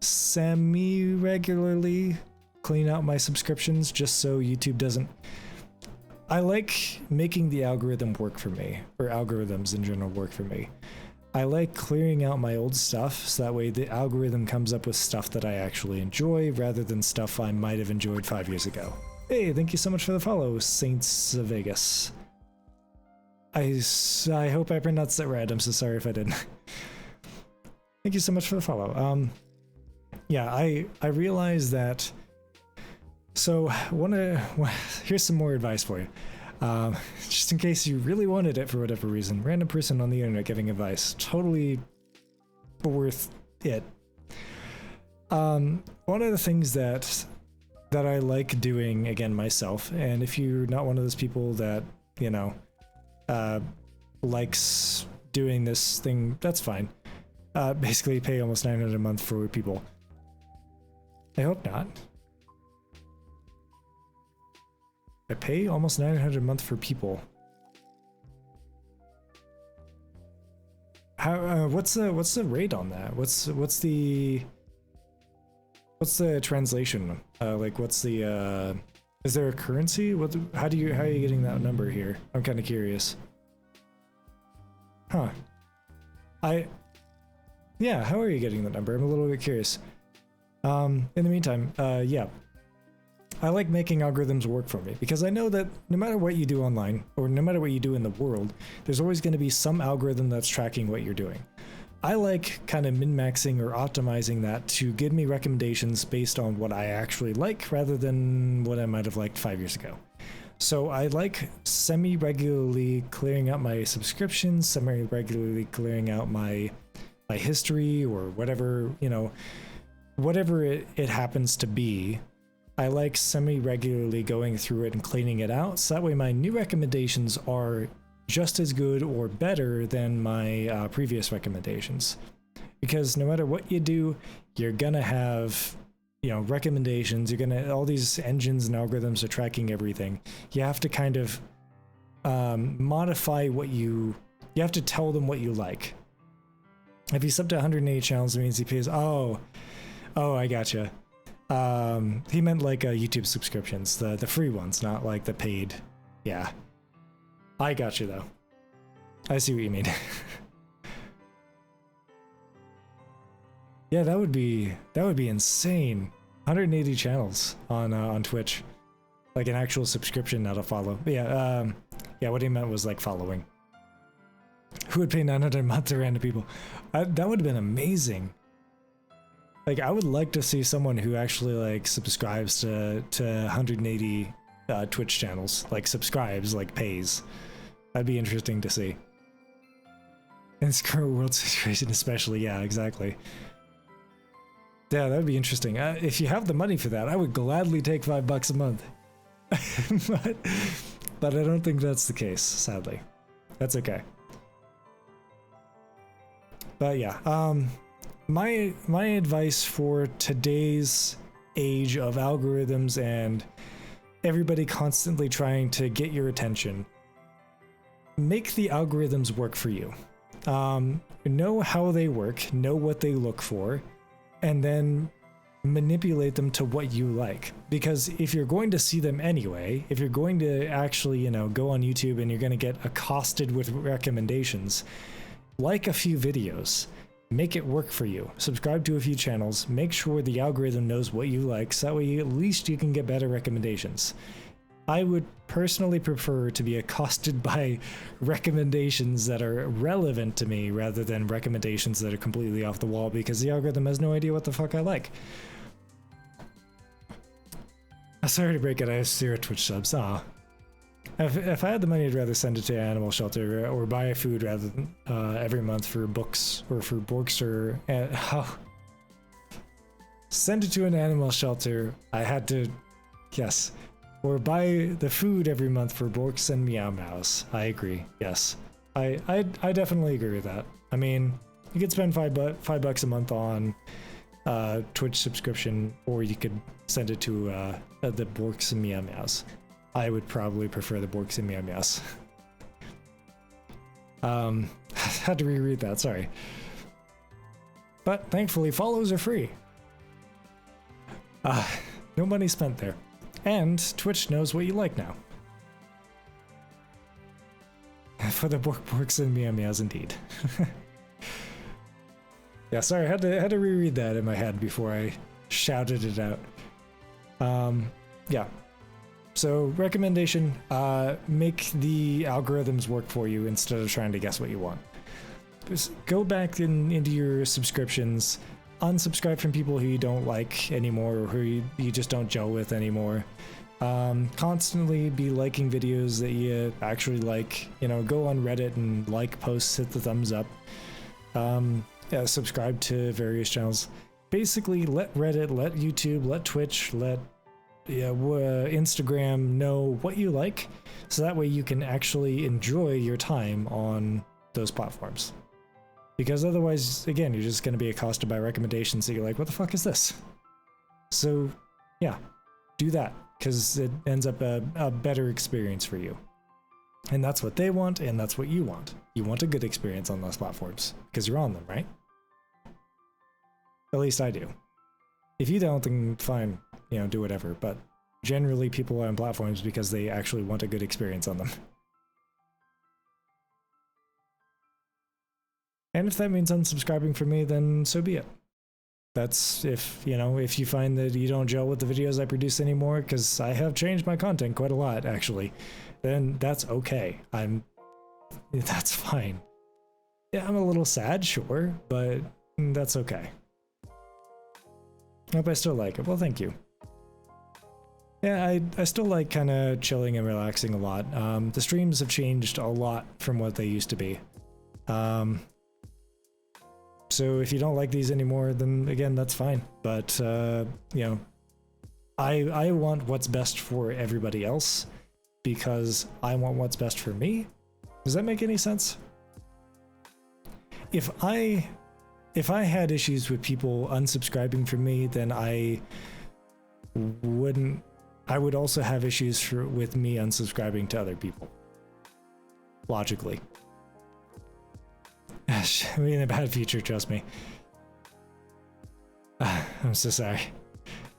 semi-regularly clean out my subscriptions just so YouTube doesn't... I like making the algorithm work for me, or algorithms in general work for me. I like clearing out my old stuff so that way the algorithm comes up with stuff that I actually enjoy rather than stuff I might have enjoyed 5 years ago. Hey, thank you so much for the follow, Saints of Vegas. I hope I pronounced that right. I'm so sorry if I didn't. Thank you so much for the follow. Yeah, I realized that. So, here's some more advice for you. Just in case you really wanted it for whatever reason. Random person on the internet giving advice. Totally worth it. One of the things that I like doing, again, myself, and if you're not one of those people that, likes doing this thing, that's fine. Basically pay almost $900 a month for people. I hope not. I pay almost $900 a month for people. How? What's the rate on that? What's the translation? Like, what's the? Is there a currency? How are you getting that number here? I'm kind of curious. Huh. Yeah. How are you getting that number? I'm a little bit curious. In the meantime, yeah. I like making algorithms work for me because I know that no matter what you do online or no matter what you do in the world, there's always going to be some algorithm that's tracking what you're doing. I like kind of min-maxing or optimizing that to give me recommendations based on what I actually like rather than what I might have liked 5 years ago. So I like semi-regularly clearing out my subscriptions, semi-regularly clearing out my history or whatever, whatever it happens to be. I like semi-regularly going through it and cleaning it out, so that way my new recommendations are just as good or better than my previous recommendations. Because no matter what you do, you're gonna have, recommendations. All these engines and algorithms are tracking everything. You have to kind of modify you have to tell them what you like. If you sub to 180 channels, it means he pays. Oh, I gotcha. He meant like YouTube subscriptions, the free ones, not like the paid. Yeah, I got you though. I see what you mean. Yeah, that would be insane. 180 channels on Twitch. Like an actual subscription, not a follow. But yeah, yeah, what he meant was like following. Who would pay 900 a month to random people? That would have been amazing. Like, I would like to see someone who actually like subscribes to 180 Twitch channels, like subscribes, like pays. That'd be interesting to see. In this current world situation, especially, yeah, exactly. Yeah, that'd be interesting. If you have the money for that, I would gladly take $5 a month. but I don't think that's the case, sadly. That's okay. But yeah, my advice for today's age of algorithms and everybody constantly trying to get your attention, make the algorithms work for you. Know how they work, know what they look for, and then manipulate them to what you like. Because if you're going to see them anyway, if you're going to actually, you know, go on YouTube and you're going to get accosted with recommendations, like a few videos, make it work for you. Subscribe to a few channels, make sure the algorithm knows what you like, so that way at least you can get better recommendations. I would personally prefer to be accosted by recommendations that are relevant to me rather than recommendations that are completely off the wall, because the algorithm has no idea what the fuck I like. Sorry to break it, I have 0 Twitch subs. If I had the money, I'd rather send it to an animal shelter or buy food rather than every month for books or for books or send it to an animal shelter. I had to, yes, or buy the food every month for Borks and Meow Mouse. I agree. Yes, I definitely agree with that. I mean, you could spend $5 a month on Twitch subscription, or you could send it to the Borks and Meow Mouse. I would probably prefer the Borks and Meow Meows. Had to reread that, sorry. But thankfully, follows are free. No money spent there. And Twitch knows what you like now. For the Borks and Meow Meows, indeed. Yeah, sorry, I had to reread that in my head before I shouted it out. Yeah. So, recommendation, make the algorithms work for you instead of trying to guess what you want. Just go back into your subscriptions, unsubscribe from people who you don't like anymore or who you just don't gel with anymore. Constantly be liking videos that you actually like. You know, go on Reddit and like posts, hit the thumbs up. Yeah, subscribe to various channels. Basically, let Reddit, let YouTube, let Twitch, let Instagram know what you like, so that way you can actually enjoy your time on those platforms. Because otherwise, again, you're just going to be accosted by recommendations that you're like, what the fuck is this? So, yeah, do that, because it ends up a better experience for you. And that's what they want, and that's what you want. You want a good experience on those platforms, because you're on them, right? At least I do. If you don't, then fine, you know, do whatever. But generally, people are on platforms because they actually want a good experience on them. And if that means unsubscribing from me, then so be it. That's if you find that you don't gel with the videos I produce anymore, because I have changed my content quite a lot, actually, then that's okay. That's fine. Yeah, I'm a little sad, sure, but that's okay. Hope I still like it. Well, thank you. Yeah, I still like kind of chilling and relaxing a lot. The streams have changed a lot from what they used to be. So if you don't like these anymore, then again, that's fine. But, you know, I want what's best for everybody else because I want what's best for me. Does that make any sense? If I had issues with people unsubscribing from me, then I would also have issues with me unsubscribing to other people. Logically. We in a bad future, trust me. I'm so sorry.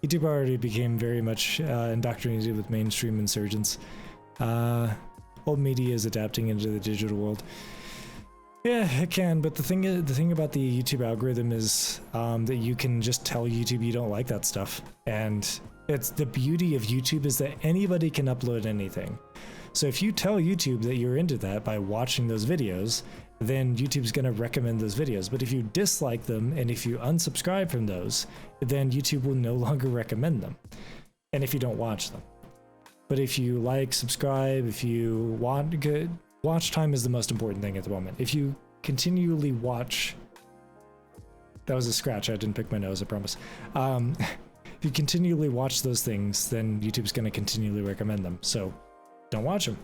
YouTube already became very much indoctrinated with mainstream insurgents. Old media is adapting into the digital world. Yeah, it can, but the thing about the YouTube algorithm is that you can just tell YouTube you don't like that stuff, and It's the beauty of YouTube is that anybody can upload anything. So if you tell YouTube that you're into that by watching those videos, then YouTube's going to recommend those videos. But if you dislike them and if you unsubscribe from those, then YouTube will no longer recommend them. And if you don't watch them. But if you like, subscribe, if you want good, watch time is the most important thing at the moment. If you continually watch, that was a scratch, I didn't pick my nose, I promise. If you continually watch those things, then YouTube's going to continually recommend them. So don't watch them.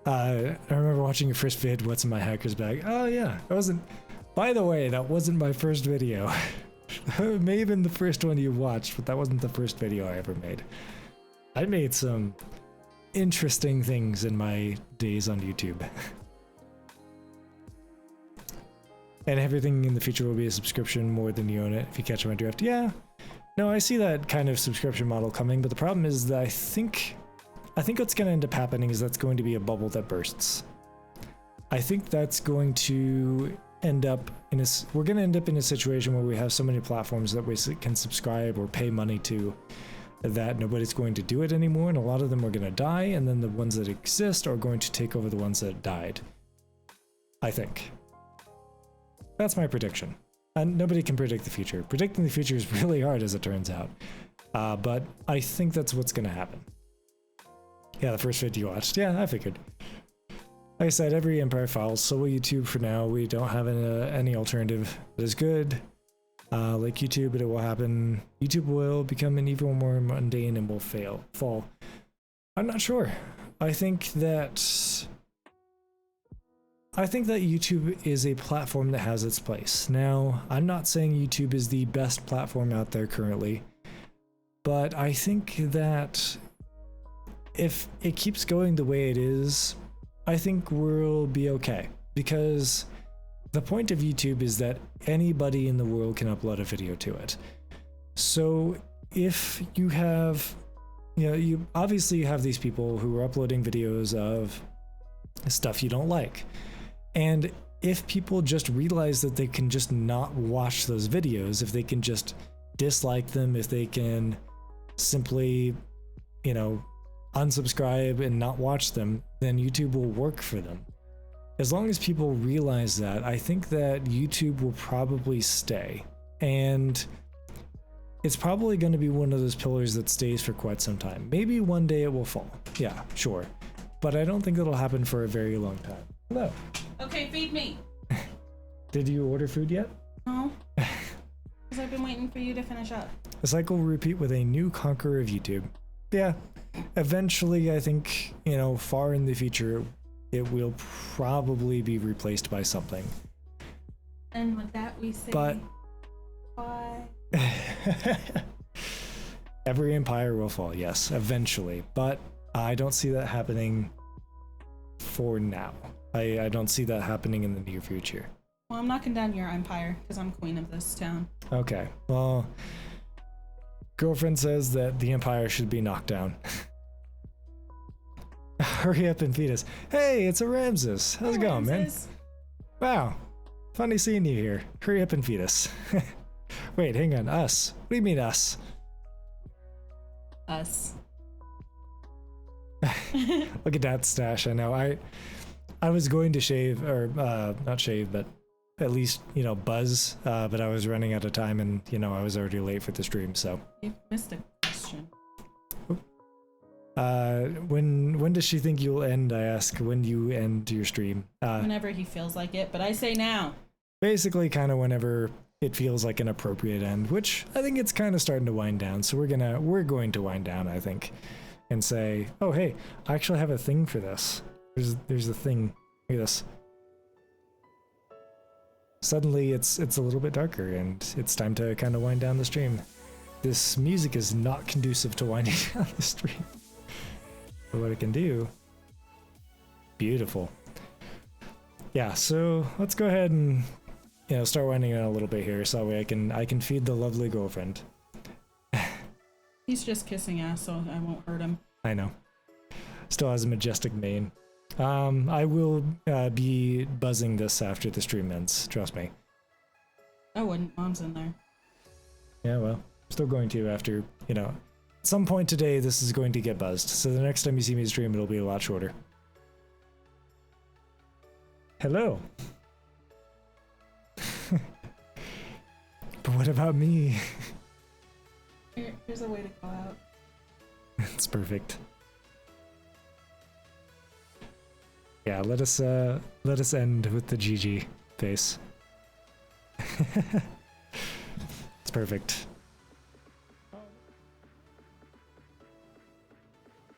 I remember watching your first vid, What's in My Hacker's Bag? Oh yeah, that wasn't, by the way, that wasn't my first video. It may have been the first one you watched, but that wasn't the first video I ever made. I made some interesting things in my days on YouTube. And everything in the future will be a subscription more than you own it if you catch my drift. Yeah, no, I see that kind of subscription model coming, but the problem is that I think what's going to end up happening is that's going to be a bubble that bursts. I think that's going to end up in we're going to end up in a situation where we have so many platforms that we can subscribe or pay money to that nobody's going to do it anymore, and a lot of them are going to die, and then the ones that exist are going to take over the ones that died. I think. That's my prediction. And nobody can predict the future. Predicting the future is really hard, as it turns out. But I think that's what's going to happen. Yeah, the first video you watched. Yeah, I figured. Like I said, every Empire files, so will YouTube for now. We don't have any alternative that is good. Like YouTube, but it will happen. YouTube will become an even more mundane and will fall. I'm not sure. I think that YouTube is a platform that has its place. Now, I'm not saying YouTube is the best platform out there currently, but I think that if it keeps going the way it is, I think we'll be okay. Because the point of YouTube is that anybody in the world can upload a video to it. So if you have, you obviously have these people who are uploading videos of stuff you don't like. And if people just realize that they can just not watch those videos, if they can just dislike them, if they can simply, unsubscribe and not watch them, then YouTube will work for them. As long as people realize that, I think that YouTube will probably stay. And it's probably going to be one of those pillars that stays for quite some time. Maybe one day it will fall. Yeah, sure. But I don't think that'll happen for a very long time. No. Okay, feed me. Did you order food yet? No. Because I've been waiting for you to finish up. The cycle will repeat with a new conqueror of YouTube. Yeah. Eventually, I think, far in the future, it will probably be replaced by something. And with that, we say bye. Every empire will fall, yes, eventually. But I don't see that happening for now. I don't see that happening in the near future. Well, I'm knocking down your empire because I'm queen of this town. Okay, well, girlfriend says that the empire should be knocked down. Hurry up and feed us. Hey, it's a Ramses. How's it going, man? Wow, funny seeing you here. Hurry up and feed us. Wait, hang on, us? What do you mean us? Us. Look at that stash. I know. I was going to shave, or not shave, but at least, buzz, but I was running out of time and, I was already late for the stream, so. You missed a question. When does she think you'll end? I ask when you end your stream. Whenever he feels like it, but I say now. Basically kind of whenever it feels like an appropriate end, which I think it's kind of starting to wind down. So we're going to wind down, I think, and say, oh, hey, I actually have a thing for this. There's a thing. Look at this. Suddenly it's a little bit darker and it's time to kind of wind down the stream. This music is not conducive to winding down the stream. But what it can do, beautiful. Yeah, so let's go ahead and start winding down a little bit here, so that way I can feed the lovely girlfriend. He's just kissing ass, so I won't hurt him. I know. Still has a majestic mane. I will be buzzing this after the stream ends. Trust me. I wouldn't. Mom's in there. Yeah, well, Still going to after, you know, at some point today this is going to get buzzed. So the next time you see me stream, it'll be a lot shorter. Hello. But what about me? Here's a way to go out. It's perfect. Yeah, let us end with the GG face. It's perfect.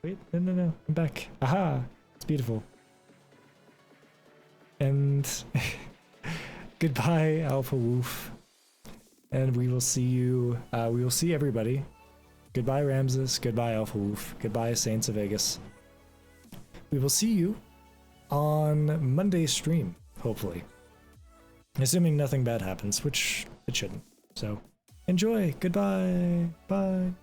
Wait, no, I'm back. Aha! It's beautiful. And goodbye, Alpha Wolf. And we will see you, we will see everybody. Goodbye, Ramses. Goodbye, Alpha Wolf. Goodbye, Saints of Vegas. We will see you on Monday's stream, hopefully. Assuming nothing bad happens, which it shouldn't. So, enjoy. Goodbye. Bye.